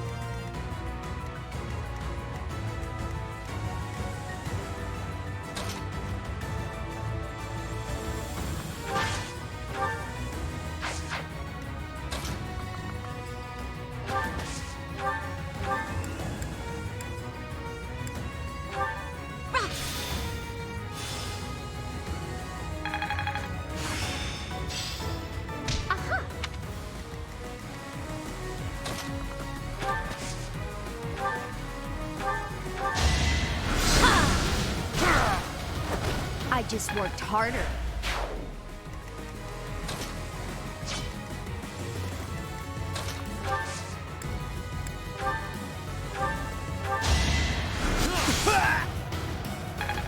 I just worked harder.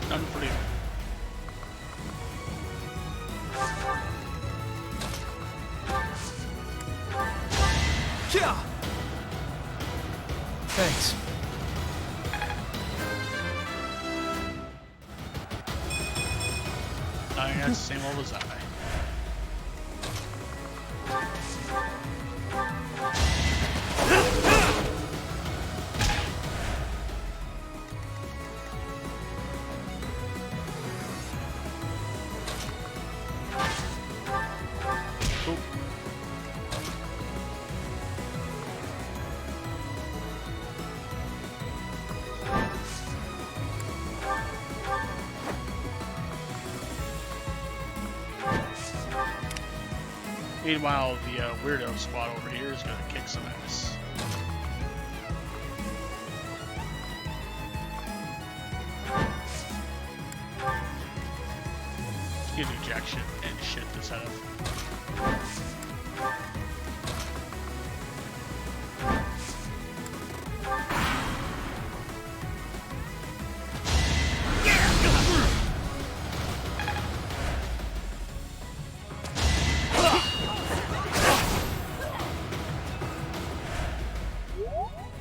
Done for you.
Yeah. Thanks.
I think that's the same old as I. Cool. Meanwhile, the weirdo squad over here is going to kick some ass. Get new jack shit and shit this out of.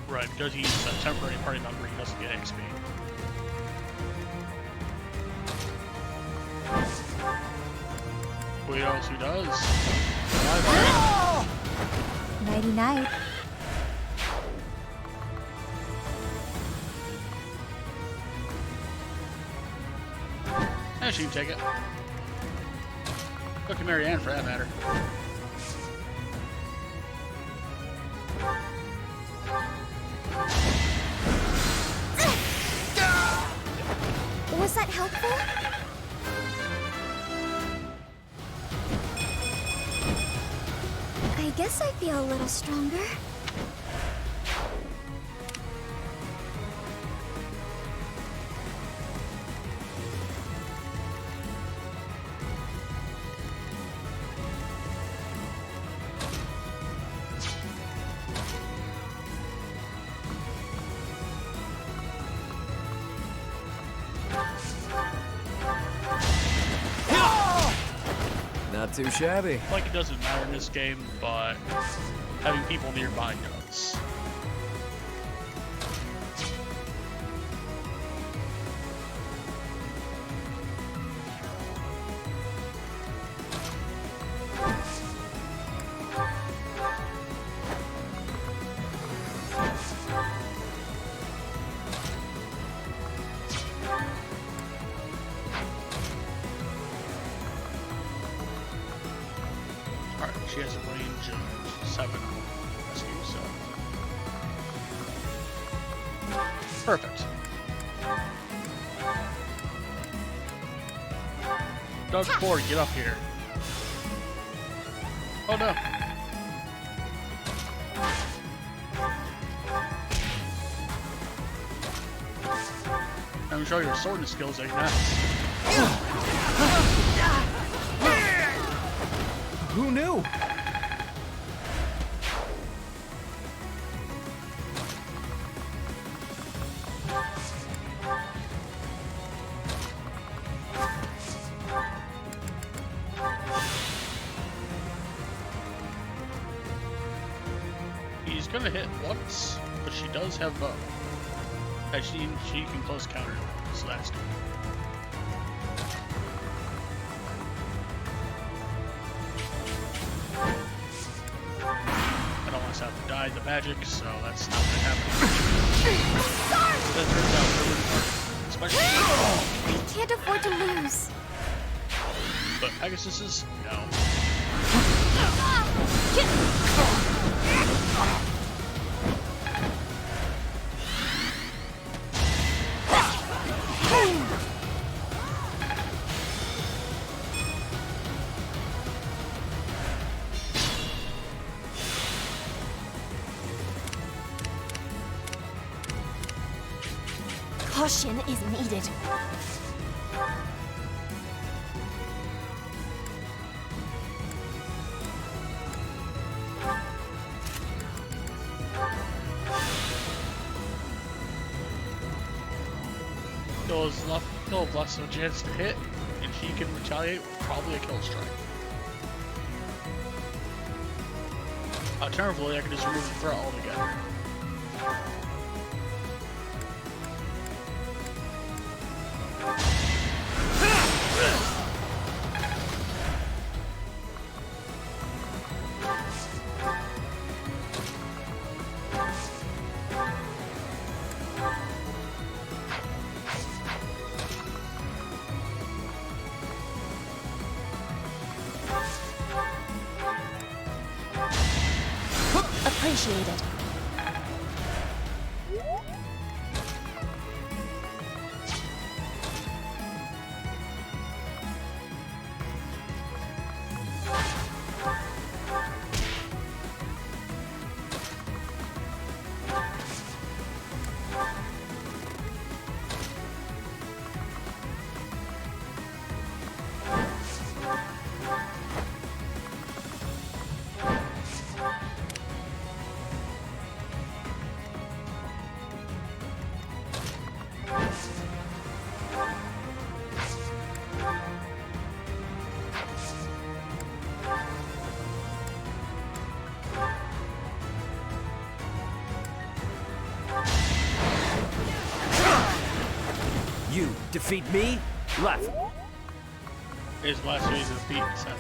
Right, because he's a temporary party member, he doesn't get XP. Who knows who does?
Nighty night.
Yeah, she can take it. Look at Marianne for that matter.
Was that helpful? I guess I feel a little stronger.
Not too shabby.
Like it doesn't matter in this game, but having people nearby does. Alright, she has a range of 7 rescue, so. Perfect. Doug Ford, get up here. Oh no. I'm sure your sorting skills ain't nice.
Who knew?
He's gonna hit once, but she does have bow. And she can close counter, so that's good. I don't want us to have to die in the magic, so that's not gonna happen. That turns out really hard, especially.
We can't afford to lose.
But Pegasus is no.
Caution is needed.
He'll have less of a chance to hit, and she can retaliate with probably a kill strike. Alternatively, I can just remove the threat altogether.
Appreciated.
You defeat me? Laughable.
His last phase of beat incentive.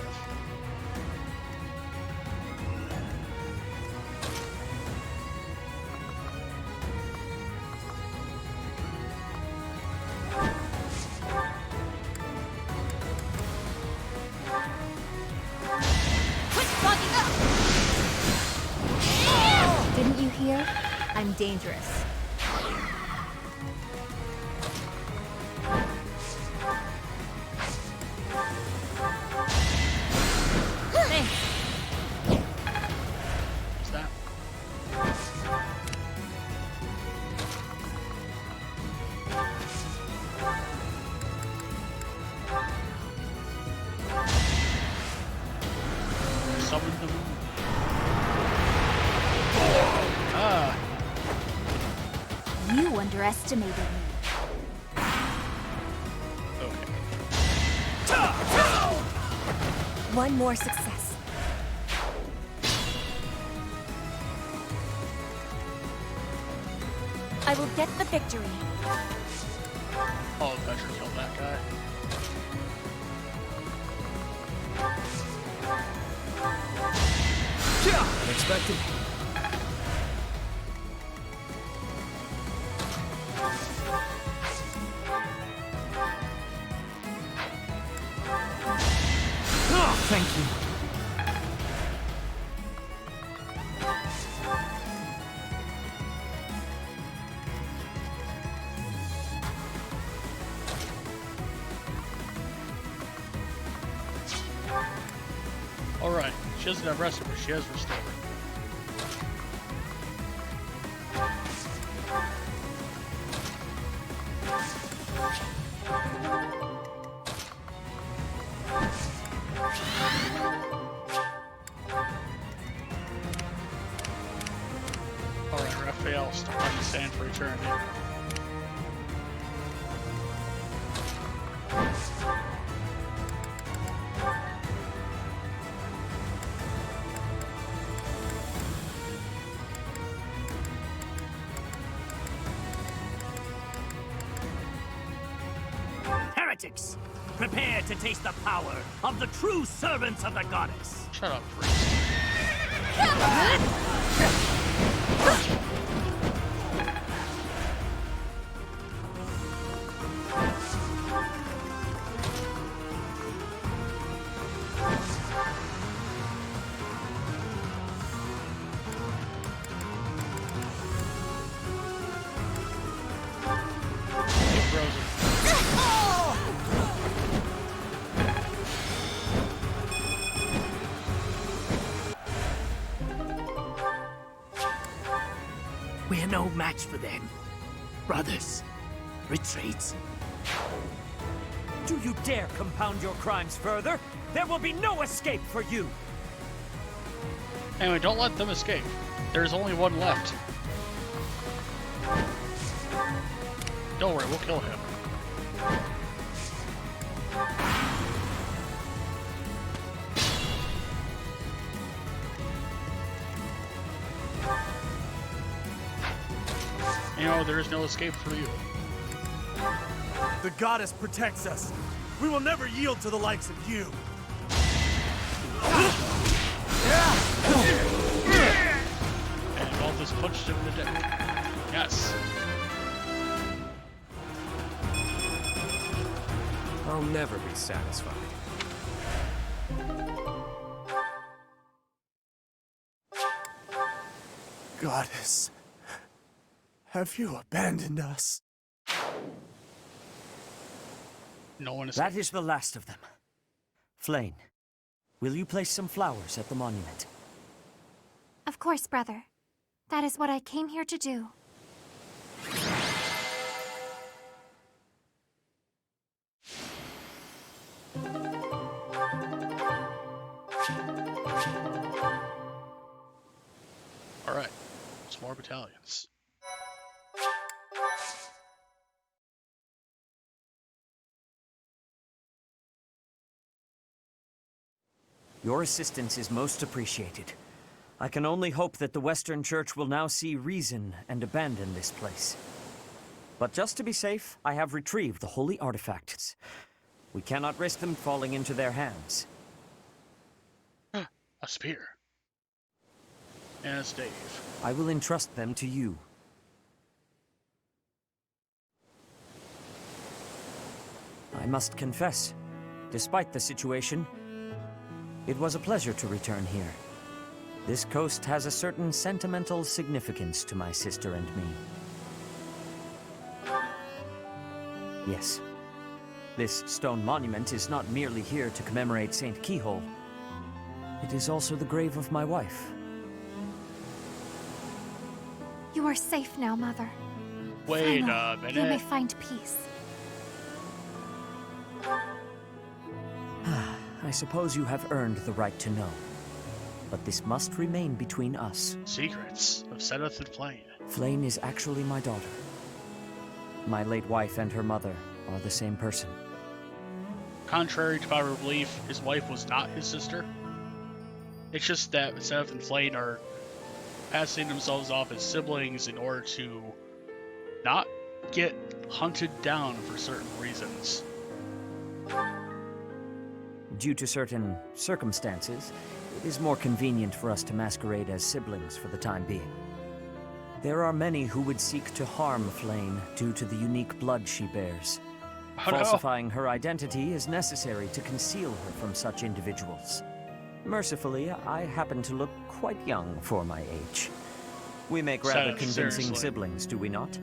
Didn't you hear? I'm dangerous.
What's that? Summon them. Ah.
You underestimated me.
One more success.
I will get the victory.
Oh, Petra killed that guy.
Unexpected.
Thank you.
Alright, she doesn't have Restore, but she has Restore. else to stand for eternity.
Heretics! Prepare to taste the power of the true servants of the goddess!
Shut up, priest.
We're no match for them. Brothers, retreat.
Do you dare compound your crimes further? There will be no escape for you!
Anyway, don't let them escape. There's only one left. Don't worry, we'll kill him. You know, there is no escape for you.
The goddess protects us. We will never yield to the likes of you.
And Balthus punched him in the dick. Yes.
I'll never be satisfied.
Goddess, have you abandoned us?
No one is.
That is the last of them. Flane, will you place some flowers at the monument?
Of course, brother. That is what I came here to do.
Alright. Some more battalions.
Your assistance is most appreciated. I can only hope that the Western Church will now see reason and abandon this place. But just to be safe, I have retrieved the holy artifacts. We cannot risk them falling into their hands.
A spear. And a stave.
I will entrust them to you. I must confess, despite the situation, it was a pleasure to return here. This coast has a certain sentimental significance to my sister and me. Yes. This stone monument is not merely here to commemorate Saint Keyhole. It is also the grave of my wife.
You are safe now, Mother.
Wait
Finally,
a minute.
you may find peace.
I suppose you have earned the right to know. But this must remain between us.
Secrets of Zenith and Flane.
Flane is actually my daughter. My late wife and her mother are the same person.
Contrary to popular belief, his wife was not his sister. It's just that Zenith and Flane are passing themselves off as siblings in order to not get hunted down for certain reasons.
Due to certain circumstances, it is more convenient for us to masquerade as siblings for the time being. There are many who would seek to harm Flane due to the unique blood she bears. Falsifying her identity is necessary to conceal her from such individuals. Mercifully, I happen to look quite young for my age. We make rather convincing siblings, do we not?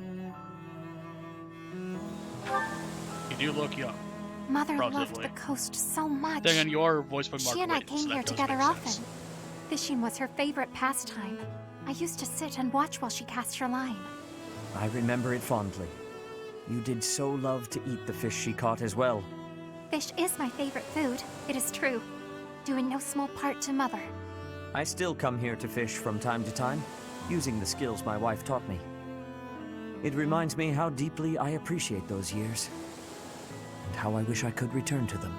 You do look young.
Mother loved the coast so much.
Then again, your voice by Mark
She and I
Williams,
came
so
here
that does
together
make
often.
sense.
Fishing was her favorite pastime. I used to sit and watch while she cast her line.
I remember it fondly. You did so love to eat the fish she caught as well.
Fish is my favorite food, it is true. Due in no small part to Mother.
I still come here to fish from time to time, using the skills my wife taught me. It reminds me how deeply I appreciate those years, and how I wish I could return to them.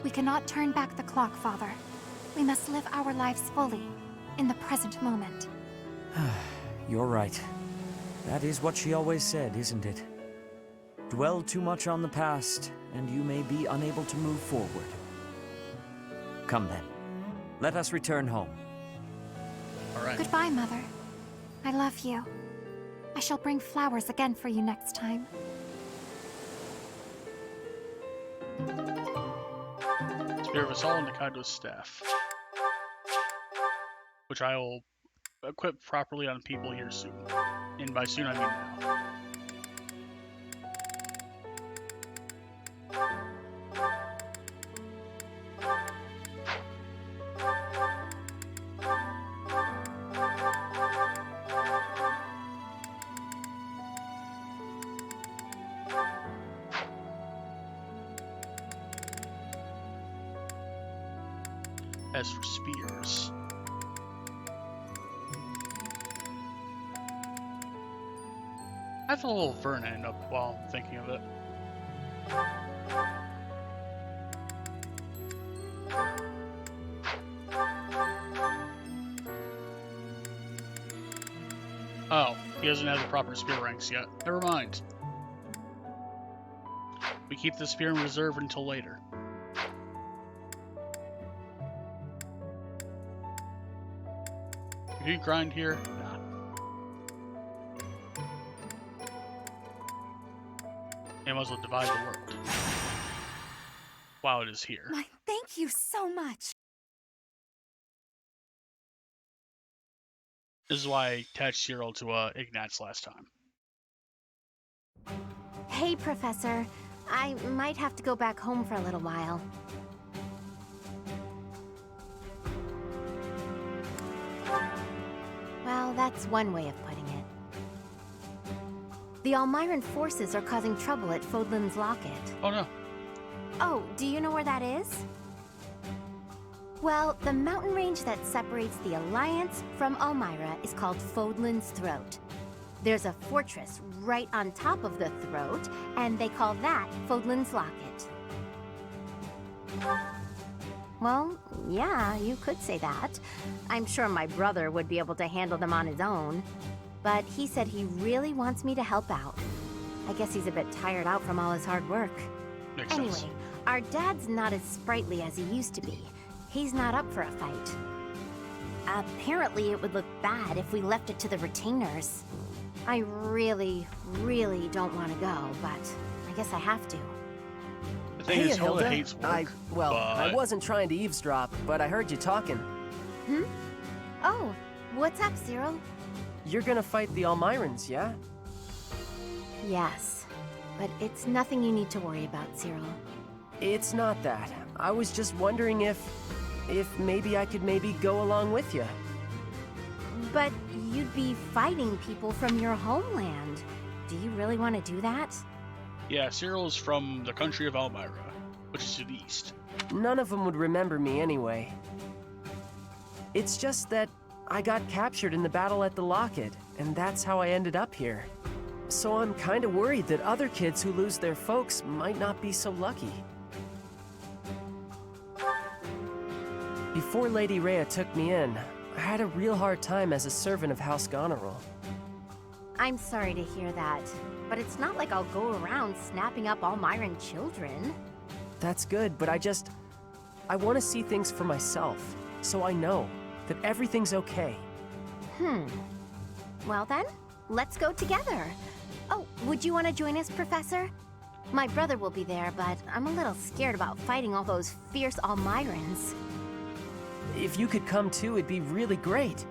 We cannot turn back the clock, Father. We must live our lives fully, in the present moment.
You're right. That is what she always said, isn't it? Dwell too much on the past, and you may be unable to move forward. Come then. Let us return home.
All right.
Goodbye, Mother. I love you. I shall bring flowers again for you next time.
Spear of Assault and the Kaido's Staff, which I will equip properly on people here soon. And by soon, I mean now. As for spears, I have a little Vernon up while I'm thinking of it. Oh, he doesn't have the proper spear ranks yet. Never mind. We keep the spear in reserve until later. Can you grind here? Nah. I might as well divide the work while it is here.
My thank you so much.
This is why I attached Cyril to Ignatz last time.
Hey, Professor. I might have to go back home for a little while. Well, that's one way of putting it. The Almiran forces are causing trouble at Fodlan's Locket.
Oh no.
Oh, do you know where that is? Well, the mountain range that separates the Alliance from Almyra is called Fodlan's Throat. There's a fortress right on top of the throat, and they call that Fodlan's Locket. Well, yeah, you could say that. I'm sure my brother would be able to handle them on his own. But he said he really wants me to help out. I guess he's a bit tired out from all his hard work.
Makes
anyway,
sense.
Our dad's not as sprightly as he used to be. He's not up for a fight. Apparently it would look bad if we left it to the retainers. I really, really don't want to go, but I guess I have to.
The thing is, Hilda hates work,
I wasn't trying to eavesdrop, but I heard you talking.
Hmm? Oh, what's up, Cyril?
You're gonna fight the Almirans, yeah?
Yes, but it's nothing you need to worry about, Cyril.
It's not that. I was just wondering if maybe I could go along with you.
But you'd be fighting people from your homeland. Do you really want to do that?
Yeah, Cyril is from the country of Almyra, which is to the east.
None of them would remember me anyway. It's just that I got captured in the battle at the Locket, and that's how I ended up here. So I'm kind of worried that other kids who lose their folks might not be so lucky. Before Lady Rhea took me in, I had a real hard time as a servant of House Goneril.
I'm sorry to hear that, but it's not like I'll go around snapping up Almiran children.
That's good, but I want to see things for myself, so I know that everything's okay.
Well then, let's go together. Oh, would you want to join us, Professor? My brother will be there, but I'm a little scared about fighting all those fierce Almirans.
If you could come too, it'd be really great.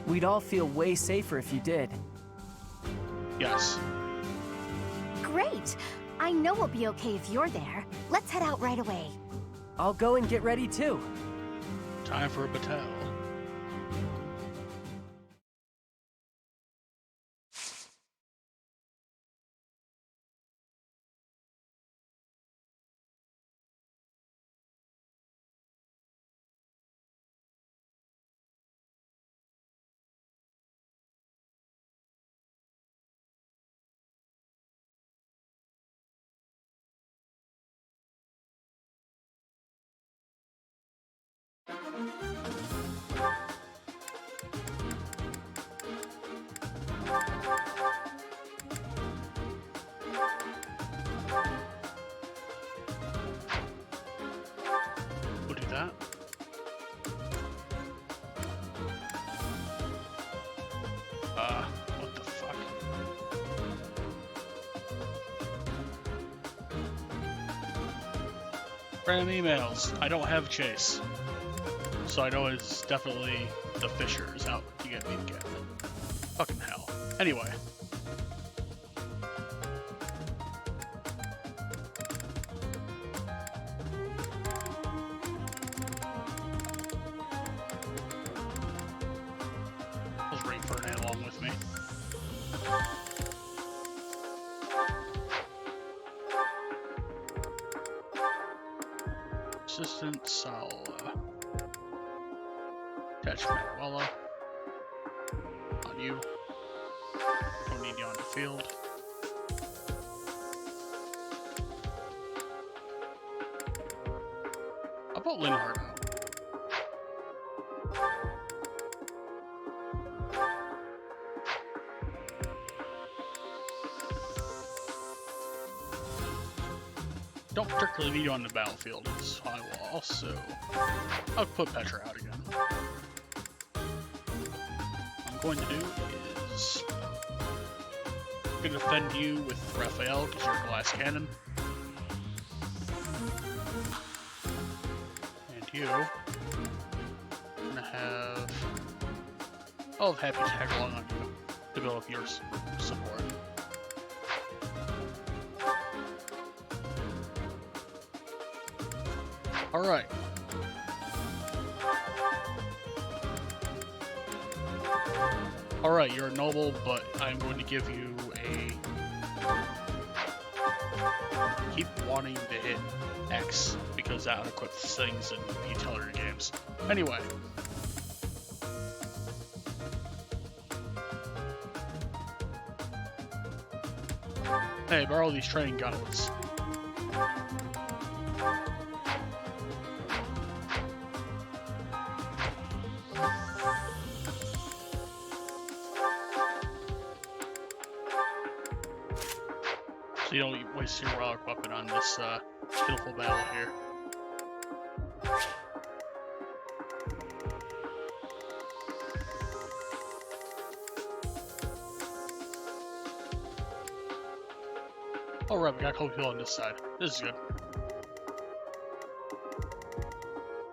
We'd all feel way safer if you did.
Yes.
Great! I know we'll be okay if you're there. Let's head out right away.
I'll go and get ready too.
Time for a battle. Random emails. I don't have Chase. So I know it's definitely the Fishers out to get me again. Fucking hell. Anyway. Let's bring Ferdinand along with me. Assistant Sala. Attachment Wella. On you. Don't need you on the field. How about Linhardt? Don't particularly need you on the battlefield, so I will also... I'll put Petra out again. What I'm going to do is... I'm going to defend you with Raphael, because you're a glass cannon. And you... I'm going to have... I'll have Happy tag along on you to build up your support. Alright. Alright, you're a noble, but I'm going to give you a... Keep wanting to hit X, because that unequips things in utility games. Anyway. Hey, borrow these training gauntlets. So you don't waste your relic weapon on this pitiful battle here. Alright, we got a couple people on this side. This is good.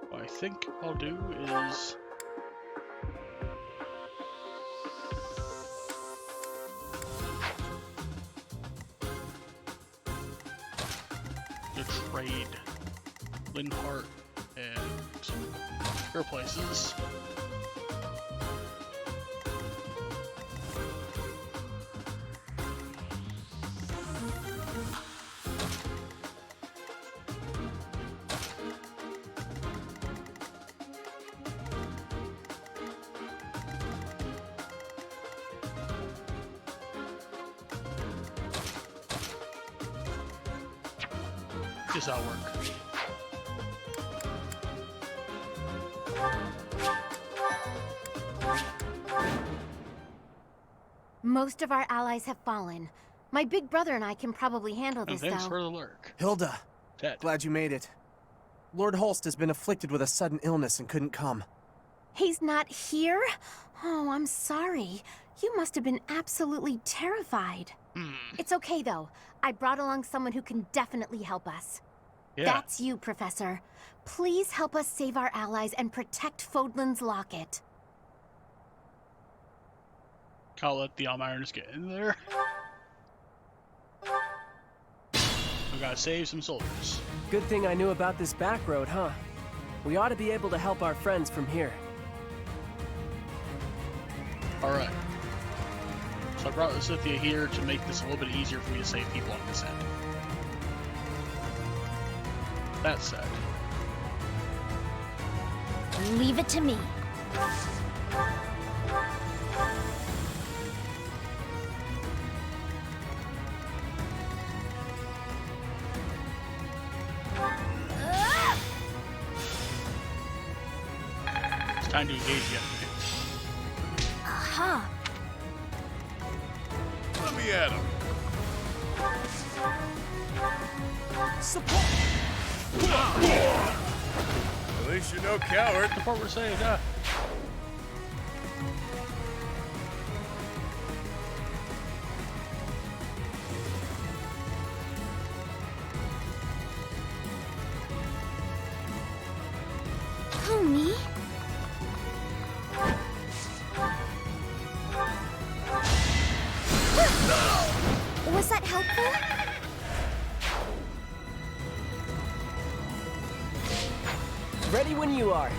What I think I'll do is... trade Linhardt and your places. This will work.
Most of our allies have fallen. My big brother and I can probably handle this,
thanks
though.
for the lurk.
Hilda,
Ted.
Glad you made it. Lord Holst has been afflicted with a sudden illness and couldn't come.
He's not here? Oh, I'm sorry. You must have been absolutely terrified. It's okay, though. I brought along someone who can definitely help us.
Yeah.
That's you, Professor. Please help us save our allies and protect Fodlan's locket.
Can't let the Almirans get in there. We gotta save some soldiers.
Good thing I knew about this back road, huh? We ought to be able to help our friends from here.
Alright. So I brought Lysithia here to make this a little bit easier for me to save people on this end. That said...
Leave it to me.
It's time to engage yet.
Aha!
Let me at him.
Support!
At least you're no coward.
Support we're saying, yeah.
when you are.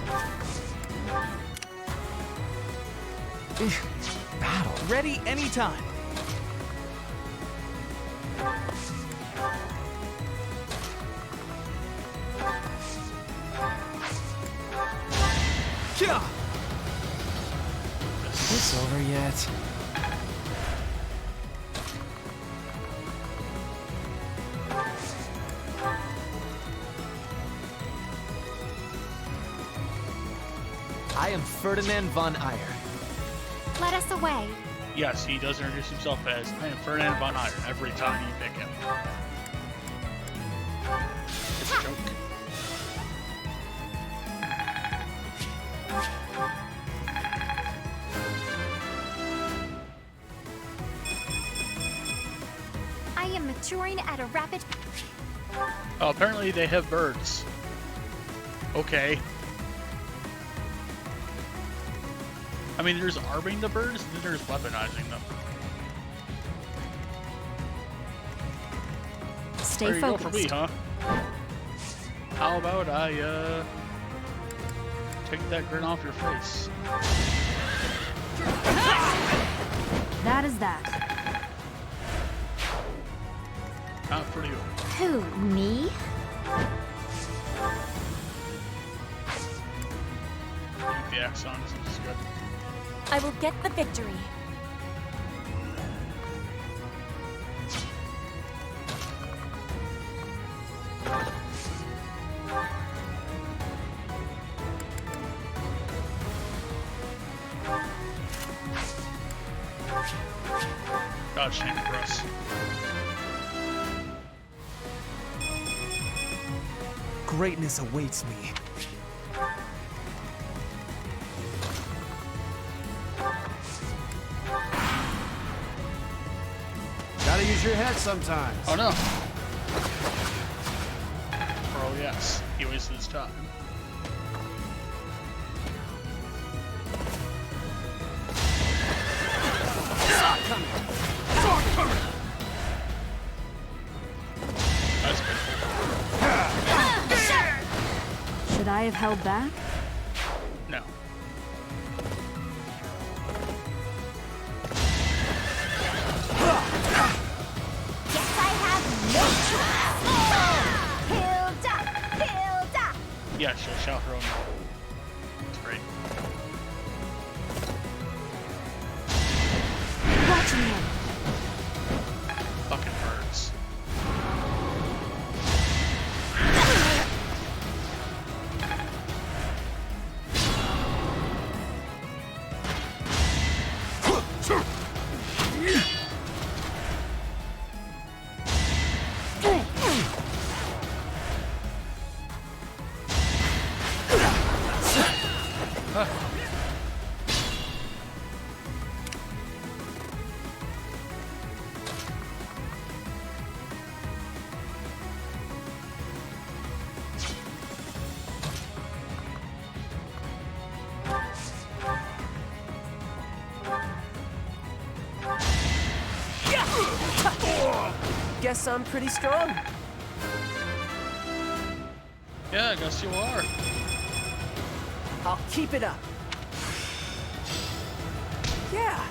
Battle. Ready anytime. Yeah.
Is this over yet?
I am Ferdinand von Eyre.
Let us away.
Yes, he does introduce himself as I am Ferdinand von Iron every time you pick him. It's a joke.
I am maturing at a rapid...
Oh, apparently they have birds. Okay. I mean, there's arming the birds, then there's weaponizing them.
Stay
there you
focused.
go for me, huh? How about I, take that grin off your face?
That is that.
Not for you.
Who, me?
Keep the axe on, this is good.
I will get the victory.
God, shame for us.
Greatness awaits me.
Gotta use your head sometimes.
Oh no. Oh yes, he wasted his time. That's good.
Should I have held back?
No.
Guess I have no choice. Hilda! Hilda!
Yeah, she'll shout her own name. That's great.
Watching him.
Fucking birds.
Guess I'm pretty strong.
Yeah, I guess you are.
I'll keep it up. Yeah.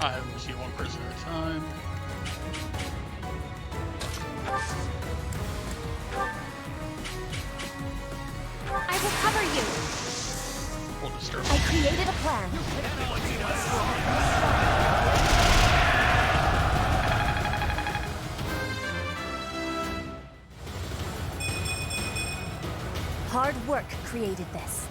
I will see one person at a time.
I will cover you.
We'll disturb.
I created a plan.
Hard work created this.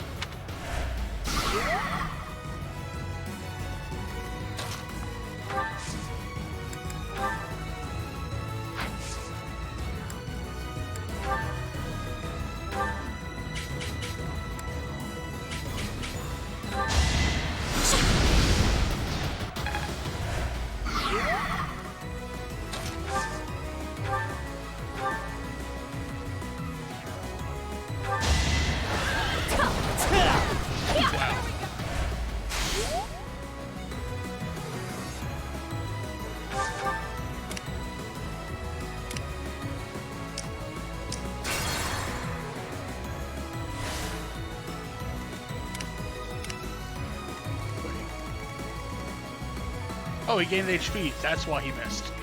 Oh, he gained HP. That's why he missed.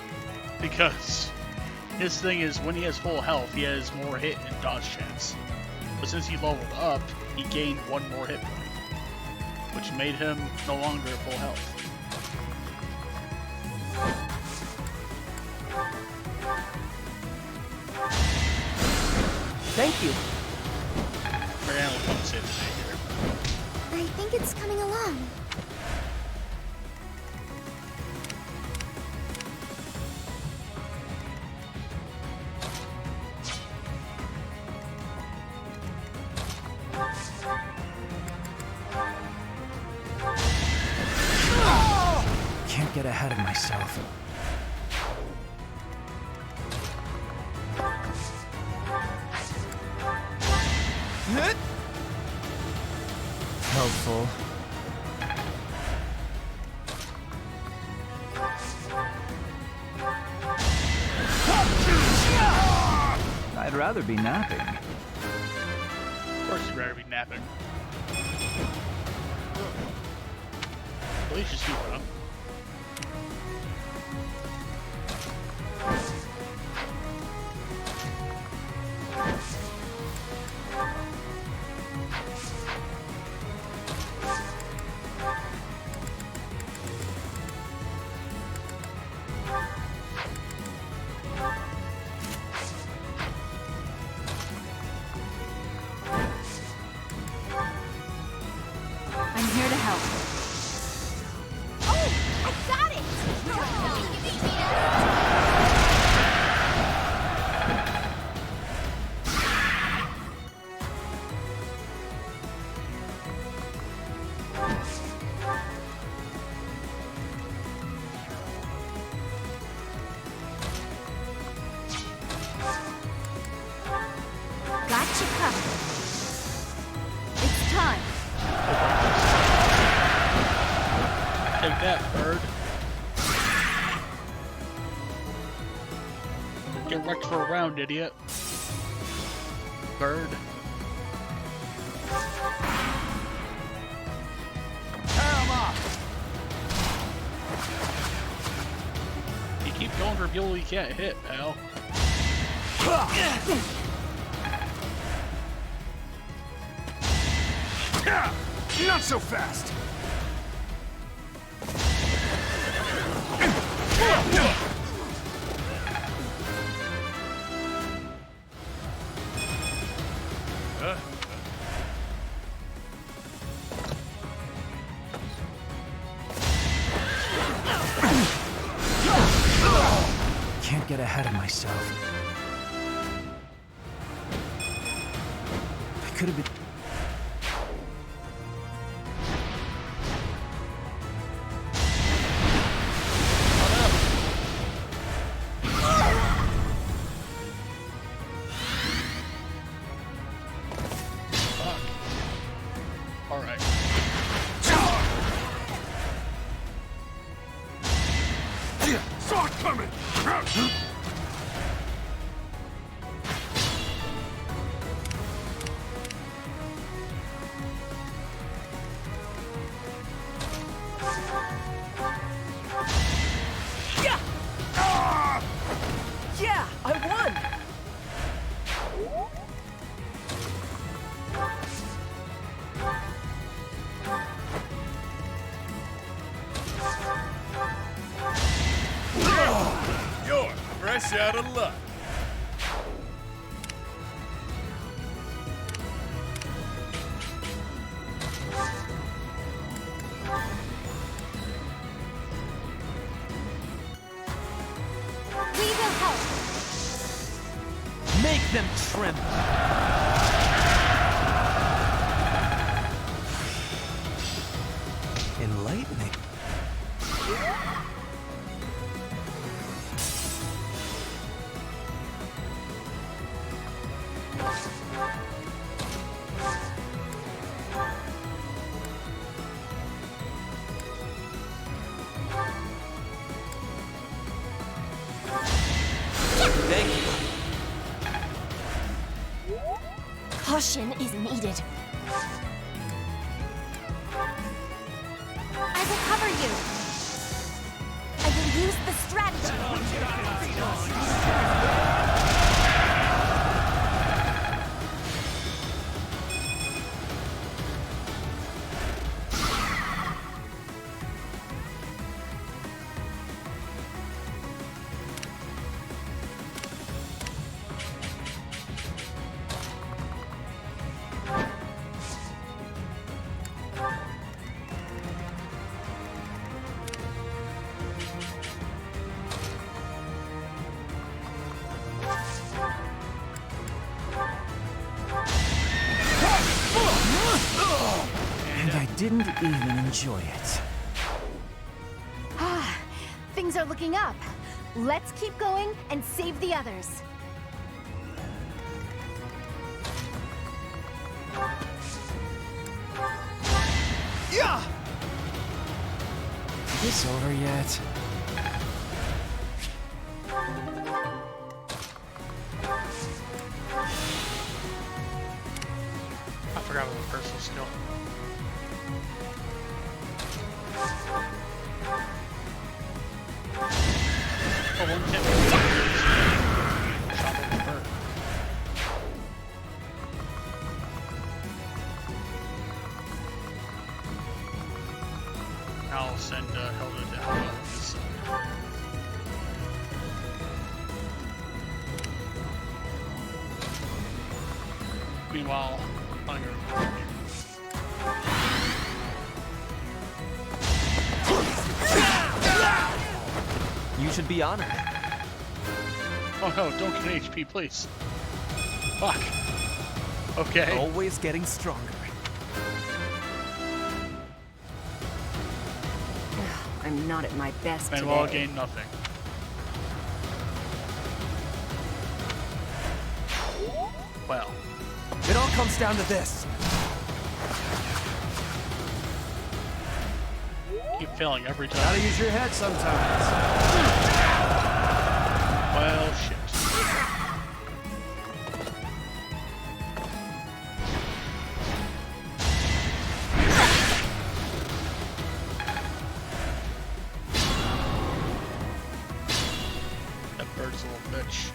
Because his thing is when he has full health, he has more hit and dodge chance. But since he leveled up, he gained one more hit point, which made him no longer at full health.
Thank you.
Marianne will come save the day here.
I think it's coming along.
Can't get ahead of myself. Helpful.
I'd rather be napping.
Of course you'd rather be napping. At least just keep it up.
I'm here to help.
Oh, I got it!
Gotcha covered. It's time.
Take that, bird. Get wrecked for a round, idiot. Bird. You keep going for people you can't hit, pal.
Not so fast!
Can't get ahead of myself. I could have been...
Alright.
Saw it coming!
Yeah! Yeah, I won!
You're fresh out of luck.
We will help.
Make them tremble.
Enlightening.
Thank you.
Caution is needed.
I will cover you.
strategy!
And I didn't even enjoy it.
Ah, things are looking up. Let's keep going and save the others.
Yeah! Is this over yet?
I forgot about the personal skill. Oh, one hit. Shot over the bird. I'll send Hilda to help out with this. Meanwhile, on your
You should be honored.
oh no, don't get HP, please. Fuck. Okay.
Always getting stronger.
I'm not at my best
Manuel
today.
gained nothing. Well.
It all comes down to this.
Keep failing every time.
Gotta use your head sometimes.
Well, shit. That bird's a little bitch.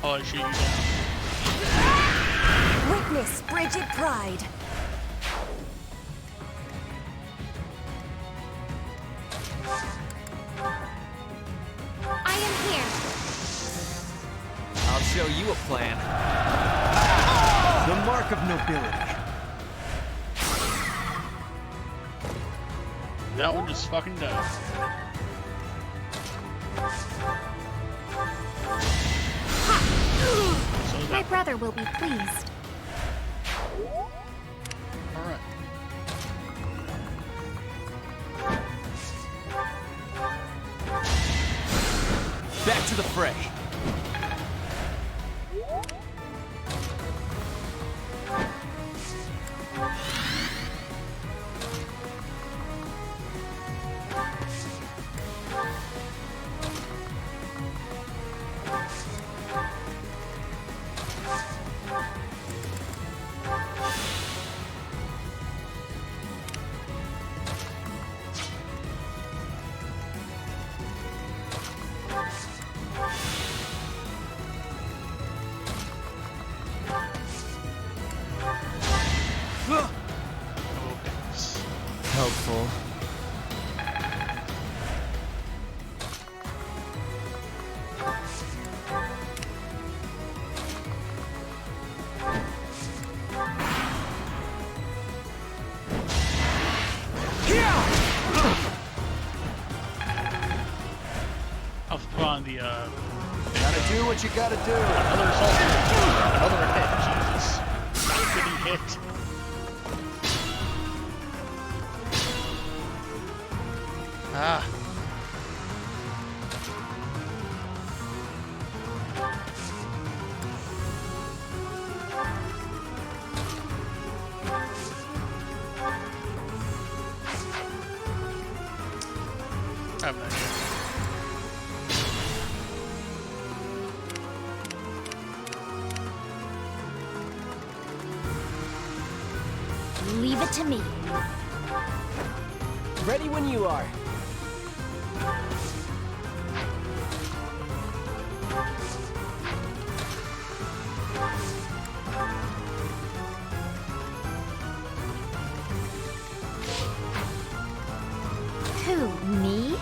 Oh, I shoot you down.
Witness frigid pride.
I am here.
I'll show you a plan. The mark of nobility.
That one just fucking died.
My brother will be pleased.
Alright.
Back to the fray. Helpful.
I'll put on the,
Gotta do what you gotta do.
Another assault. Another hit. Jesus. Not getting hit. Ah. I have no idea.
Leave it to me.
Ready when you are.
Who, me?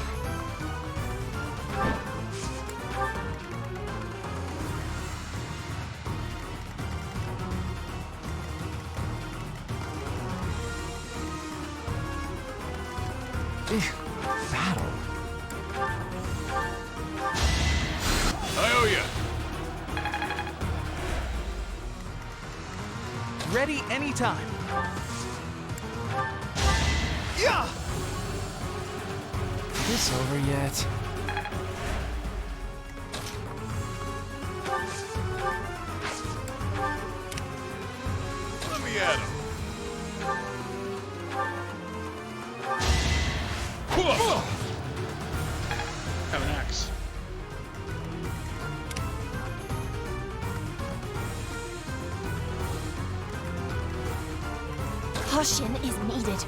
Battle.
I owe ya.
Ready anytime.
Yeah!
This over yet?
Let me at him.
Have an axe.
Caution is needed.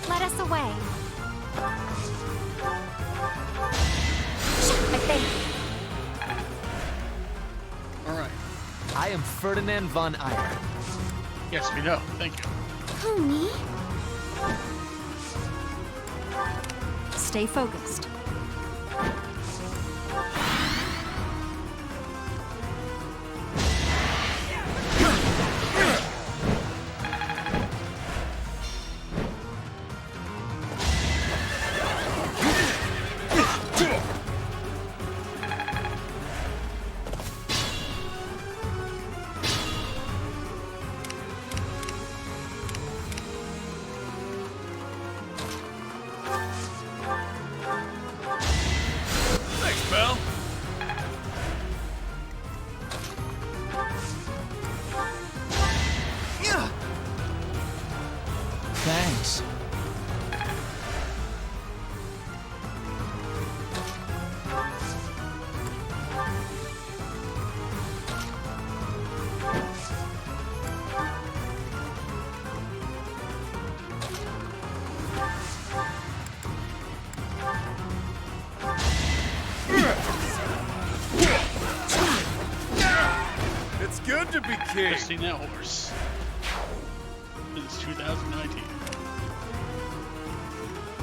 Let us away. I think.
Alright.
I am Ferdinand von Eyre.
Yes, we know. Thank you.
Who, me?
Stay focused.
Thanks, pal.
Thanks.
It's good to be king.
I've seen that horse. Since 2019.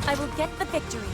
I will get the victory.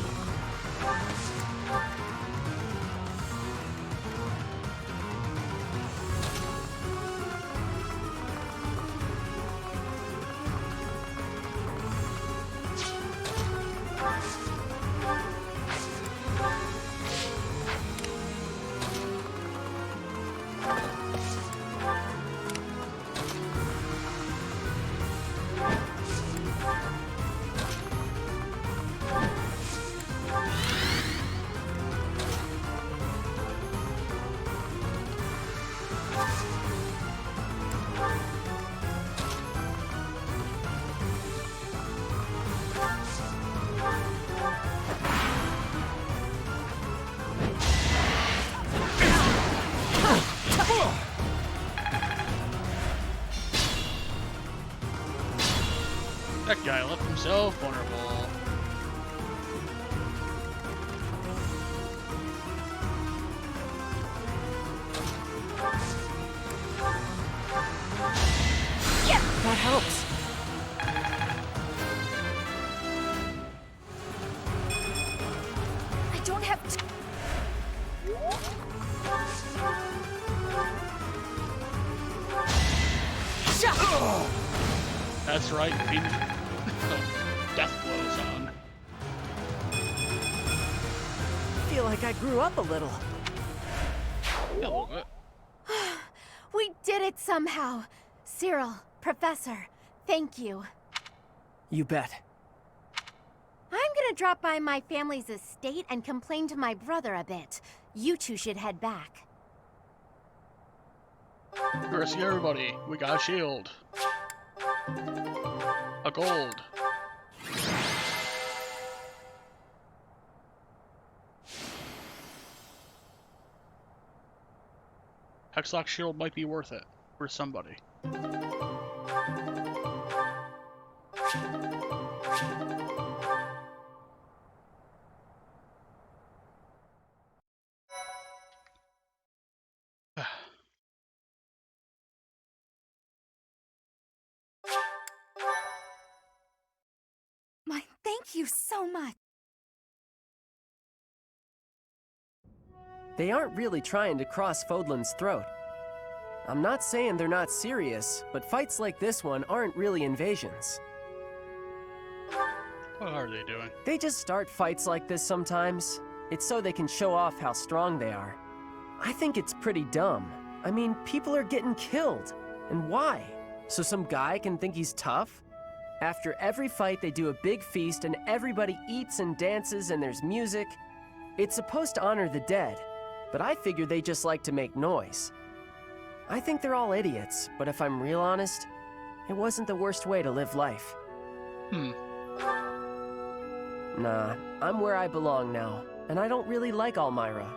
That guy left himself vulnerable.
That helps.
I don't have to.
That's right, being death blows on.
I feel like I grew up a little.
Yeah, a little bit.
We did it somehow. Cyril, Professor, thank you.
You bet.
I'm gonna drop by my family's estate and complain to my brother a bit. You two should head back.
Mercy, everybody. We got a shield. A gold. Hexlock shield might be worth it for somebody.
thank you so much.
They aren't really trying to cross Fodlan's throat. I'm not saying they're not serious, but fights like this one aren't really invasions.
What are they doing?
They just start fights like this sometimes. It's so they can show off how strong they are. I think it's pretty dumb. I mean, people are getting killed. And why? So some guy can think he's tough? After every fight, they do a big feast and everybody eats and dances and there's music. It's supposed to honor the dead, but I figure they just like to make noise. I think they're all idiots, but if I'm real honest, it wasn't the worst way to live life. Nah, I'm where I belong now, and I don't really like Almyra.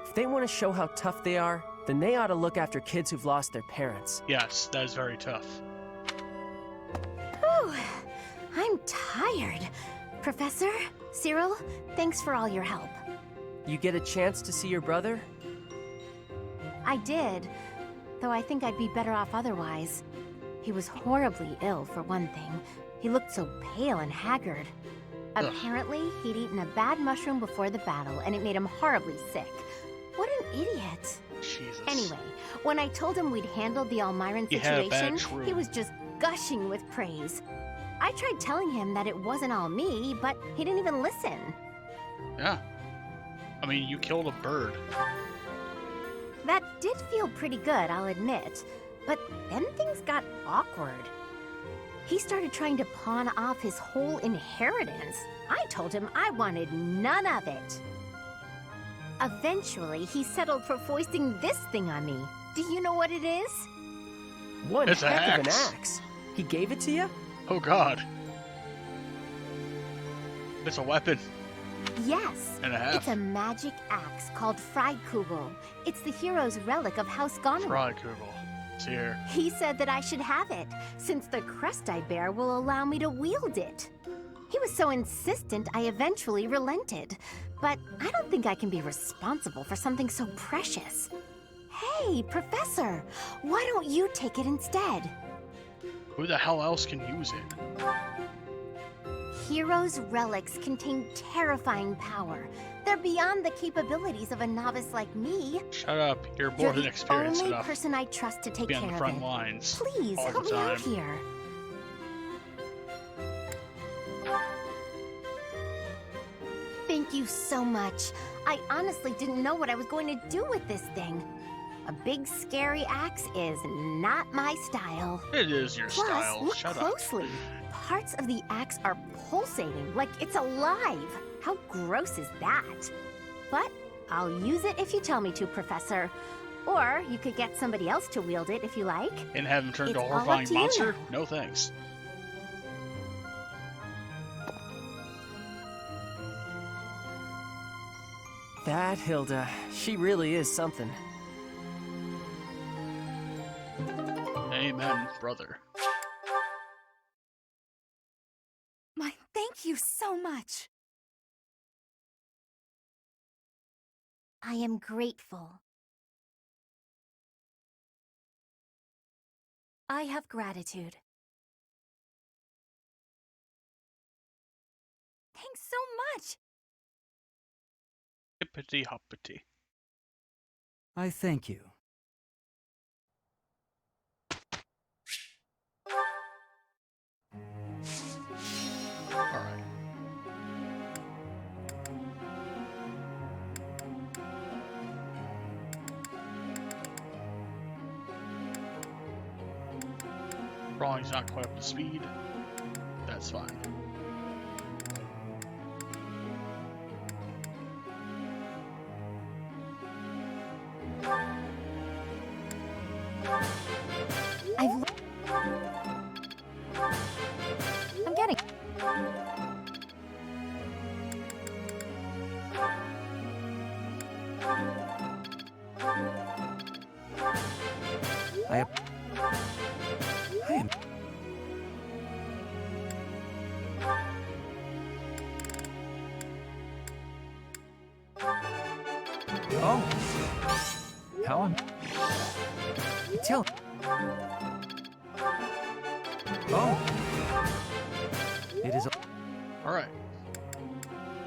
If they want to show how tough they are, then they ought to look after kids who've lost their parents.
Yes, that is very tough.
Whew, I'm tired. Professor, Cyril, thanks for all your help.
You get a chance to see your brother?
I did, though I think I'd be better off otherwise. He was horribly ill, for one thing. He looked so pale and haggard. Apparently, he'd eaten a bad mushroom before the battle, and it made him horribly sick. What an idiot.
Jesus.
Anyway, when I told him we'd handled the Almyran situation, he was just gushing with praise. I tried telling him that it wasn't all me, but he didn't even listen.
Yeah. I mean, you killed a bird.
That did feel pretty good, I'll admit. But then things got awkward. He started trying to pawn off his whole inheritance. I told him I wanted none of it. Eventually, he settled for foisting this thing on me. Do you know what it is?
One
It's a
heck of an
axe.
axe. He gave it to you?
Oh god. It's a weapon.
Yes.
And a half.
It's a magic axe called Freikugel. It's the hero's relic of House Gonwald.
Freikugel. It's here.
He said that I should have it, since the crest I bear will allow me to wield it. He was so insistent, I eventually relented. But I don't think I can be responsible for something so precious. Hey, Professor, why don't you take it instead?
Who the hell else can use it?
Heroes' relics contain terrifying power. They're beyond the capabilities of a novice like me.
Shut up. You're more
You're
than
the
experienced
only
enough.
person I trust to take
Be on
care
the
of
front
it.
lines.
Please,
all
help
the
me out
time.
here. Thank you so much. I honestly didn't know what I was going to do with this thing. A big scary axe is not my style.
It is your
Plus,
style.
look
Shut
closely. Parts of the axe are pulsating like it's alive. How gross is that? But I'll use it if you tell me to, Professor. Or you could get somebody else to wield it if you like.
up. And have him turn
It's
into a
all up
horrifying
to you
monster?
now.
No thanks.
That Hilda, she really is something.
Amen, brother.
My thank you so much.
I am grateful.
I have gratitude. Thanks so much.
Hippity hoppity.
I thank you.
Alright. Brawling's not quite up to speed. That's fine.
I'm getting.
I am. Oh. How am. Tell. Oh. It is.
Alright.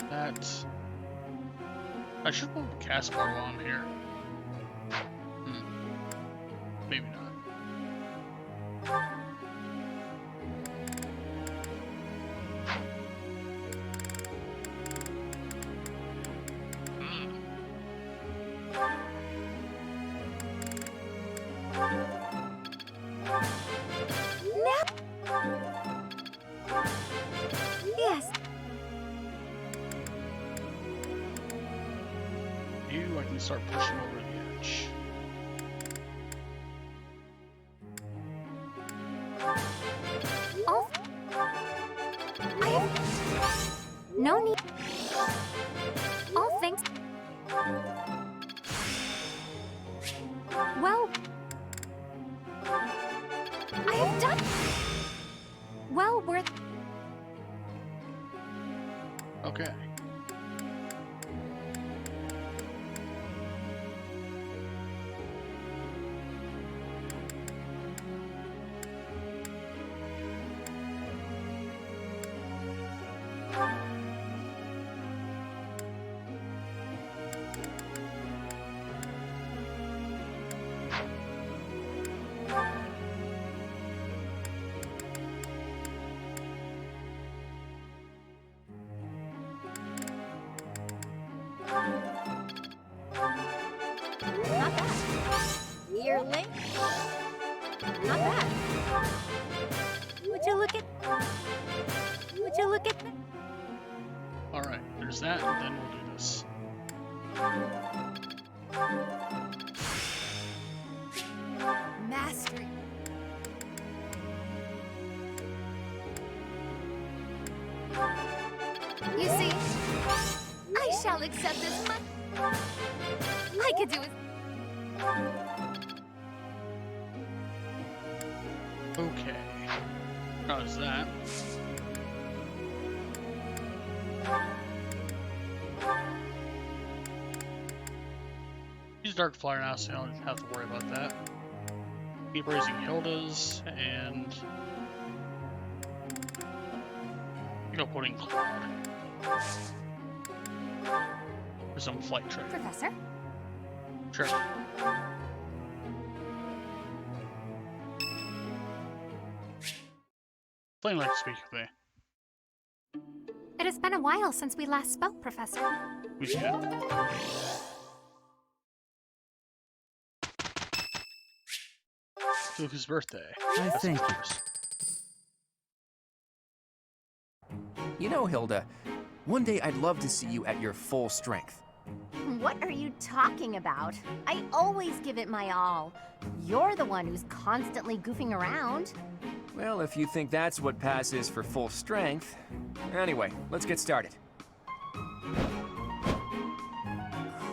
That... I should put a cast bar while I'm here. Maybe not.
Yes.
You, I can start pushing over the edge.
Oh. I have no need. All thanks. Well, I have done well worth.
Okay.
Not bad. Yearling? Not bad. Would you look at me?
Alright, there's that, and then we'll do this.
Mastery. You see, I shall accept as much I could do it.
Okay. How's that? He's Dark Flyer now, so I don't have to worry about that. Keep raising Hilda's, and... putting Cloud. For some flight training.
Professor?
Sure. Plain like to speak with me.
It has been a while since we last spoke, Professor.
We should. Luca's birthday.
I thank you.
You know, Hilda, one day I'd love to see you at your full strength.
What are you talking about? I always give it my all. You're the one who's constantly goofing around.
Well, if you think that's what passes for full strength. Anyway, let's get started.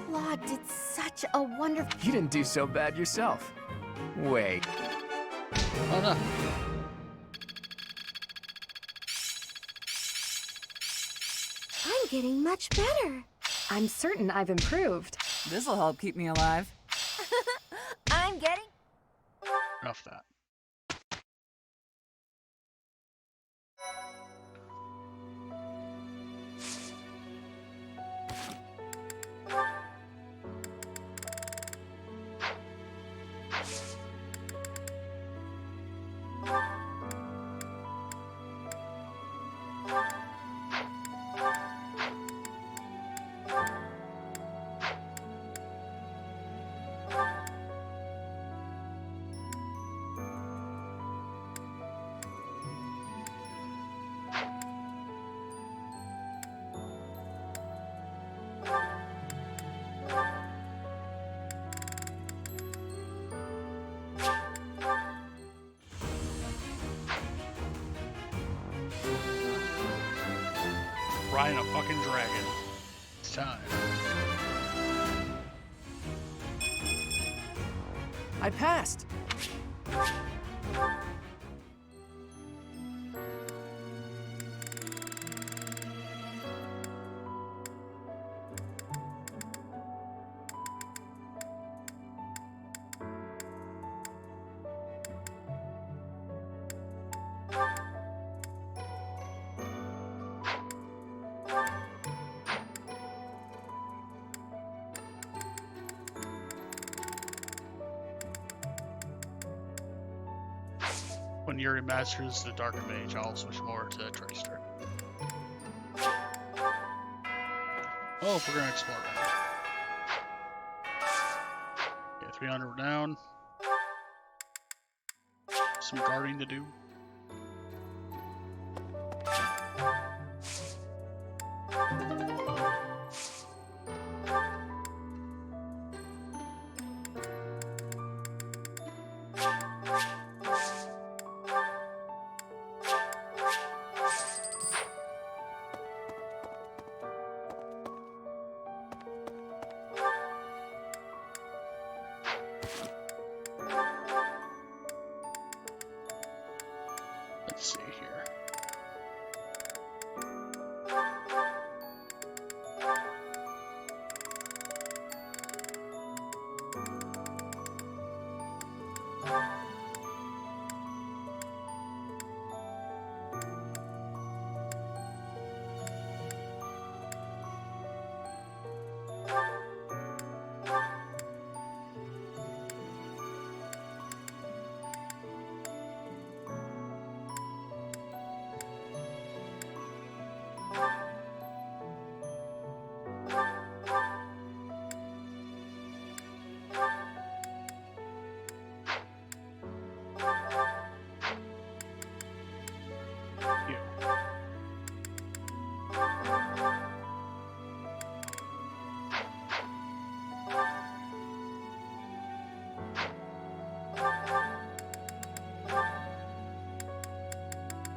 Claude did such a wonderful...
You didn't do so bad yourself. Wait.
Oh no.
I'm getting much better.
I'm certain I've improved.
This'll help keep me alive.
I'm getting...
Enough that. Riding a fucking dragon. It's time.
I passed.
When Yuri masters the Dark Mage, I'll switch more to Tracer. Oh, if we're gonna explore around. Okay, 300 down. Some guarding to do. Let's see here.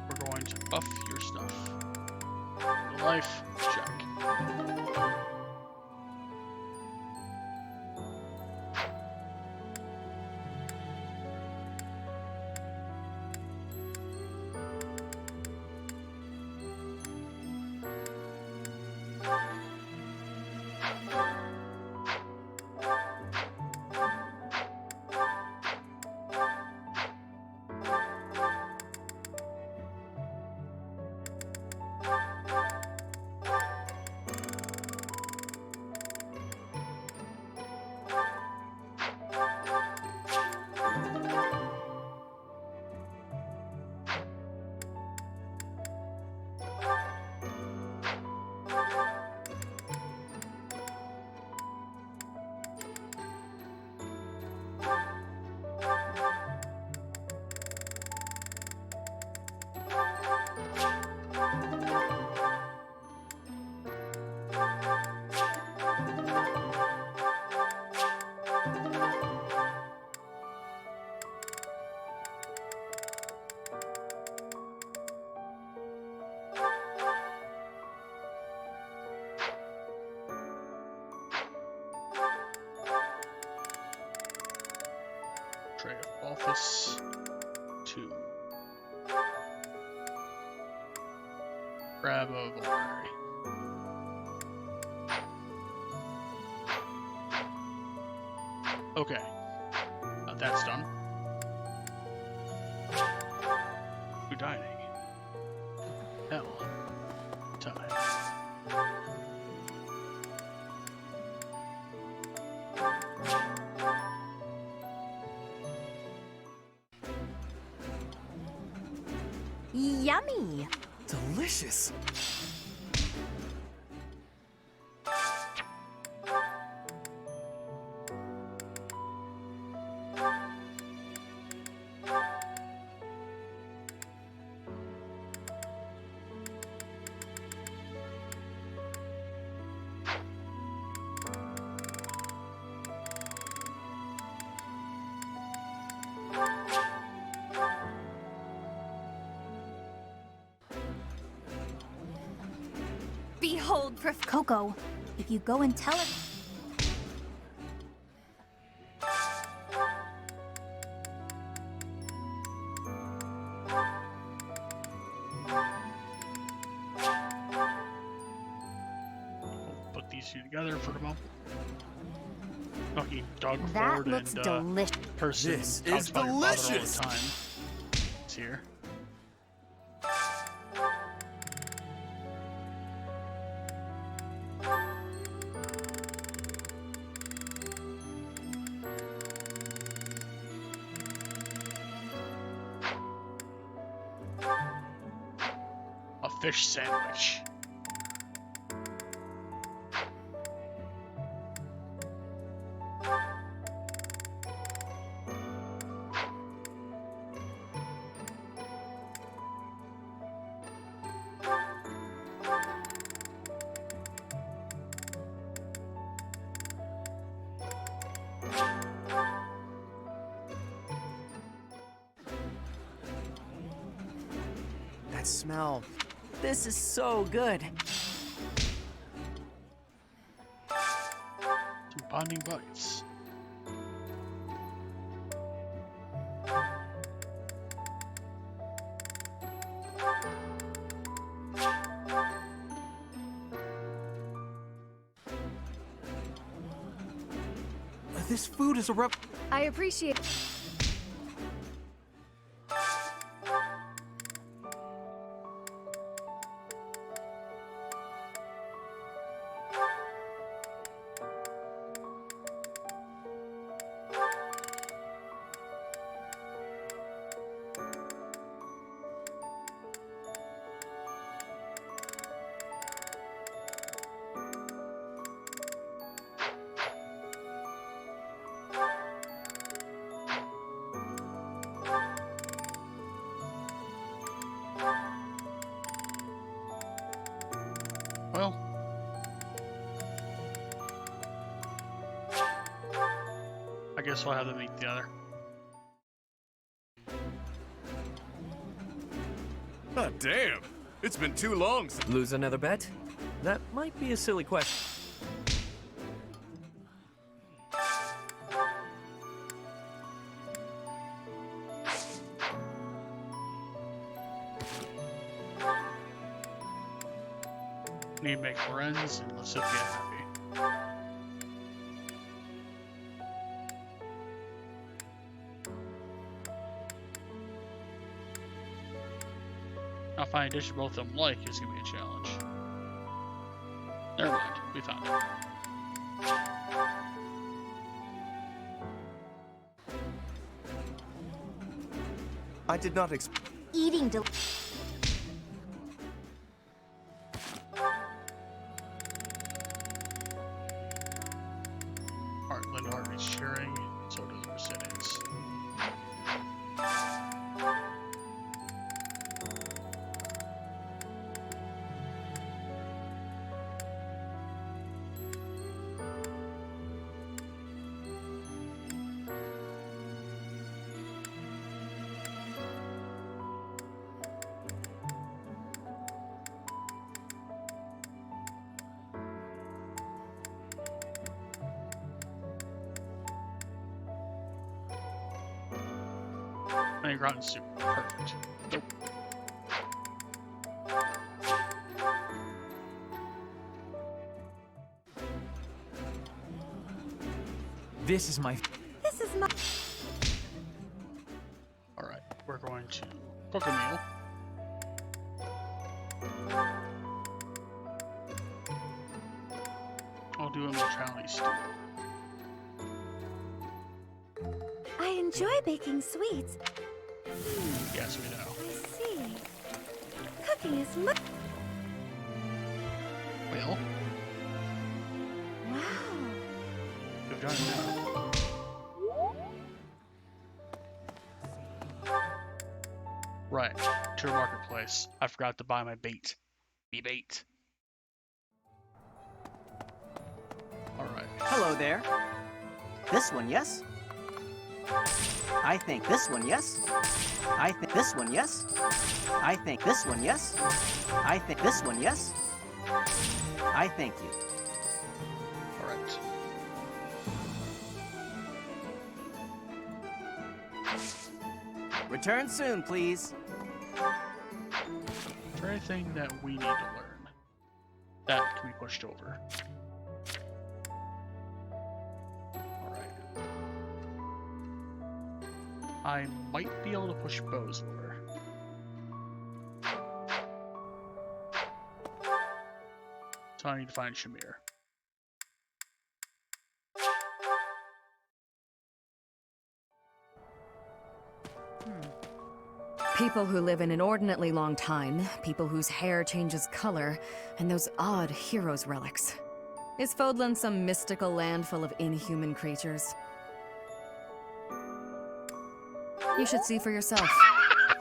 We're going to buff your stuff. Life check. Tray of office 2. Grab of library. Okay, that's done. Who dining? Hell, time.
Yummy!
Delicious.
Behold, Coco, if you go and tell it.
Put these two together for the moment. Fucking dog
That
forward
looks
and
delicious.
person
This
talks
is
about your father all the
delicious.
time. It's here. fish sandwich.
That smell. This is so good.
Some bonding bites.
This food is a
I appreciate.
Well, I guess we'll have them eat together.
Ah, damn! It's been too long since...
Lose another bet? That might be a silly question.
Need to make friends and let's just get happy. Now finding a dish both of them like is gonna be a challenge. Never mind, we found it.
I did not expect.
Eating
Heartland Heart is cheering, and so does Mercedes. And rotten soup. Perfect. Nope.
This is my.
This is my.
Alright, we're going to cook a meal. I'll do a mortality stew.
I enjoy baking sweets.
Yes, we know.
I see. Cooking is much.
Well,
Wow.
we've done it now. Right, to a marketplace. I forgot to buy my bait. Me bait. Alright.
Hello there. This one, yes? I think this one, yes? I think this one, yes? I think this one, yes? I think this one, yes? I thank you.
Alright.
Return soon, please.
Is there anything that we need to learn that can be pushed over? Alright. I might be able to push bows over. So I need to find Shamir.
People who live an inordinately long time, people whose hair changes color, and those odd heroes' relics. Is Fodlan some mystical land full of inhuman creatures? You should see for yourself.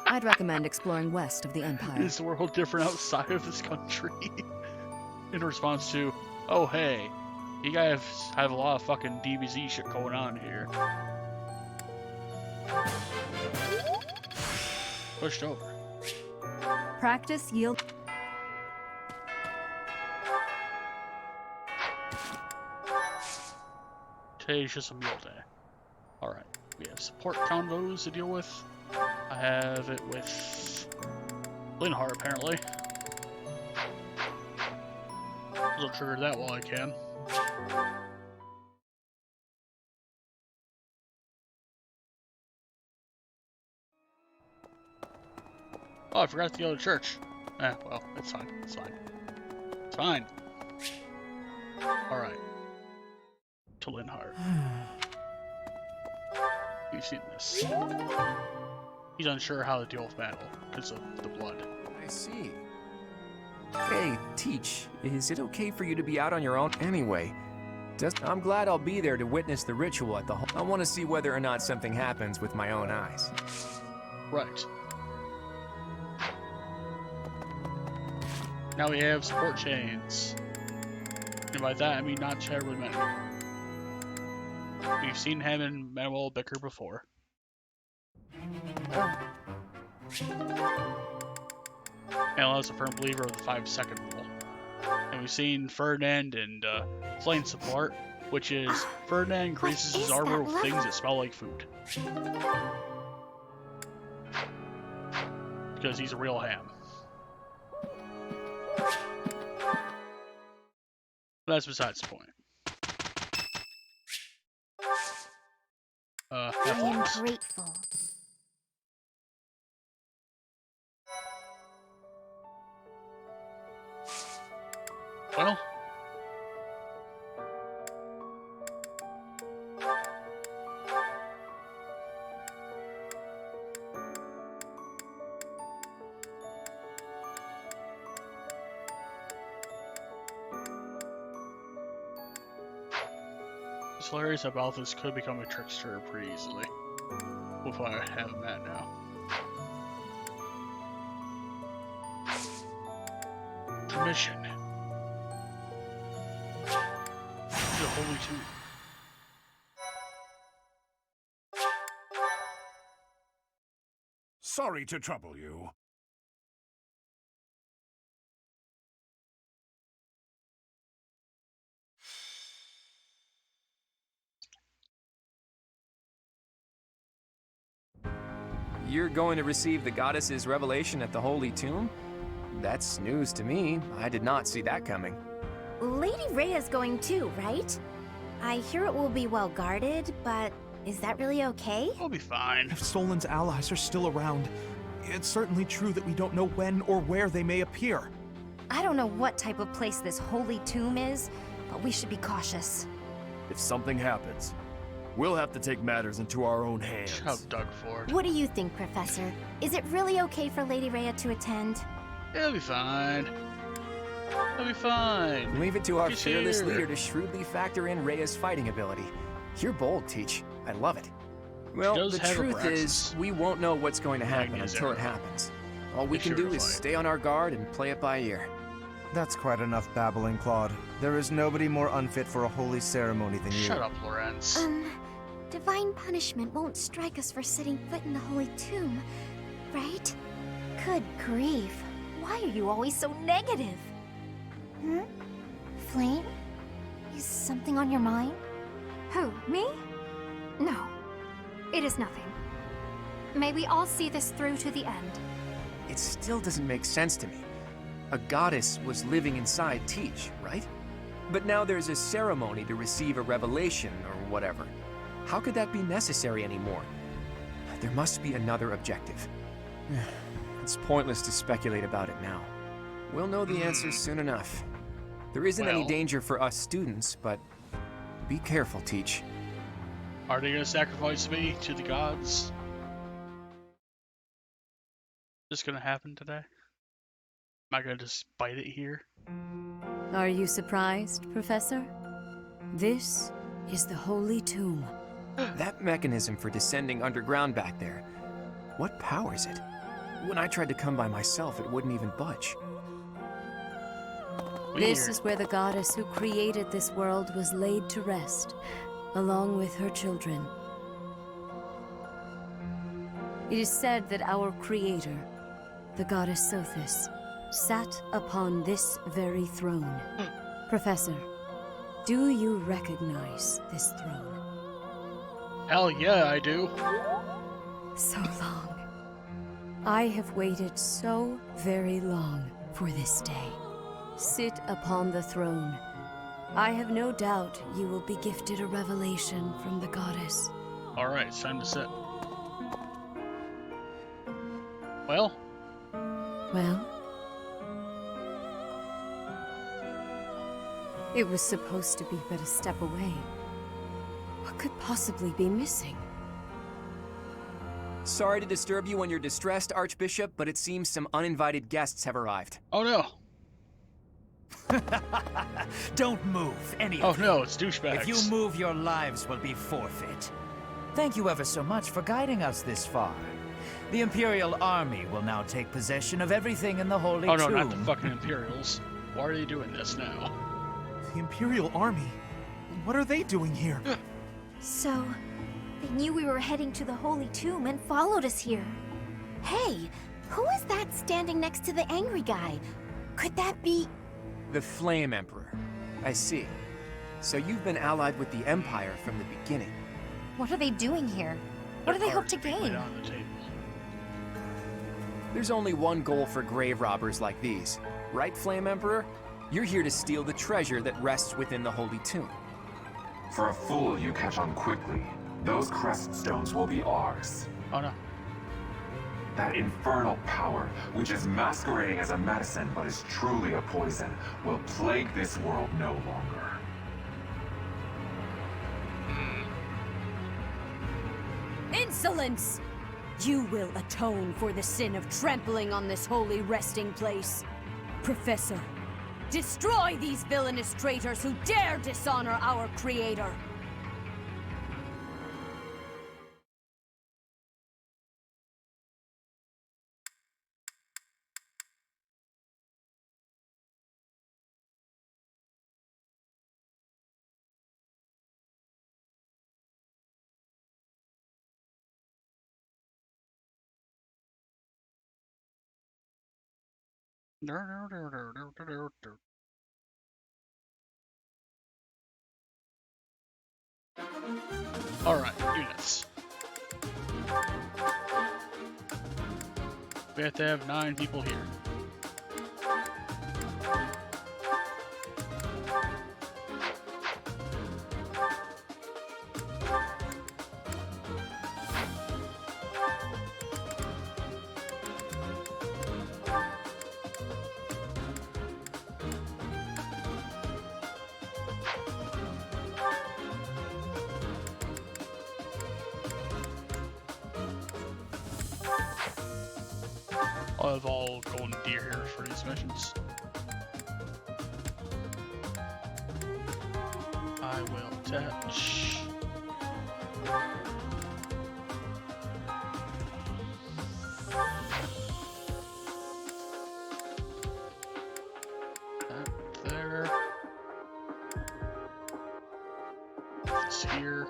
I'd recommend exploring west of the Empire.
Is the world different outside of this country? In response to, oh hey, you guys have a lot of fucking DBZ shit going on here. Pushed over.
Practice yield.
Today's just a meal day. Alright, we have support convos to deal with. I have it with Linhart apparently. I'll trigger that while I can. Oh, I forgot to go to church. Well, it's fine. It's fine. It's fine. Alright. To Linhart. You've seen this. He's unsure how to deal with battle because of the blood.
I see. Hey, Teach, is it okay for you to be out on your own anyway? I'm glad I'll be there to witness the ritual at the home. I want to see whether or not something happens with my own eyes.
Right. Now we have support chains. And by that I mean not terribly many. We've seen him and Manuel bicker before. Manuel is a firm believer of the 5-second rule. And we've seen Ferdinand and Flame support, which is Ferdinand increases his armor with things that smell like food. Because he's a real ham. That's besides the point.
I am grateful.
Well. It's hilarious how Balthus could become a trickster pretty easily. With what I have him at now. Permission. The Holy Tomb.
Sorry to trouble you.
You're going to receive the goddess's revelation at the Holy Tomb? That's news to me. I did not see that coming.
Lady Rhea's going too, right? I hear it will be well guarded, but is that really okay?
I'll be fine.
If Solon's allies are still around, it's certainly true that we don't know when or where they may appear.
I don't know what type of place this holy tomb is, but we should be cautious.
If something happens, we'll have to take matters into our own hands.
Shut Doug Ford.
What do you think, Professor? Is it really okay for Lady Rhea to attend?
It'll be fine. It'll be fine.
Leave it to our
She's
fearless
here.
leader to shrewdly factor in Rhea's fighting ability. You're bold, Teach. I love it. Well,
does
the
have a
truth
Braxis.
is, we won't know what's going to happen
Magnus
until it
arrow.
happens. All we
Be
can
sure
do
to
is
fight.
stay on our guard and play it by ear.
That's quite enough babbling, Claude. There is nobody more unfit for a holy ceremony than you.
Shut up, Lorenz.
Divine punishment won't strike us for setting foot in the holy tomb, right?
Good grief. Why are you always so negative?
Flame? Is something on your mind? Who, me? No. It is nothing. May we all see this through to the end.
It still doesn't make sense to me. A goddess was living inside Teach, right? But now there's a ceremony to receive a revelation or whatever. How could that be necessary anymore? There must be another objective. It's pointless to speculate about it now. We'll know the answers soon enough. There isn't any
Well.
danger for us students, but be careful, Teach.
Are they gonna sacrifice me to the gods? This gonna happen today? Am I gonna just bite it here?
Are you surprised, Professor? This is the Holy Tomb.
That mechanism for descending underground back there, what powers it? When I tried to come by myself, it wouldn't even budge.
This is where the goddess who created this world was laid to rest, along with her children. It is said that our creator, the goddess Sothis, sat upon this very throne. Professor, do you recognize this throne?
Hell yeah, I do.
So long. I have waited so very long for this day. Sit upon the throne. I have no doubt you will be gifted a revelation from the goddess.
Alright, it's time to sit. Well?
Well? It was supposed to be but a step away. What could possibly be missing?
Sorry to disturb you when you're distressed, Archbishop, but it seems some uninvited guests have arrived.
Oh no!
Don't move, any
Oh
of you.
no, it's douchebags.
If you move, your lives will be forfeit. Thank you ever so much for guiding us this far. The Imperial Army will now take possession of everything in the Holy
Oh no,
Tomb.
not the fucking Imperials. Why are they doing this now?
The Imperial Army? What are they doing here?
So, they knew we were heading to the Holy Tomb and followed us here. Hey, who is that standing next to the angry guy? Could that be...
The Flame Emperor. I see. So you've been allied with the Empire from the beginning.
What are they doing here? What do they hope to gain?
On the table.
There's only one goal for grave robbers like these. Right, Flame Emperor? You're here to steal the treasure that rests within the Holy Tomb.
For a fool, you catch on quickly. Those crest stones will be ours.
Oh no.
That infernal power, which is masquerading as a medicine but is truly a poison, will plague this world no longer.
Insolence! You will atone for the sin of trampling on this holy resting place. Professor, destroy these villainous traitors who dare dishonor our creator.
Alright, units. We have to have 9 people here. I'll have all golden deer here for these missions. I will attach. That there. This here.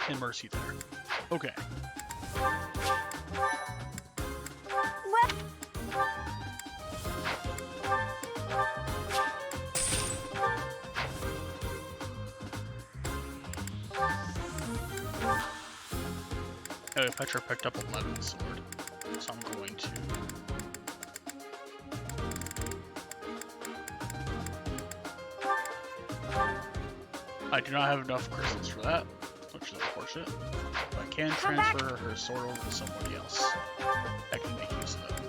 And Mercy there. Okay. Oh, Petra picked up 11 sword, so I'm going to I do not have enough crystals for that, which is unfortunate. But I can transfer her sword over to somebody else. I can make use of that.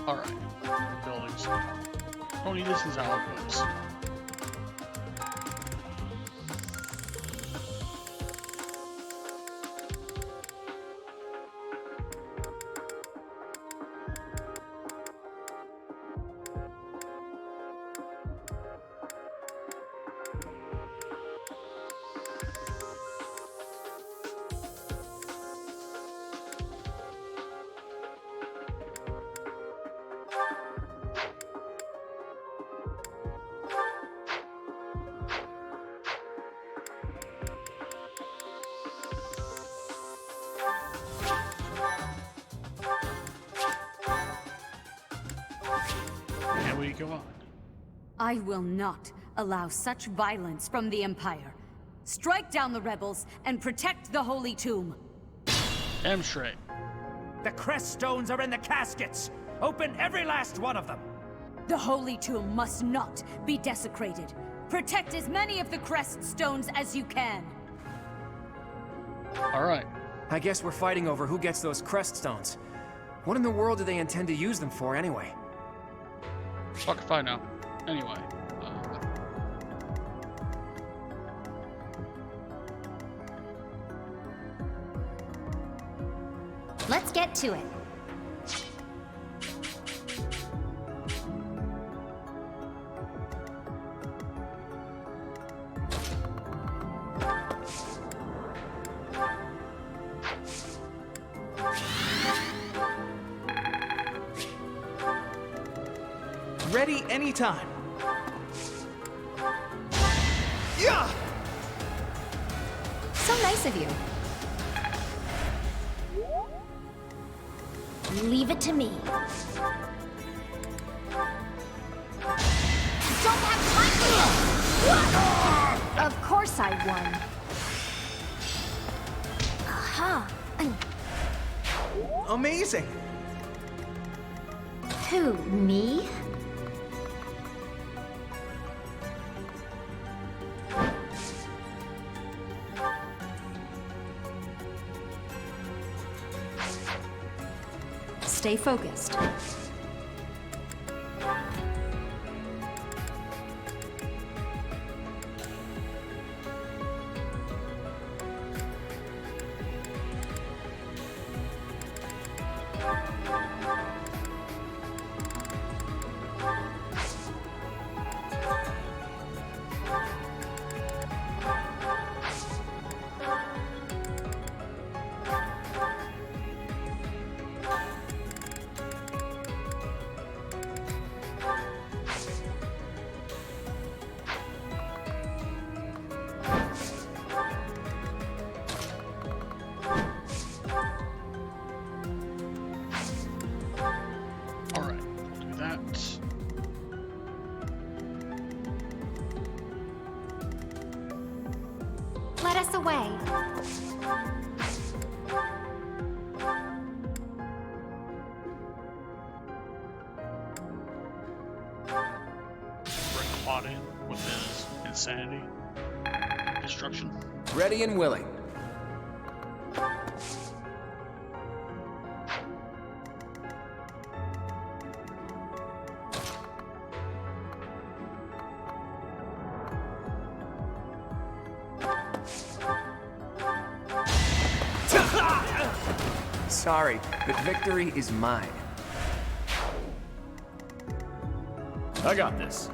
Alright, buildings. Only this is how it goes. And we go on.
I will not allow such violence from the Empire. Strike down the rebels and protect the Holy Tomb.
Damn straight.
The crest stones are in the caskets! Open every last one of them!
The Holy Tomb must not be desecrated. Protect as many of the crest stones as you can.
Alright.
I guess we're fighting over who gets those crest stones. What in the world do they intend to use them for anyway?
Fuck if I know. Anyway.
Let's get to it.
Ready anytime. Yeah!
So nice of you. Leave it to me. Don't have time for you! Of course I won. Aha!
Amazing!
Who, me?
Stay focused.
Let us away.
Rick Claudin with his insanity. Destruction.
Ready and willing. Sorry, but victory is mine.
I got this.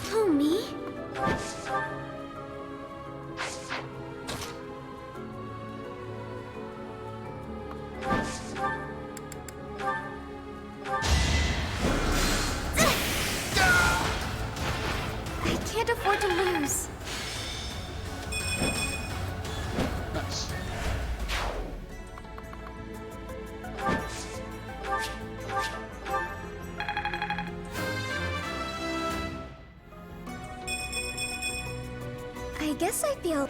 Who, me? guess I feel...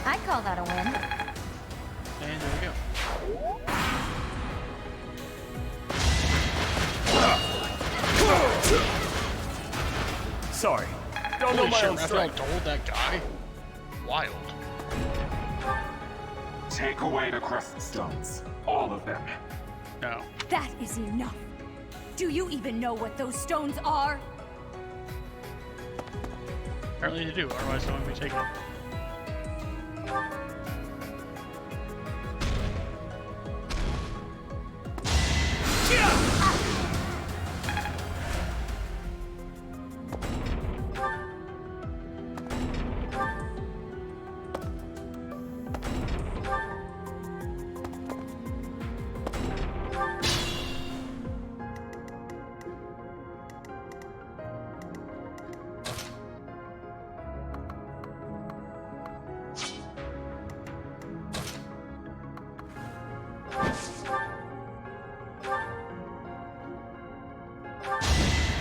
I call that a win.
And there we go.
Sorry. Don't know
Holy
my
shit,
own
after I
strength.
told that guy? Wild.
Take away the crest stones. All of them.
No.
That is enough. Do you even know what those stones are?
Apparently they do, otherwise they won't be taken.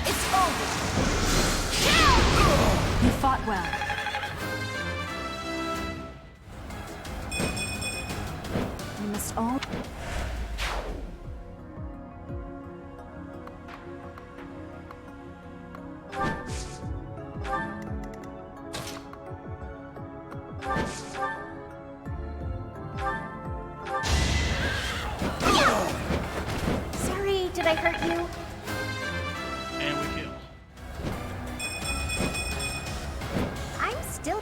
It's over. You fought well. We must all...
Sorry, did I hurt you?
And we kill.
I'm still...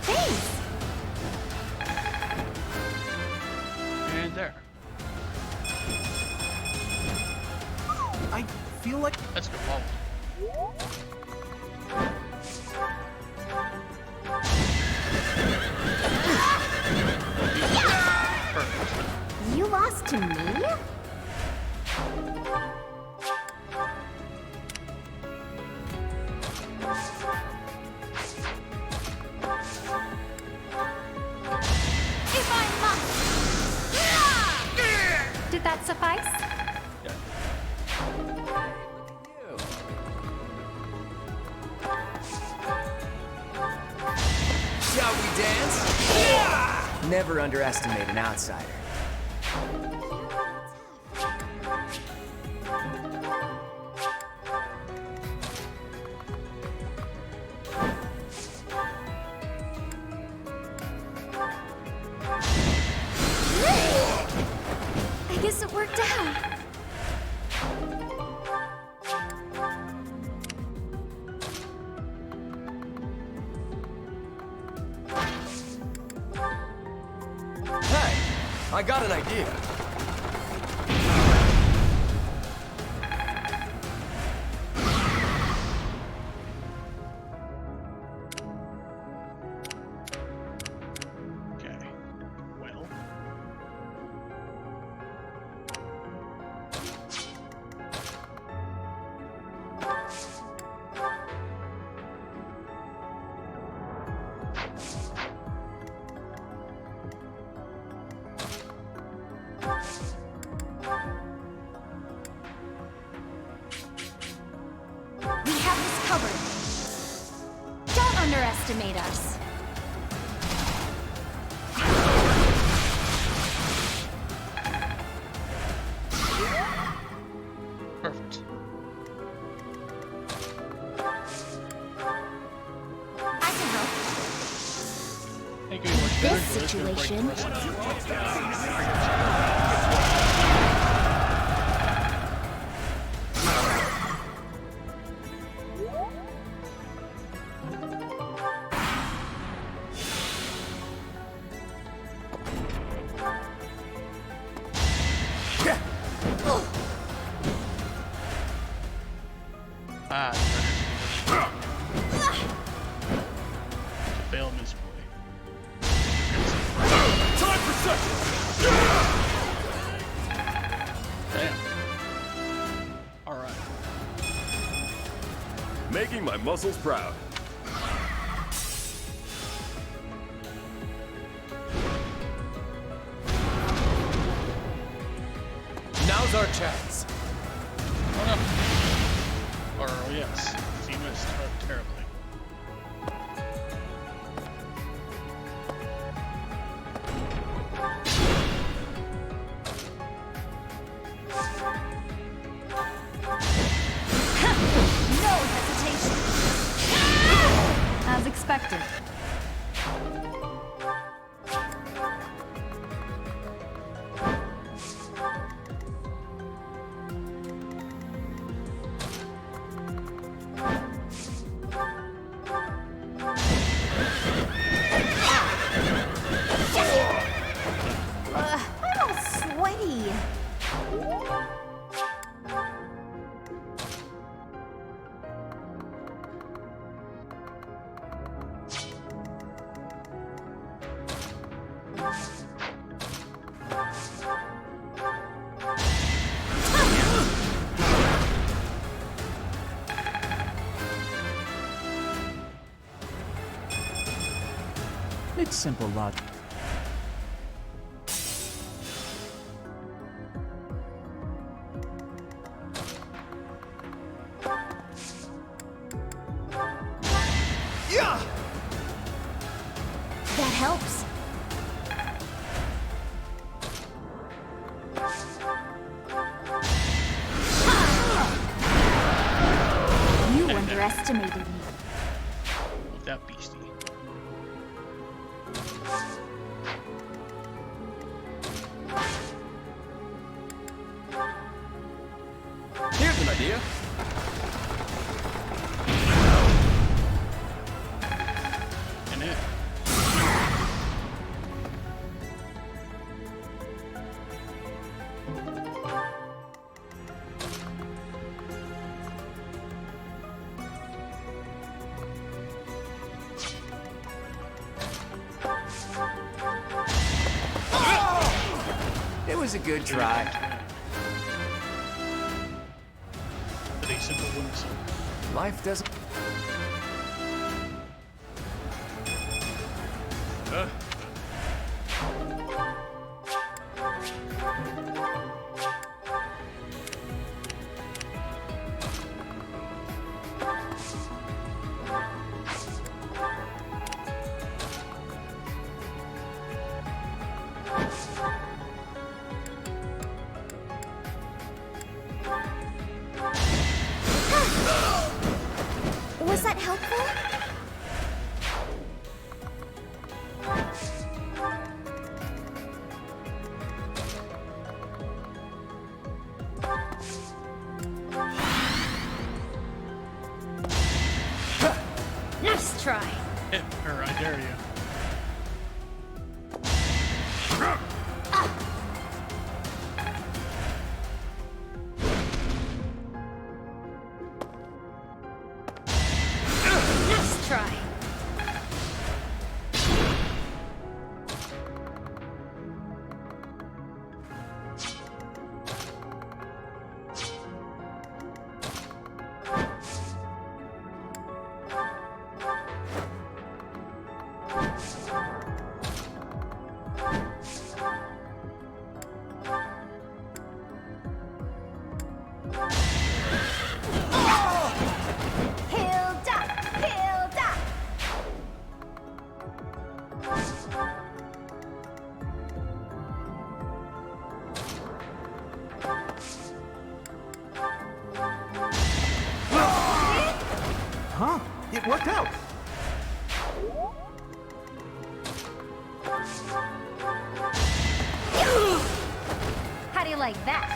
Thanks!
And there.
I feel like...
That's good level. Perfect.
You lost to me?
If I must! Did that suffice?
Shall we dance? Never underestimate an outsider.
I guess it worked out.
Hey, I got an idea.
Okay. Well.
We have this covered. Don't underestimate us.
Perfect.
I can help.
Thank you very much.
This
It's gonna break the
situation-
rest of the- Ah, Damn. Alright.
Making my muscles proud.
Now's our chance.
Or, yes, he missed terribly.
No hesitation. As expected.
I'm all sweaty.
It's simple logic.
Yeah. That helps.
You underestimated me.
With that beastie.
Here's an idea.
And it.
It was a good try.
But a simple wins.
Life doesn't...
Was that helpful?
Nice try.
Or I dare you.
Nice try.
Hilda! Hilda!
Huh? It worked out.
How do you like that?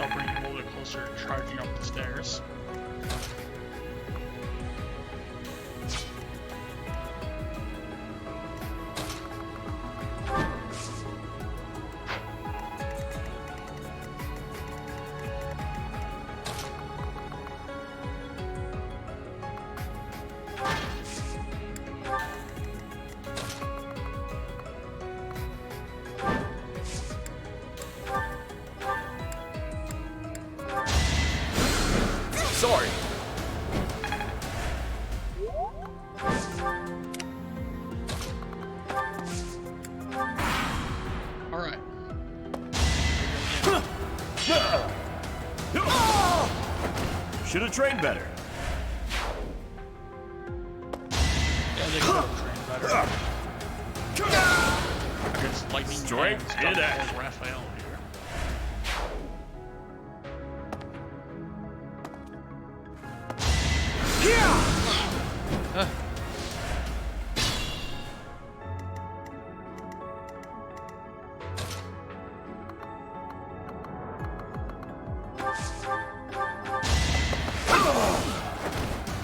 I'll bring you a little bit closer, charging up the stairs.
Sorry.
Alright.
Should have trained better.
Yeah, they could have trained better. Against lightning
Strength
hands,
in action.
Raphael here.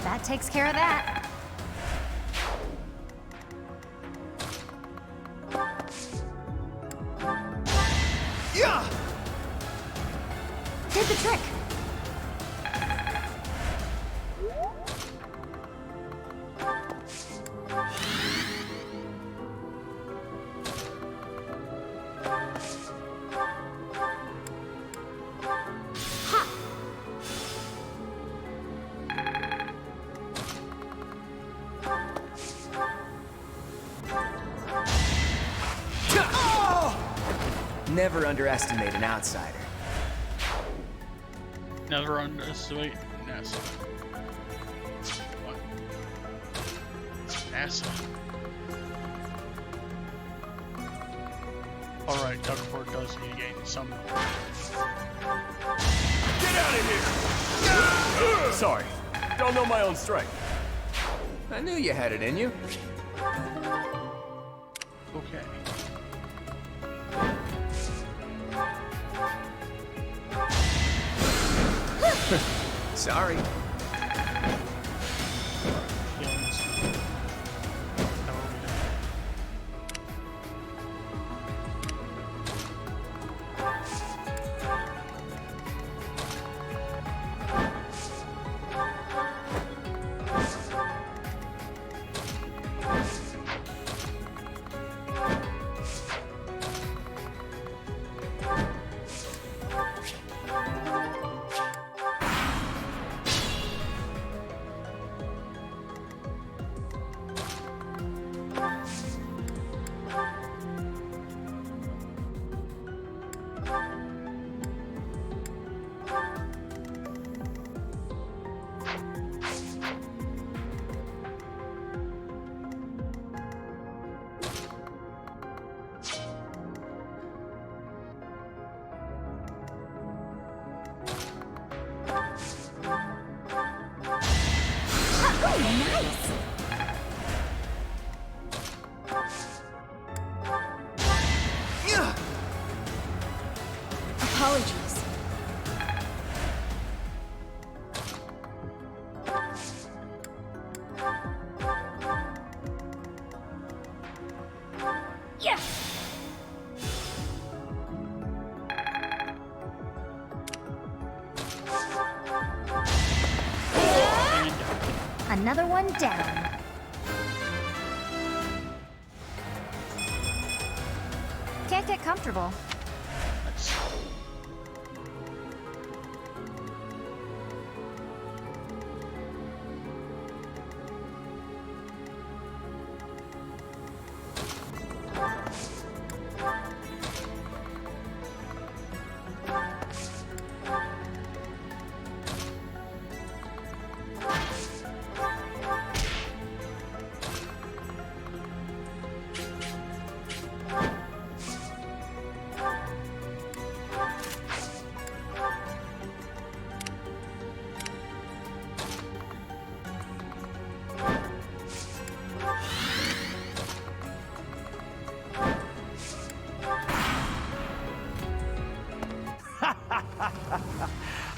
That takes care of that.
Yeah.
Did the trick.
Never underestimate an outsider.
Never underestimate NASA. What? NASA. Alright, Duckford does need to gain some.
Get out of here! Sorry. Don't know my own strength.
I knew you had it in you.
Okay.
Sorry.
Apologies. Yeah. Another one down. Can't get comfortable.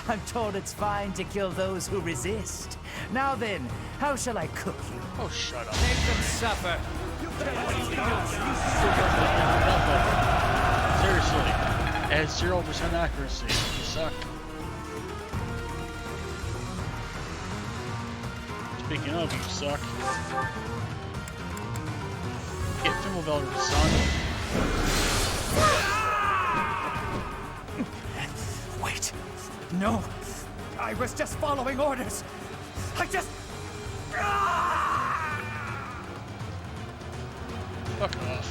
I'm told it's fine to kill those who resist. Now then, how shall I cook you?
Oh, shut up.
Make them suffer.
Seriously, it has 0% accuracy. You suck. Speaking of, you suck. Get Fimbulvelder, son.
Wait. No. I was just following orders. I just...
Fuck off.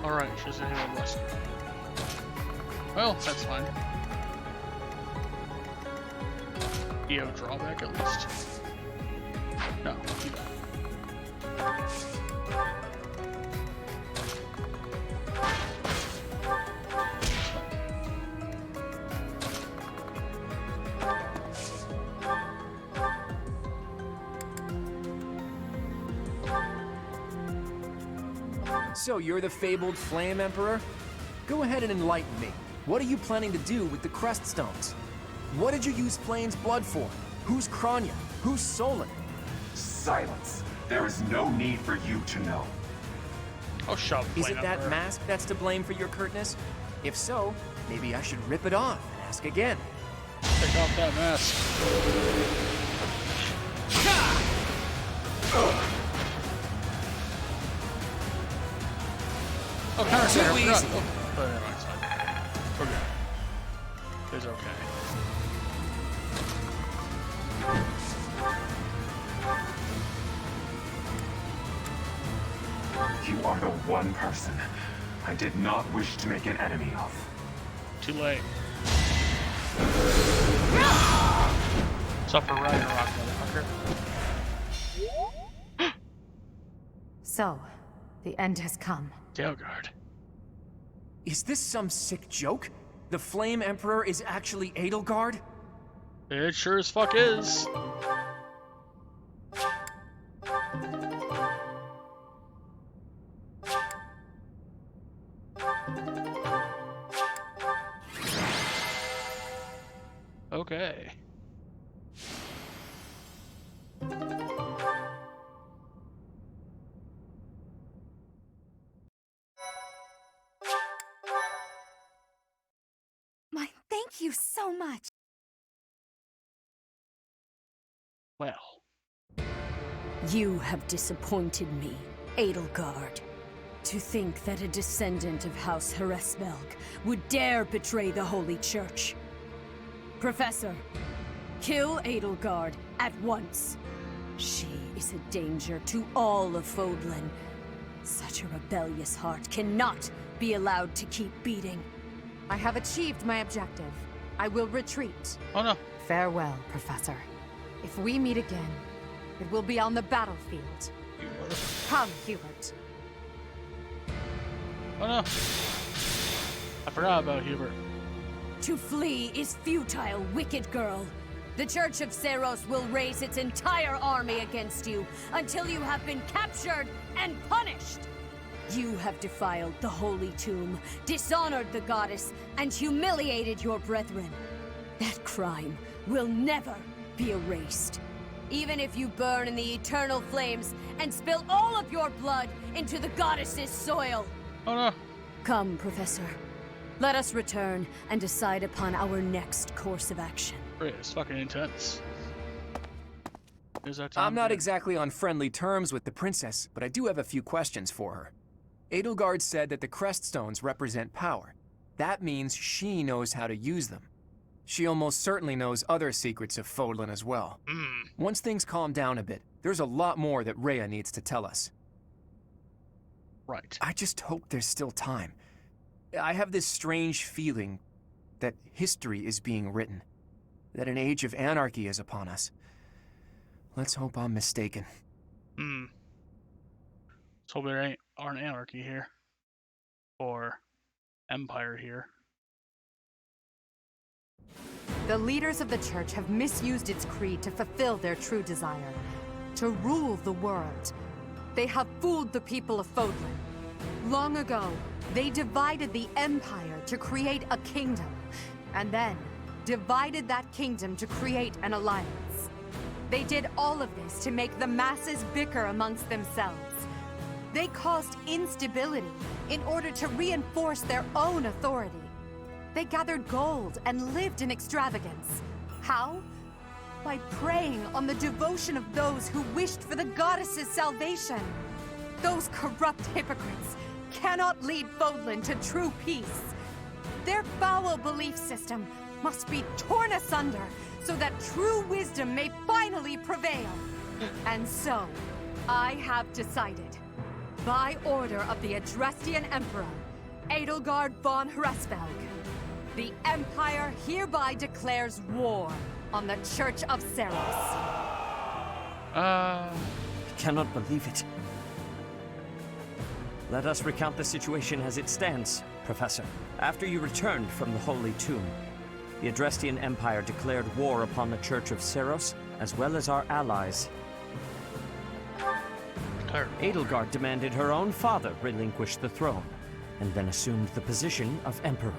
Alright, she's a hero rescue. Well, that's fine. Do you have a drawback at least? No, you don't.
So you're the fabled Flame Emperor? Go ahead and enlighten me. What are you planning to do with the Crest Stones? What did you use Flame's blood for? Who's Kranya? Who's Solon?
Silence. There is no need for you to know.
Oh, shut up,
Is
Flame
it that
Emperor.
mask that's to blame for your curtness? If so, maybe I should rip it off and ask again.
Take off that mask. Oh, counter
Too
attack, I forgot.
easy.
Oh, never mind, it's fine. We're good. It's okay.
You are the one person I did not wish to make an enemy of.
Too late. Suffer Ragnarok, motherfucker.
So, the end has come.
Delgard.
Is this some sick joke? The Flame Emperor is actually Edelgard?
It sure as fuck is. Okay.
My thank you so much.
Well.
You have disappointed me, Edelgard. To think that a descendant of House Hresvelg would dare betray the Holy Church. Professor, kill Edelgard at once. She is a danger to all of Fodlan. Such a rebellious heart cannot be allowed to keep beating.
I have achieved my objective. I will retreat.
Oh no.
Farewell, Professor. If we meet again, it will be on the battlefield. Come, Hubert.
Oh no. I forgot about Hubert.
To flee is futile, wicked girl. The Church of Seros will raise its entire army against you until you have been captured and punished. You have defiled the Holy Tomb, dishonored the goddess, and humiliated your brethren. That crime will never be erased. Even if you burn in the eternal flames and spill all of your blood into the goddess's soil.
Oh no.
Come, Professor. Let us return and decide upon our next course of action.
Great, it's fucking intense. Here's our time
I'm not
again.
exactly on friendly terms with the princess, but I do have a few questions for her. Edelgard said that the Crest Stones represent power. That means she knows how to use them. She almost certainly knows other secrets of Fodlan as well. Once things calm down a bit, there's a lot more that Rhea needs to tell us.
Right.
I just hope there's still time. I have this strange feeling that history is being written, that an age of anarchy is upon us. Let's hope I'm mistaken.
Let's hope there aren't anarchy here. Or empire here.
The leaders of the Church have misused its creed to fulfill their true desire, to rule the world. They have fooled the people of Fodlan. Long ago, they divided the Empire to create a kingdom, and then divided that kingdom to create an alliance. They did all of this to make the masses bicker amongst themselves. They caused instability in order to reinforce their own authority. They gathered gold and lived in extravagance. How? By preying on the devotion of those who wished for the goddess's salvation. Those corrupt hypocrites cannot lead Fodlan to true peace. Their foul belief system must be torn asunder so that true wisdom may finally prevail. And so, I have decided, by order of the Adrestian Emperor, Edelgard von Hresvelg, the Empire hereby declares war on the Church of Seros.
I cannot believe it. Let us recount the situation as it stands, Professor. After you returned from the Holy Tomb, the Adrestian Empire declared war upon the Church of Seros, as well as our allies. Edelgard demanded her own father relinquish the throne, and then assumed the position of Emperor.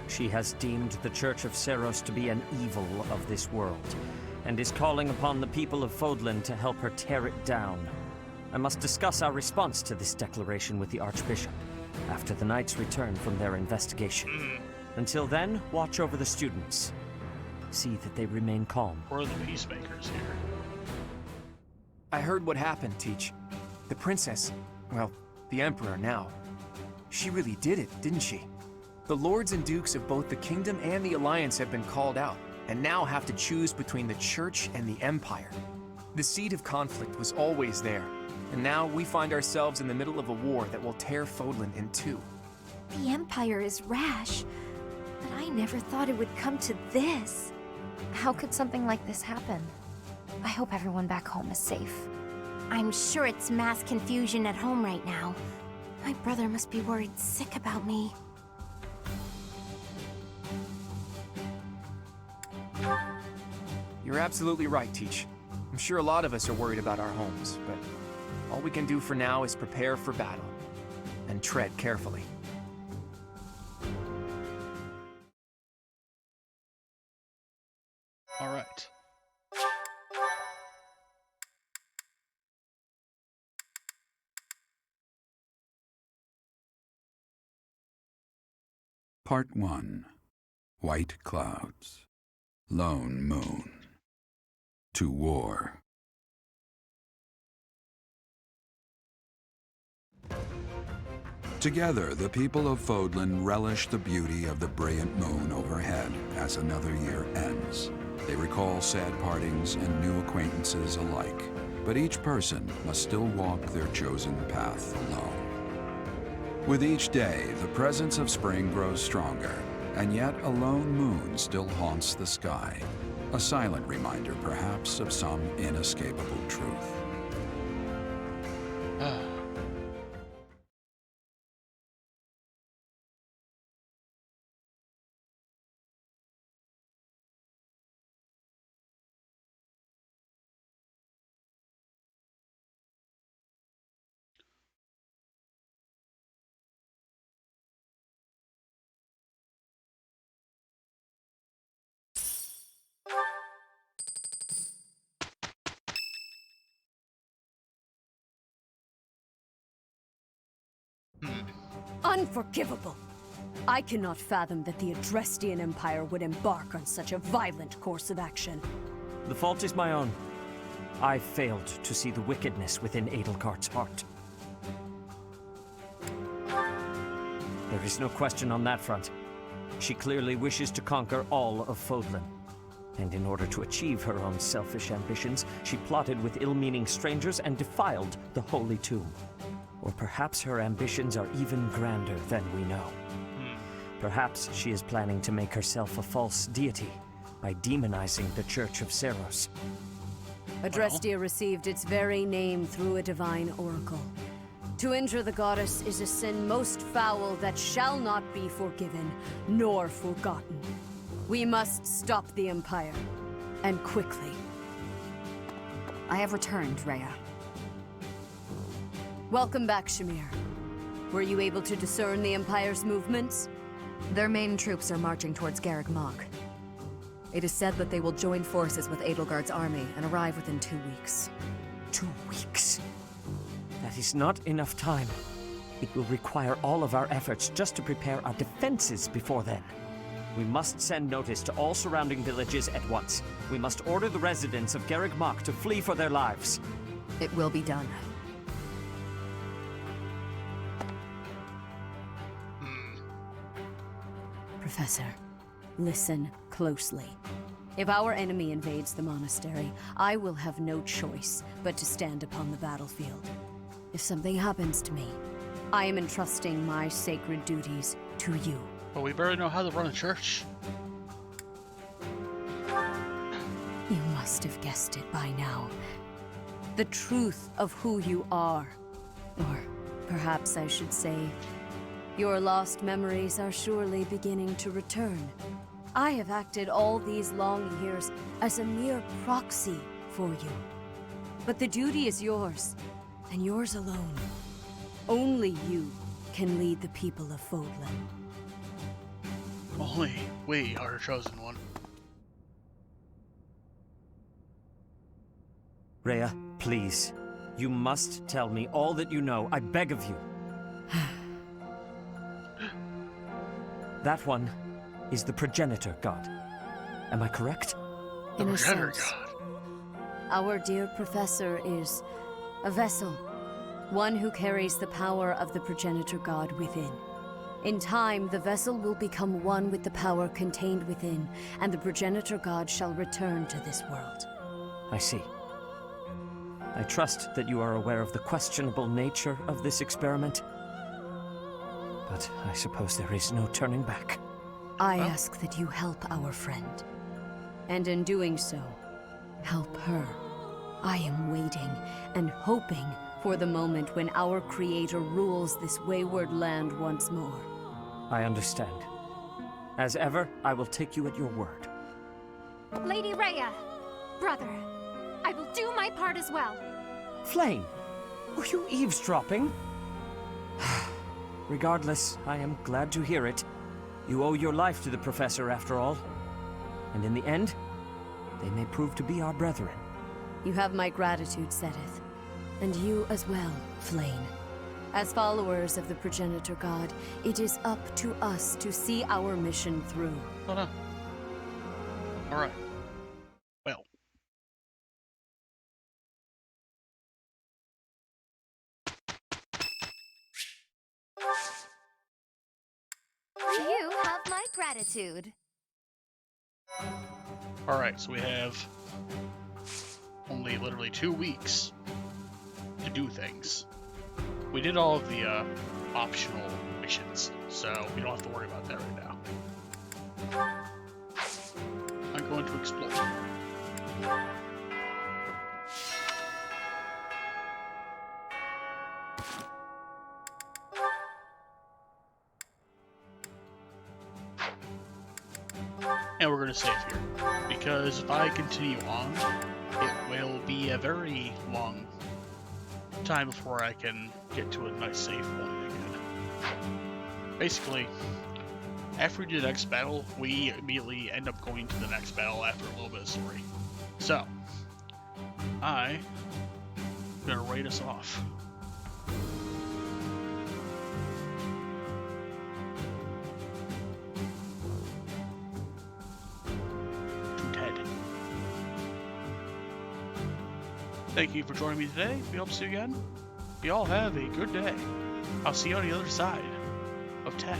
She has deemed the Church of Seros to be an evil of this world, and is calling upon the people of Fodlan to help her tear it down. I must discuss our response to this declaration with the Archbishop, after the Knights return from their investigation. Until then, watch over the students. See that they remain calm.
We're the peacemakers here.
I heard what happened, Teach. The princess, well, the Emperor now. She really did it, didn't she? The lords and dukes of both the kingdom and the alliance have been called out, and now have to choose between the Church and the Empire. The seed of conflict was always there, and now we find ourselves in the middle of a war that will tear Fodlan in two.
The Empire is rash, but I never thought it would come to this. How could something like this happen? I hope everyone back home is safe.
I'm sure it's mass confusion at home right now. My brother must be worried sick about me.
You're absolutely right, Teach. I'm sure a lot of us are worried about our homes, but all we can do for now is prepare for battle and tread carefully.
All right.
Part 1. White Clouds. Lone Moon. To War. Together, the people of Fodlan relish the beauty of the brilliant moon overhead as another year ends. They recall sad partings and new acquaintances alike, but each person must still walk their chosen path alone. With each day, the presence of spring grows stronger, and yet a lone moon still haunts the sky, a silent reminder perhaps of some inescapable truth.
Unforgivable! I cannot fathom that the Adrestian Empire would embark on such a violent course of action.
The fault is my own. I failed to see the wickedness within Edelgard's heart. There is no question on that front. She clearly wishes to conquer all of Fodlan. And in order to achieve her own selfish ambitions, she plotted with ill-meaning strangers and defiled the Holy Tomb. Or perhaps her ambitions are even grander than we know. Perhaps she is planning to make herself a false deity by demonizing the Church of Seros.
Adrestia received its very name through a divine oracle. To injure the goddess is a sin most foul that shall not be forgiven nor forgotten. We must stop the Empire. And quickly.
I have returned, Rhea.
Welcome back, Shamir. Were you able to discern the Empire's movements?
Their main troops are marching towards Garreg Mach. It is said that they will join forces with Edelgard's army and arrive within 2 weeks.
2 weeks? That is not enough time. It will require all of our efforts just to prepare our defenses before then. We must send notice to all surrounding villages at once. We must order the residents of Garreg Mach to flee for their lives.
It will be done.
Professor, listen closely. If our enemy invades the monastery, I will have no choice but to stand upon the battlefield. If something happens to me, I am entrusting my sacred duties to you.
But we better know how to run a church.
You must have guessed it by now. The truth of who you are. Or perhaps I should say, your lost memories are surely beginning to return. I have acted all these long years as a mere proxy for you. But the duty is yours, and yours alone. Only you can lead the people of Fodlan.
Only we are the chosen one.
Rhea, please. You must tell me all that you know. I beg of you. That one is the progenitor god. Am I correct?
In a sense. Our dear professor is a vessel. One who carries the power of the progenitor god within. In time, the vessel will become one with the power contained within, and the progenitor god shall return to this world.
I see. I trust that you are aware of the questionable nature of this experiment. But I suppose there is no turning back.
I ask that you help our friend. And in doing so, help her. I am waiting and hoping for the moment when our Creator rules this wayward land once more.
I understand. As ever, I will take you at your word.
Lady Rhea, brother, I will do my part as well.
Flame, were you eavesdropping? Regardless, I am glad to hear it. You owe your life to the Professor, after all. And in the end, they may prove to be our brethren.
You have my gratitude, Sedith. And you as well, Flame. As followers of the progenitor god, it is up to us to see our mission through.
Hold on. Alright. Well.
You have my gratitude.
Alright, so we have only literally 2 weeks to do things. We did all of the optional missions, so we don't have to worry about that right now. I'm going to explore. And we're going to save here, because if I continue on, it will be a very long time before I can get to a nice save point again. Basically, after we do the next battle, we immediately end up going to the next battle after a little bit of story. So, I'm gonna raid us off. Thank you for joining me today. We hope to see you again. You all have a good day. I'll see you on the other side of 10.